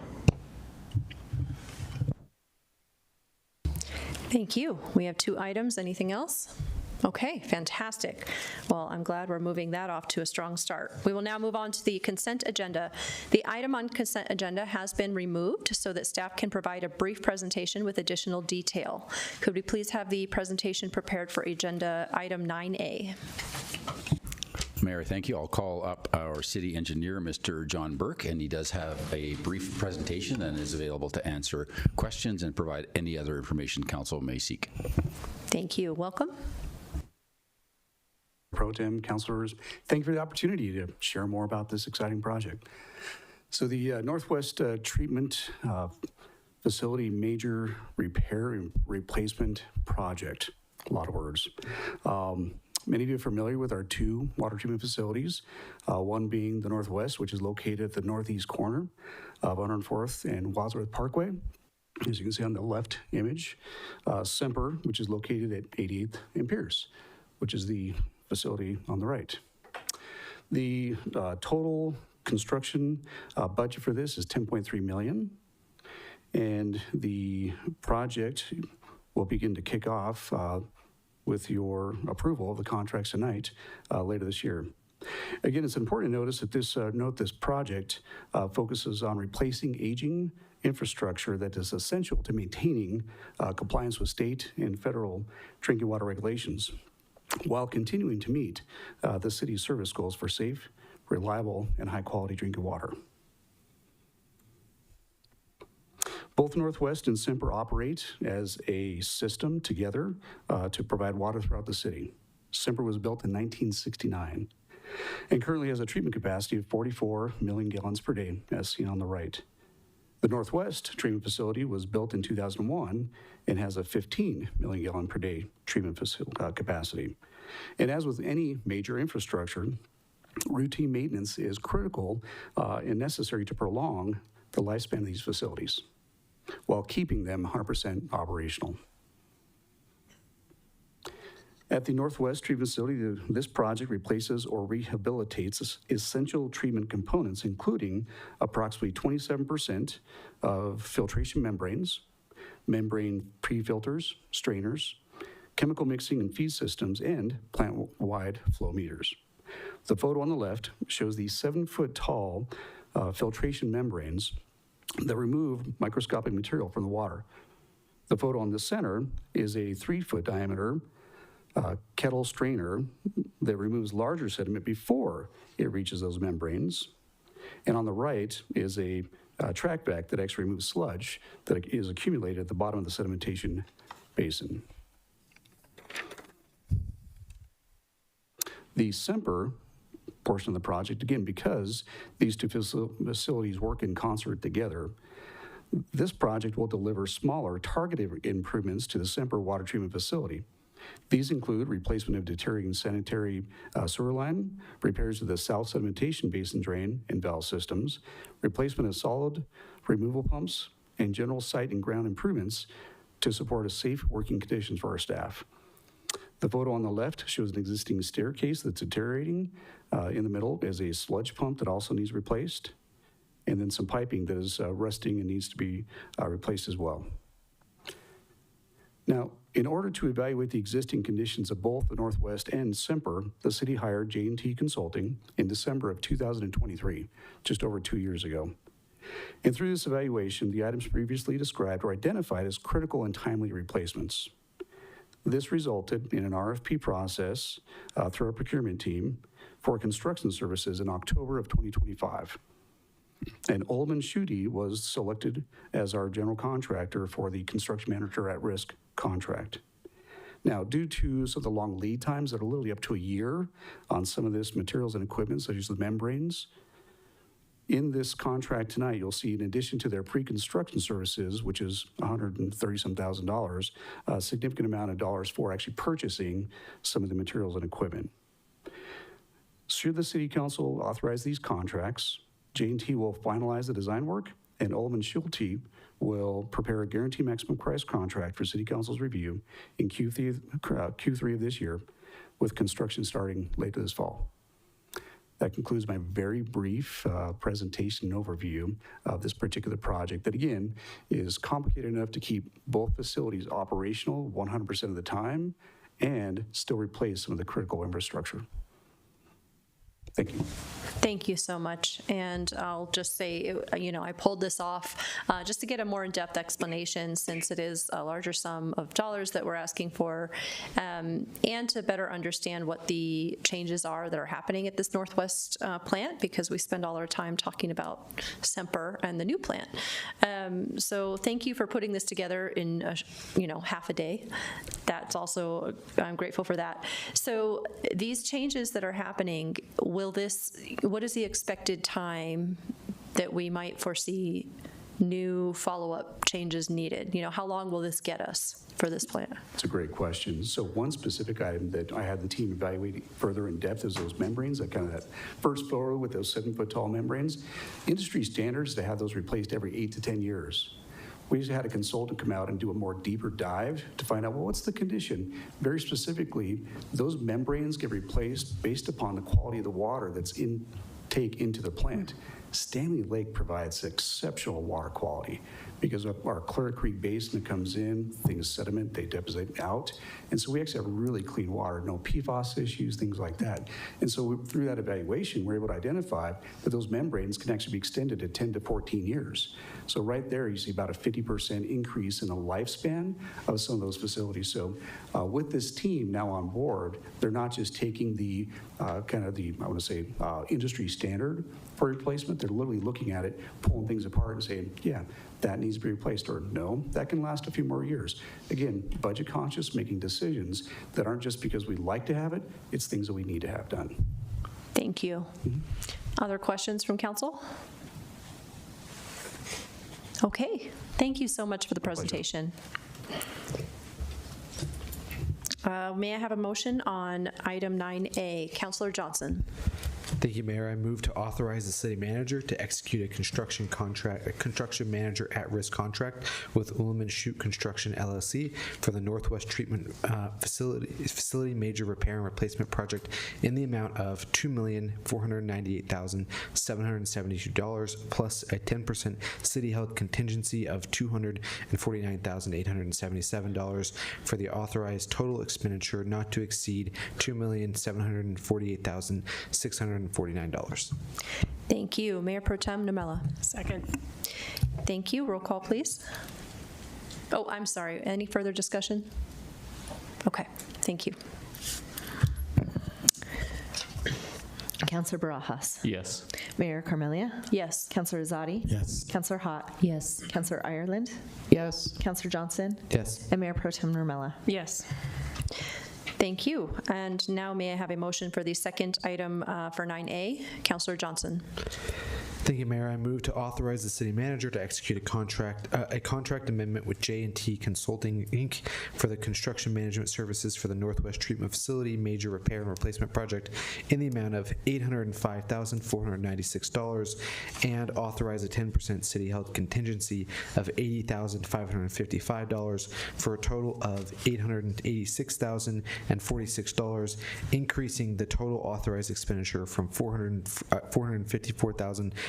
Thank you. We have 2 items. Anything else? Okay, fantastic. Well, I'm glad we're moving that off to a strong start. We will now move on to the consent agenda. The item on consent agenda has been removed so that staff can provide a brief presentation with additional detail. Could we please have the presentation prepared for agenda item 9A? Mayor, thank you. I'll call up our city engineer, Mr. John Burke, and he does have a brief presentation and is available to answer questions and provide any other information council may seek. Thank you. Welcome. Pro Tem, councilors, thank you for the opportunity to share more about this exciting project. So the Northwest Treatment Facility Major Repair and Replacement Project, a lot of words. Many of you are familiar with our 2 water treatment facilities, one being the Northwest, which is located at the northeast corner of 104th and Wadsworth Parkway, as you can see on the left image. Semper, which is located at 88th and Pierce, which is the facility on the right. The total construction budget for this is $10.3 million, and the project will begin to kick off with your approval of the contracts tonight later this year. Again, it's important to notice that this project focuses on replacing aging infrastructure that is essential to maintaining compliance with state and federal drinking water regulations, while continuing to meet the city's service goals for safe, reliable, and high-quality drinking water. Both Northwest and Semper operate as a system together to provide water throughout the city. Semper was built in 1969 and currently has a treatment capacity of 44 million gallons per day, as seen on the right. The Northwest treatment facility was built in 2001 and has a 15 million gallon per day treatment capacity. And as with any major infrastructure, routine maintenance is critical and necessary to prolong the lifespan of these facilities while keeping them 100% operational. At the Northwest Treatment Facility, this project replaces or rehabilitates essential treatment components, including approximately 27% of filtration membranes, membrane pre-filters, strainers, chemical mixing and feed systems, and plant-wide flow meters. The photo on the left shows these 7-foot-tall filtration membranes that remove microscopic material from the water. The photo on the center is a 3-foot diameter kettle strainer that removes larger sediment before it reaches those membranes. And on the right is a track vac that actually removes sludge that is accumulated at the bottom of the sedimentation basin. The Semper portion of the project, again, because these two facilities work in concert together, this project will deliver smaller, targeted improvements to the Semper water treatment facility. These include replacement of deteriorating sanitary sewer line, repairs to the south sedimentation basin drain and valve systems, replacement of solid removal pumps, and general site and ground improvements to support a safe working conditions for our staff. The photo on the left shows an existing staircase that's deteriorating. In the middle is a sludge pump that also needs replaced, and then some piping that is rusting and needs to be replaced as well. Now, in order to evaluate the existing conditions of both the Northwest and Semper, the city hired J&T Consulting in December of 2023, just over 2 years ago. And through this evaluation, the items previously described were identified as critical and timely replacements. This resulted in an RFP process through our procurement team for construction services in October of 2025. And Ullman Schutte was selected as our general contractor for the construction manager at risk contract. Now, due to some of the long lead times that are literally up to a year on some of this materials and equipment, such as the membranes, in this contract tonight, you'll see in addition to their pre-construction services, which is $130,000, a significant amount of dollars for actually purchasing some of the materials and equipment. Should the City Council authorize these contracts, J&T will finalize the design work, and Ullman Schutte will prepare a guarantee maximum price contract for City Council's review in Q3 of this year, with construction starting later this fall. That concludes my very brief presentation and overview of this particular project that, again, is complicated enough to keep both facilities operational 100% of the time and still replace some of the critical infrastructure. Thank you. Thank you so much. And I'll just say, I pulled this off just to get a more in-depth explanation, since it is a larger sum of dollars that we're asking for, and to better understand what the changes are that are happening at this Northwest plant, because we spend all our time talking about Semper and the new plant. So thank you for putting this together in half a day. That's also, I'm grateful for that. So these changes that are happening, what is the expected time that we might foresee new follow-up changes needed? How long will this get us for this plant? It's a great question. So one specific item that I had the team evaluate further in depth is those membranes, that first photo with those 7-foot-tall membranes. Industry standards to have those replaced every 8 to 10 years. We just had a consultant come out and do a more deeper dive to find out, well, what's the condition? Very specifically, those membranes get replaced based upon the quality of the water that's intake into the plant. Stanley Lake provides exceptional water quality because of our Clear Creek Basin that comes in, things sediment, they deposit out. And so we actually have really clean water, no PFAS issues, things like that. And so through that evaluation, we're able to identify that those membranes can actually be extended to 10 to 14 years. So right there, you see about a 50% increase in the lifespan of some of those facilities. So with this team now on board, they're not just taking the industry standard for replacement, They're literally looking at it, pulling things apart and saying, yeah, that needs to be replaced, or no, that can last a few more years. Again, budget conscious, making decisions that aren't just because we like to have it, it's things that we need to have done. Thank you. Other questions from council? Okay, thank you so much for the presentation. May I have a motion on item 9A? Councillor Johnson. Thank you, Mayor. I move to authorize the city manager to execute a construction manager at-risk contract with Ullman Shute Construction LLC for the Northwest Treatment Facility Major Repair and Replacement Project in the amount of $2,498,772 plus a 10% city-held contingency of $249,877 for the authorized total expenditure not to exceed $2,748,649. Thank you. Mayor Pro Tem Namella. Second. Thank you. Roll call, please. Oh, I'm sorry. Any further discussion? Okay. Thank you. Councillor Barajas. Yes. Mayor Carmelia. Yes. Councillor Azadi. Yes. Councillor Hott. Yes. Councillor Ireland. Yes. Councillor Johnson. Yes. And Mayor Pro Tem Normella. Yes. Thank you. And now may I have a motion for the second item for 9A? Councillor Johnson. Thank you, Mayor. I move to authorize the city manager to execute a contract amendment with J&T Consulting, Inc. for the construction management services for the Northwest Treatment Facility Major Repair and Replacement Project in the amount of $805,496 and authorize a 10% city-held contingency of $80,555 for a total of $886,046, increasing the total authorized expenditure from $454,949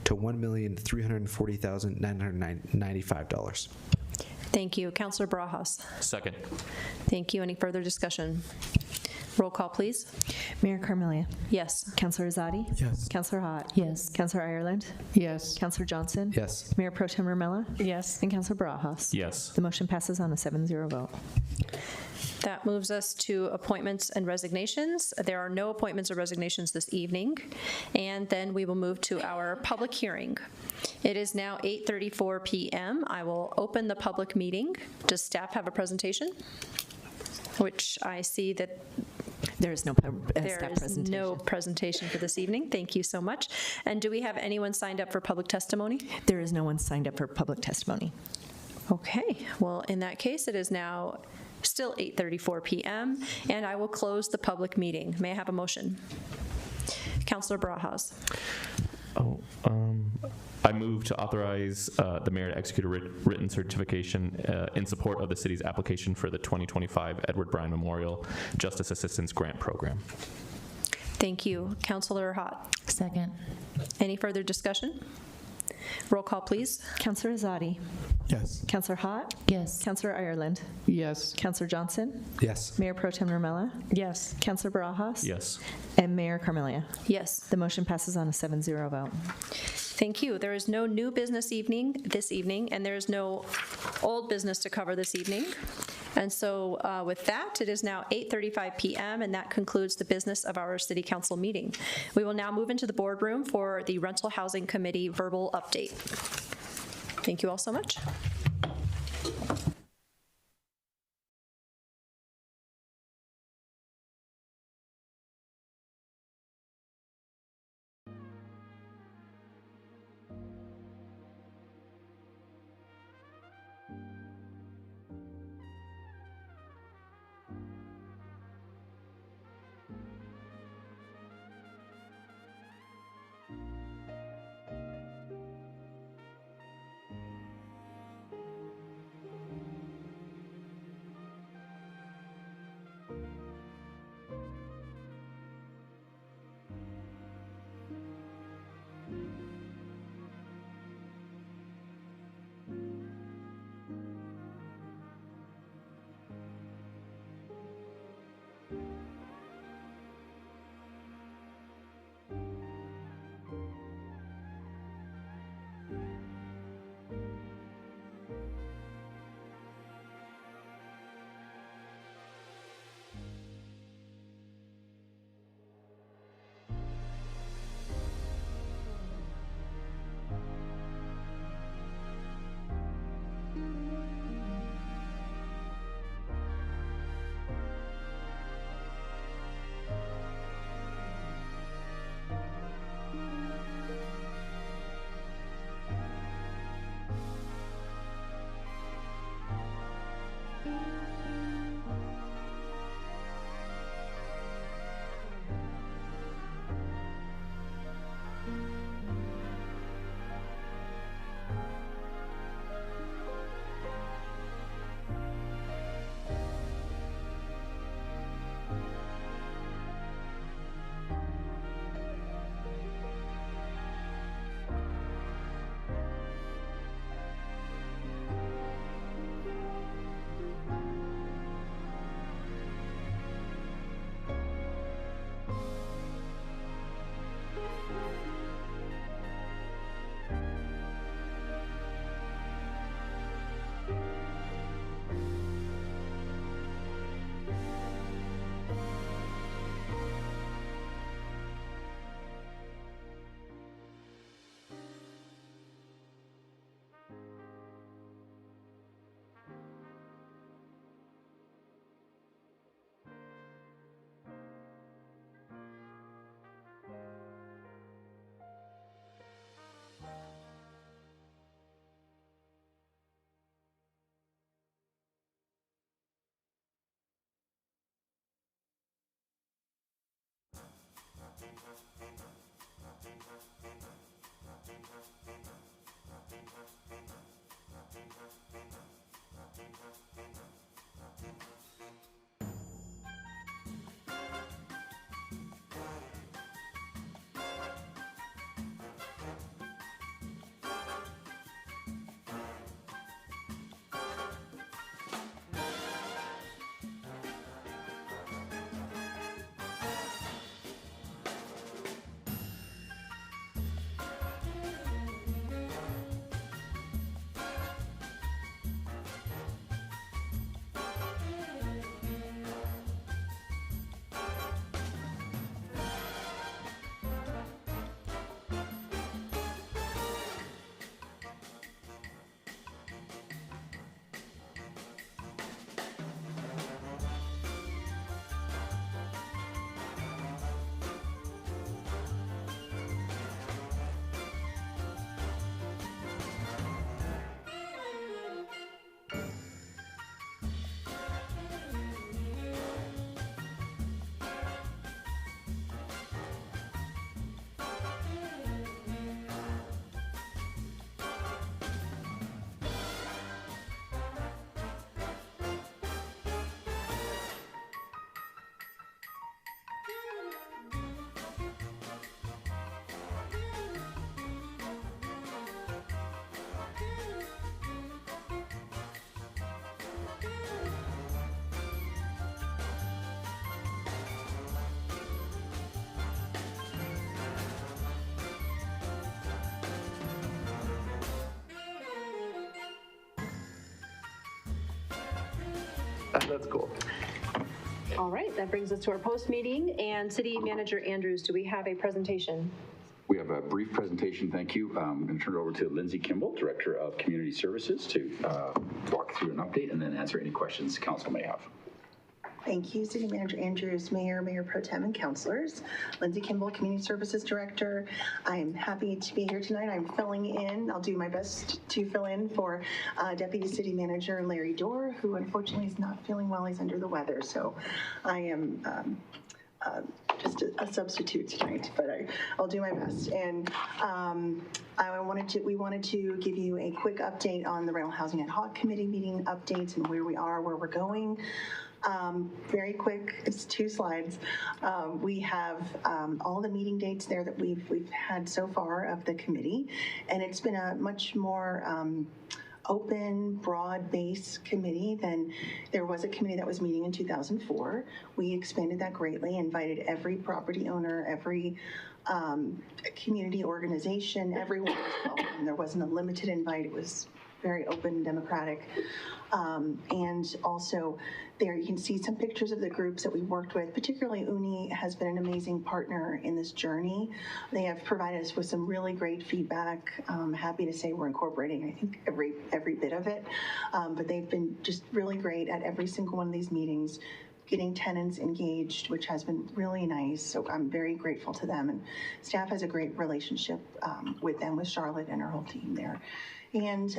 to $1,340,995. Thank you. Councillor Barajas. Second. Thank you. Any further discussion? Roll call, please. Mayor Carmelia. Yes. Councillor Azadi. Yes. Councillor Hott. Yes. Councillor Ireland. Yes. Councillor Johnson. Yes. Mayor Pro Tem Normella. Yes. And Councillor Barajas. Yes. The motion passes on a 7-0 vote. That moves us to appointments and resignations. There are no appointments or resignations this evening. And then we will move to our public hearing. It is now 8:34 p.m. I will open the public meeting. Does staff have a presentation? Which I see that there is no there staff is presentation. no presentation for this evening. Thank you so much. And do we have anyone signed up for public testimony? There is no one signed up for public testimony. Okay. Well, in that case, it is now still 8:34 p.m. and I will close the public meeting. May I have a motion? Councillor Barajas. I move to authorize the mayor to execute a written certification in support of the city's application for the 2025 Edward Bryan Memorial Justice Assistance Grant Program. Thank you. Councillor Hott. Second. Any further discussion? Roll call, please. Councillor Azadi. Yes. Councillor Hott. Yes. Councillor Ireland. Yes. Councillor Johnson. Yes. Mayor Pro Tem Normella. Yes. Councillor Barajas. Yes. And Mayor Carmelia. Yes. The motion passes on a 7-0 vote. Thank you. There is no new business this evening, and there is no old business to cover this evening. And so with that, it is now 8:35 p.m., and that concludes the business of our City Council meeting. We will now move into the boardroom for the Rental Housing Committee verbal update. Thank you all so much. that's cool. All right, that brings us to our post meeting. And City Manager Andrews, do we have a presentation? We have a brief presentation, thank you. I'm going to turn it over to Lindsay Kimball, Director of Community Services, to walk through an update and then answer any questions council may have. Thank you, City Manager Andrews, Mayor, Mayor Pro Tem, and councilors. Lindsay Kimball, Community Services Director. I'm happy to be here tonight. I'm filling in. I'll do my best to fill in for Deputy City Manager Larry Dorr, who unfortunately is not feeling well. He's under the weather. So I am just a substitute tonight, but I'll do my best. And we wanted to give you a quick update on the Rental Housing Ad Hoc Committee meeting updates and where we are, where we're going. Very quick, it's 2 slides. We have all the meeting dates there that we've had so far of the committee, and it's been a much more open, broad-based committee than there was a committee that was meeting in 2004. We expanded that greatly, invited every property owner, every community organization, everyone was welcome. There wasn't a limited invite. It was very open and democratic. And also there you can see some pictures of the groups that we worked with, particularly UNI has been an amazing partner in this journey. They have provided us with some really great feedback. I'm happy to say we're incorporating, I think, every bit of it. But they've been just really great at every single one of these meetings, getting tenants engaged, which has been really nice. So I'm very grateful to them. And staff has a great relationship with them, with Charlotte and her whole team there. And,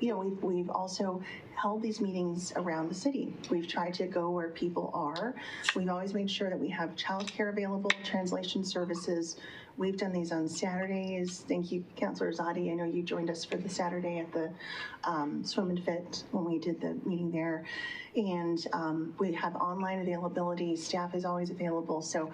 you know, we've also held these meetings around the city. We've tried to go where people are. We've always made sure that we have childcare available, translation services. We've done these on Saturdays. Thank you, Councilor Zadi. I know you joined us for the Saturday at the Swim and Fit when we did the meeting there. And we have online availability. Staff is always available. So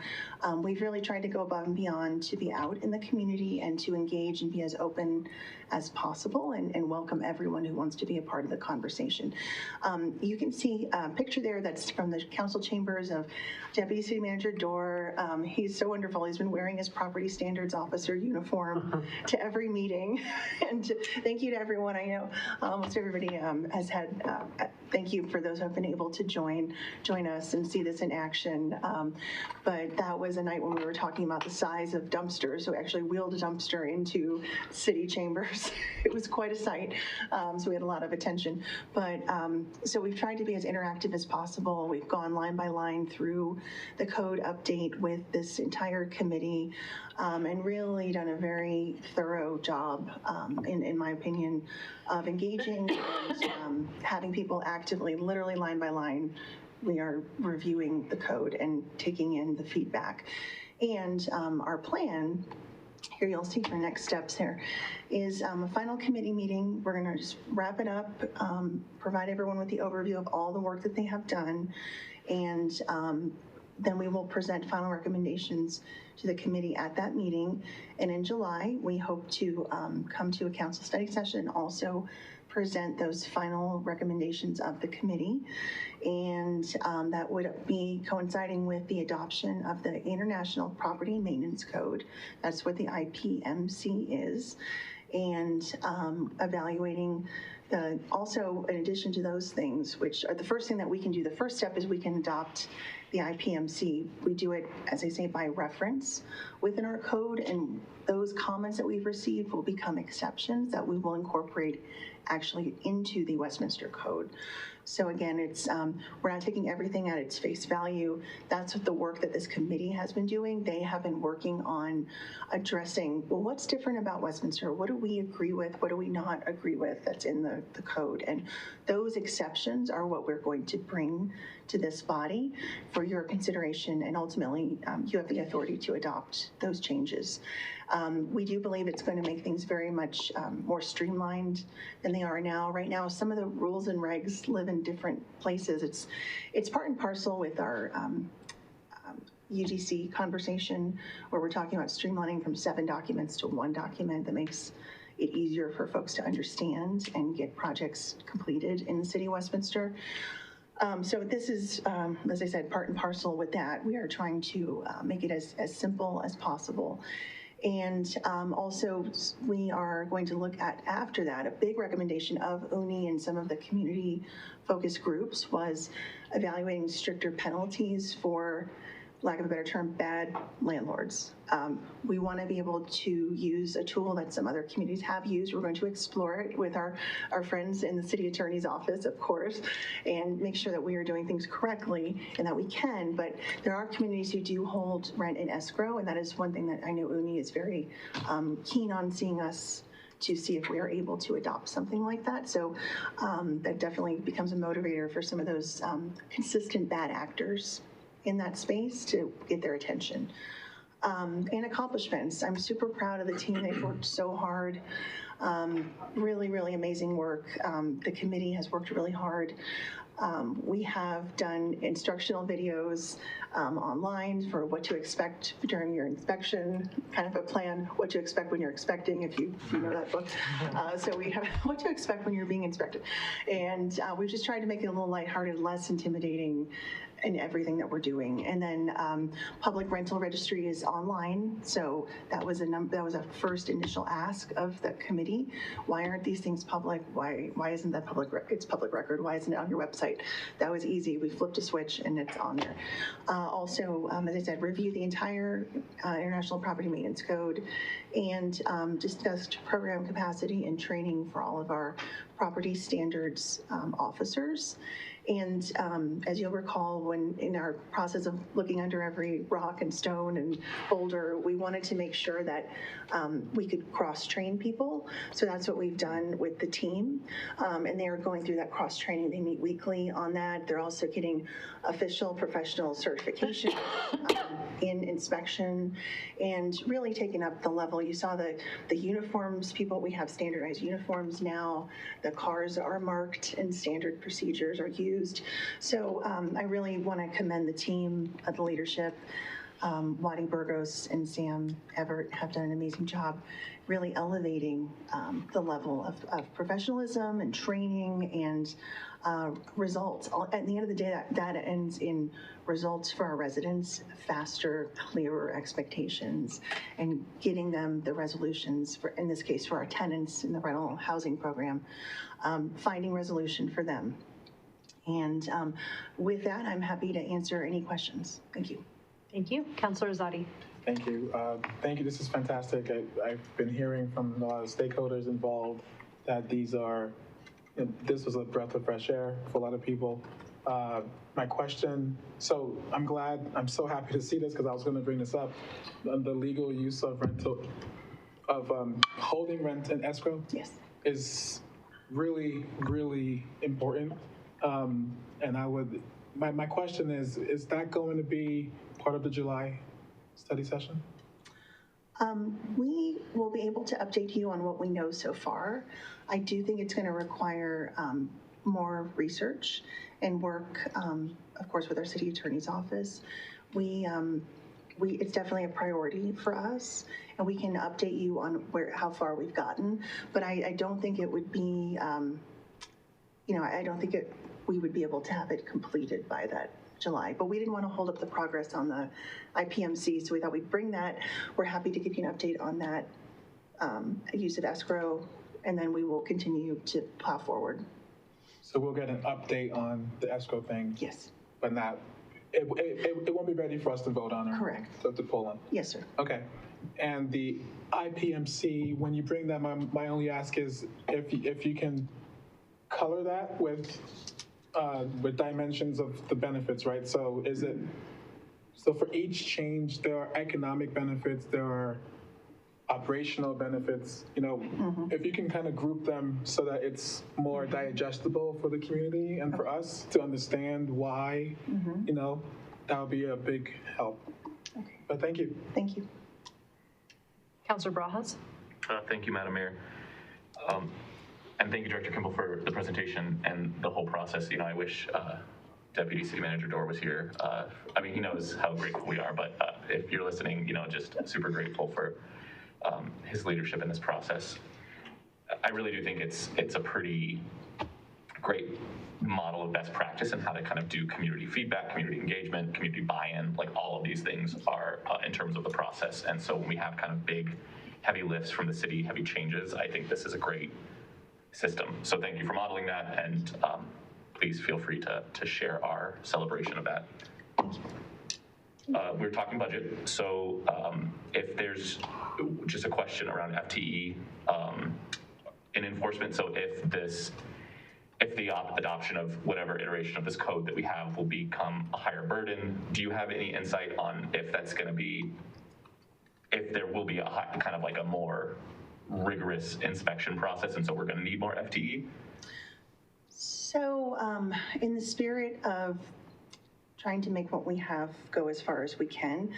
we've really tried to go above and beyond to be out in the community and to engage and be as open as possible and welcome everyone who wants to be a part of the conversation. You can see a picture there that's from the council chambers of Deputy City Manager Dorr. He's so wonderful. He's been wearing his property standards officer uniform to every meeting. And thank you to everyone. I know almost everybody has had, thank you for those who have been able to join us and see this in action. But that was a night when we were talking about the size of dumpsters. So we actually wheeled a dumpster into city chambers. It was quite a sight. So we had a lot of attention. But so we've tried to be as interactive as possible. We've gone line by line through the code update with this entire committee and really done a very thorough job, in my opinion, of engaging and having people actively, literally line by line, we are reviewing the code and taking in the feedback. And our plan, here you'll see for next steps here, is a final committee meeting. We're going to just wrap it up, provide everyone with the overview of all the work that they have done, and then we will present final recommendations to the committee at that meeting. And in July, we hope to come to a council study session and also present those final recommendations of the committee. And that would be coinciding with the adoption of the International Property Maintenance Code. That's what the IPMC is. And evaluating also, in addition to those things, which are the first thing that we can do, the first step is we can adopt the IPMC. We do it, as I say, by reference within our code, and those comments that we've received will become exceptions that we will incorporate actually into the Westminster Code. So again, it's we're not taking everything at its face value. That's what the work that this committee has been doing. They have been working on addressing, well, what's different about Westminster? What do we agree with? What do we not agree with that's in the code? And those exceptions are what we're going to bring to this body for your consideration, and ultimately you have the authority to adopt those changes. We do believe it's going to make things very much more streamlined than they are now. Right now, some of the rules and regs live in different places. It's part and parcel with our UGC conversation, where we're talking about streamlining from 7 documents to 1 document that makes it easier for folks to understand and get projects completed in the city of Westminster. So this is, as I said, part and parcel with that. We are trying to make it as simple as possible. And also, we are going to look at, after that, a big recommendation of UNI and some of the community focus groups was evaluating stricter penalties for, lack of a better term, bad landlords. We want to be able to use a tool that some other communities have used. We're going to explore it with our friends in the city attorney's office, of course, and make sure that we are doing things correctly and that we can. But there are communities who do hold rent in escrow, and that is one thing that I know UNI is very keen on seeing us to see if we are able to adopt something like that. So that definitely becomes a motivator for some of those consistent bad actors in that space to get their attention. And accomplishments. I'm super proud of the team. They've worked so hard. Really, really amazing work. The committee has worked really hard. We have done instructional videos online for what to expect during your inspection, kind of a plan, what to expect when you're expecting, if you know that book. So we have what to expect when you're being inspected. And we've just tried to make it a little lighthearted, less intimidating in everything that we're doing. And then public rental registry is online. So that was a first initial ask of the committee. Why aren't these things public? Why isn't that public? It's public record. Why isn't it on your website? That was easy. We flipped a switch and it's on there. Also, as I said, review the entire International Property Maintenance Code and discussed program capacity and training for all of our property standards officers. And as you'll recall, when in our process of looking under every rock and stone and boulder, we wanted to make sure that we could cross-train people. So that's what we've done with the team. And they are going through that cross-training. They meet weekly on that. They're also getting official professional certification in inspection and really taking up the level. You saw the uniforms, people, we have standardized uniforms now. The cars are marked and standard procedures are used. So I really want to commend the team, the leadership. Waddy Burgos and Sam Everett have done an amazing job really elevating the level of professionalism and training and results. At the end of the day, that ends in results for our residents, faster, clearer expectations, and getting them the resolutions, for, in this case, for our tenants in the rental housing program, finding resolution for them. And with that, I'm happy to answer any questions. Thank you. Thank you. Councilor Zadi. Thank you. Thank you. This is fantastic. I've been hearing from a lot of stakeholders involved that these are, this was a breath of fresh air for a lot of people. My question, so I'm so happy to see this because I was going to bring this up. The legal use of rental, of holding rent in escrow, yes, is really, really important. And I would, my question is that going to be part of the July study session? We will be able to update you on what we know so far. I do think it's going to require more research and work, of course, with our city attorney's office. It's definitely a priority for us, and we can update you on how far we've gotten. But I don't think it would be, I don't think we would be able to have it completed by that July. But we didn't want to hold up the progress on the IPMC, so we thought we'd bring that. We're happy to give you an update on that use of escrow, and then we will continue to plow forward. So we'll get an update on the escrow thing? Yes. But not, it won't be ready for us to vote on? Correct. To pull on? Yes, sir. Okay. And the IPMC, when you bring that, my only ask is if you can color that with dimensions of the benefits, right? So so for each change, there are economic benefits, there are operational benefits, if you can kind of group them so that it's more digestible for the community and for us to understand why, that would be a big help. Okay. But thank you. Thank you. Councilor Brajas. Thank you, Madam Mayor. And thank you, Director Kimball, for the presentation and the whole process. I wish Deputy City Manager Dorr was here. He knows how grateful we are, but if you're listening, just super grateful for his leadership in this process. I really do think it's a pretty great model of best practice and how to kind of do community feedback, community engagement, community buy-in, like all of these things are in terms of the process. And so when we have kind of big, heavy lifts from the city, heavy changes, I think this is a great system. So thank you for modeling that, and please feel free to share our celebration of that. We're talking budget, so if there's just a question around FTE in enforcement, so if the adoption of whatever iteration of this code that we have will become a higher burden, do you have any insight on if that's going to be, if there will be a high, kind of like a more rigorous inspection process, and so we're going to need more FTE? So in the spirit of trying to make what we have go as far as we can,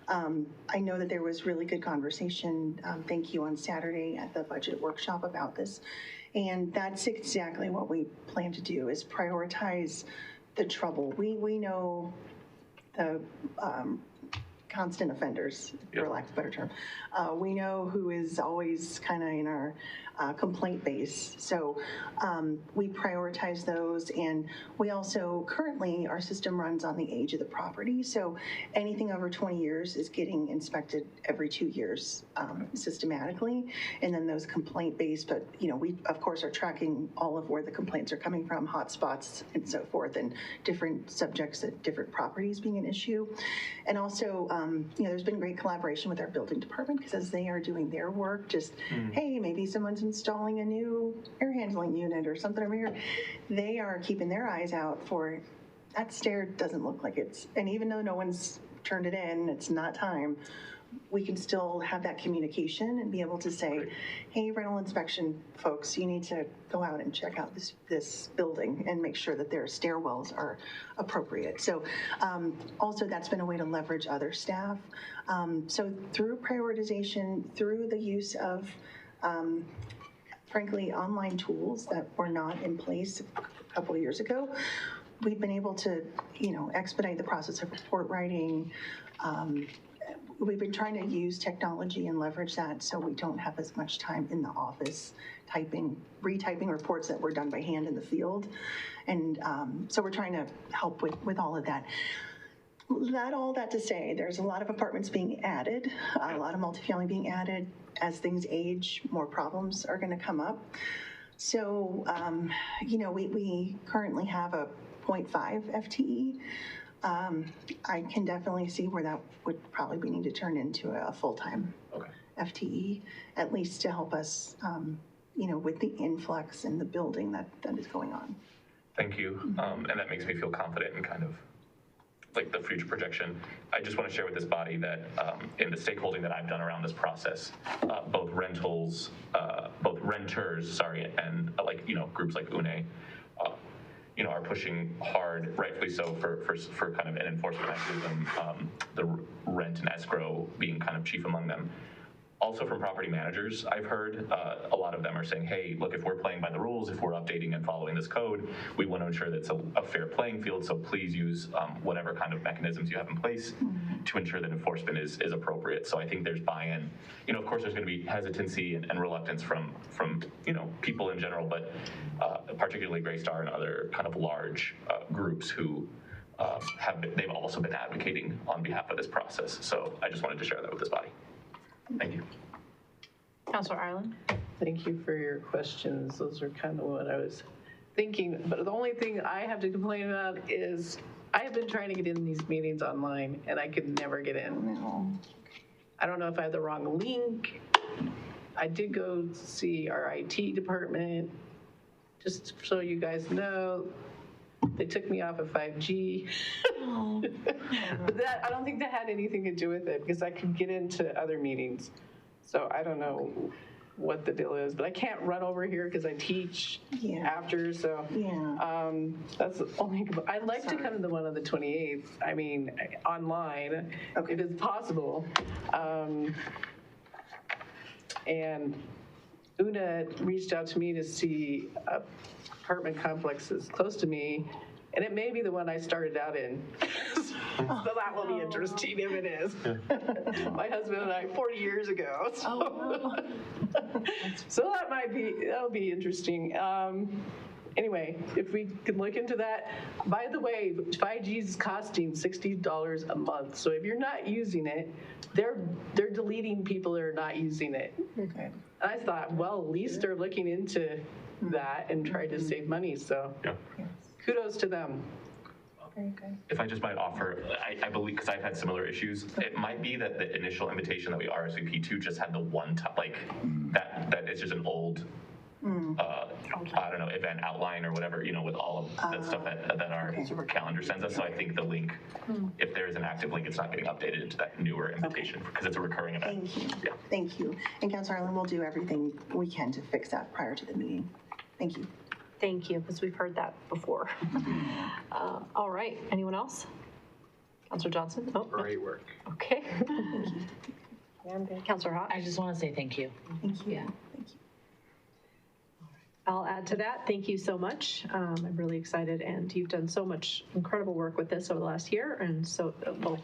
I know that there was really good conversation, thank you, on Saturday at the budget workshop about this. And that's exactly what we plan to do, is prioritize the trouble. We know the constant offenders, for lack of a better term. We know who is always kind of in our complaint base. So we prioritize those, and we also currently, our system runs on the age of the property. So anything over 20 years is getting inspected every 2 years systematically. And then those complaint based, but we of course are tracking all of where the complaints are coming from, hotspots and so forth, and different subjects at different properties being an issue. And also, there's been great collaboration with our building department, because as they are doing their work, just, hey, maybe someone's installing a new air handling unit or something over here, they are keeping their eyes out for that stair doesn't look like it's, and even though no one's turned it in, it's not time, we can still have that communication and be able to say, hey, rental inspection folks, you need to go out and check out this building and make sure that their stairwells are appropriate. So also that's been a way to leverage other staff. So through prioritization, through the use of, frankly, online tools that were not in place a couple of years ago, we've been able to, expedite the process of report writing. We've been trying to use technology and leverage that so we don't have as much time in the office retyping reports that were done by hand in the field. And so we're trying to help with all of that. All that to say, there's a lot of apartments being added, a lot of multifamily being added. As things age, more problems are going to come up. So, we currently have a 0.5 FTE. I can definitely see where that would probably need to turn into a full-time FTE, at least to help us, with the influx in the building that is going on. Thank you. And that makes me feel confident in kind of like the future projection. I just want to share with this body that in the stakeholding that I've done around this process, both renters, and groups like UNE, are pushing hard, rightfully so, for kind of an enforcement mechanism, the rent and escrow being kind of chief among them. Also from property managers, I've heard a lot of them are saying, hey, look, if we're playing by the rules, if we're updating and following this code, we want to ensure that it's a fair playing field, so please use whatever kind of mechanisms you have in place to ensure that enforcement is appropriate. So I think there's buy-in. Of course, there's going to be hesitancy and reluctance from people in general, but particularly Greystar and other kind of large groups who they've also been advocating on behalf of this process. So I just wanted to share that with this body. Thank you. Councilor Ireland? Thank you for your questions. Those are kind of what I was thinking. But the only thing I have to complain about is I have been trying to get in these meetings online and I could never get in. I don't know if I had the wrong link. I did go see our IT department, just so you guys know. They took me off of 5G. But I don't think that had anything to do with it, because I could get into other meetings. So I don't know what the deal is, but I can't run over here because I teach after. So that's the only. I'd like to come to the one on the 28th. I mean, online, if it's possible. And Una reached out to me to see apartment complexes close to me, and it may be the one I started out in. So that will be interesting if it is. My husband and I 40 years ago. So, so that'll be interesting. anyway, if we can look into that. By the way, 5G is costing $60 a month. So if you're not using it, they're deleting people that are not using it. Okay. And I thought, well, at least they're looking into that and trying to save money. So kudos to them. Very good. If I just might offer, I believe, because I've had similar issues, it might be that the initial invitation that we RSVP to just had the one time, like that it's just an old, I don't know, event outline or whatever, you know, with all of that stuff that our calendar sends us. So I think the link, if there is an active link, it's not getting updated into that newer invitation because it's a recurring event. Thank you. Yeah. Thank you. And Councilor Arlen, we'll do everything we can to fix that prior to the meeting. Thank you. Thank you, because we've heard that before. All right, anyone else? Councilor Johnson? Oh, Great work. okay. Councilor Hott? I just want to say thank you. Thank you. Yeah. I'll add to that. Thank you so much. I'm really excited, and you've done so much incredible work with this over the last year. And so, well,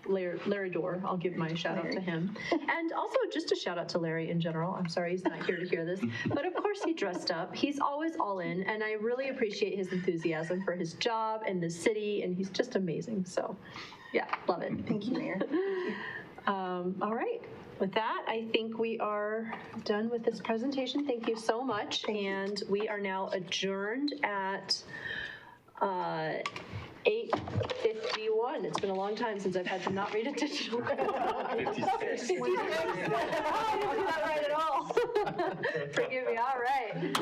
Larry Dorr, I'll give my shout out to him. And also just a shout out to Larry in general. I'm sorry he's not here to hear this, but of course he dressed up. He's always all in, and I really appreciate his enthusiasm for his job and the city, and he's just amazing. So, yeah, love it. Thank you, Mayor. All right. With that, I think we are done with this presentation. Thank you so much. And we are now adjourned at 8:51. It's been a long time since I've had to not read a digital. 56. I didn't do that right at all. Forgive me. All right.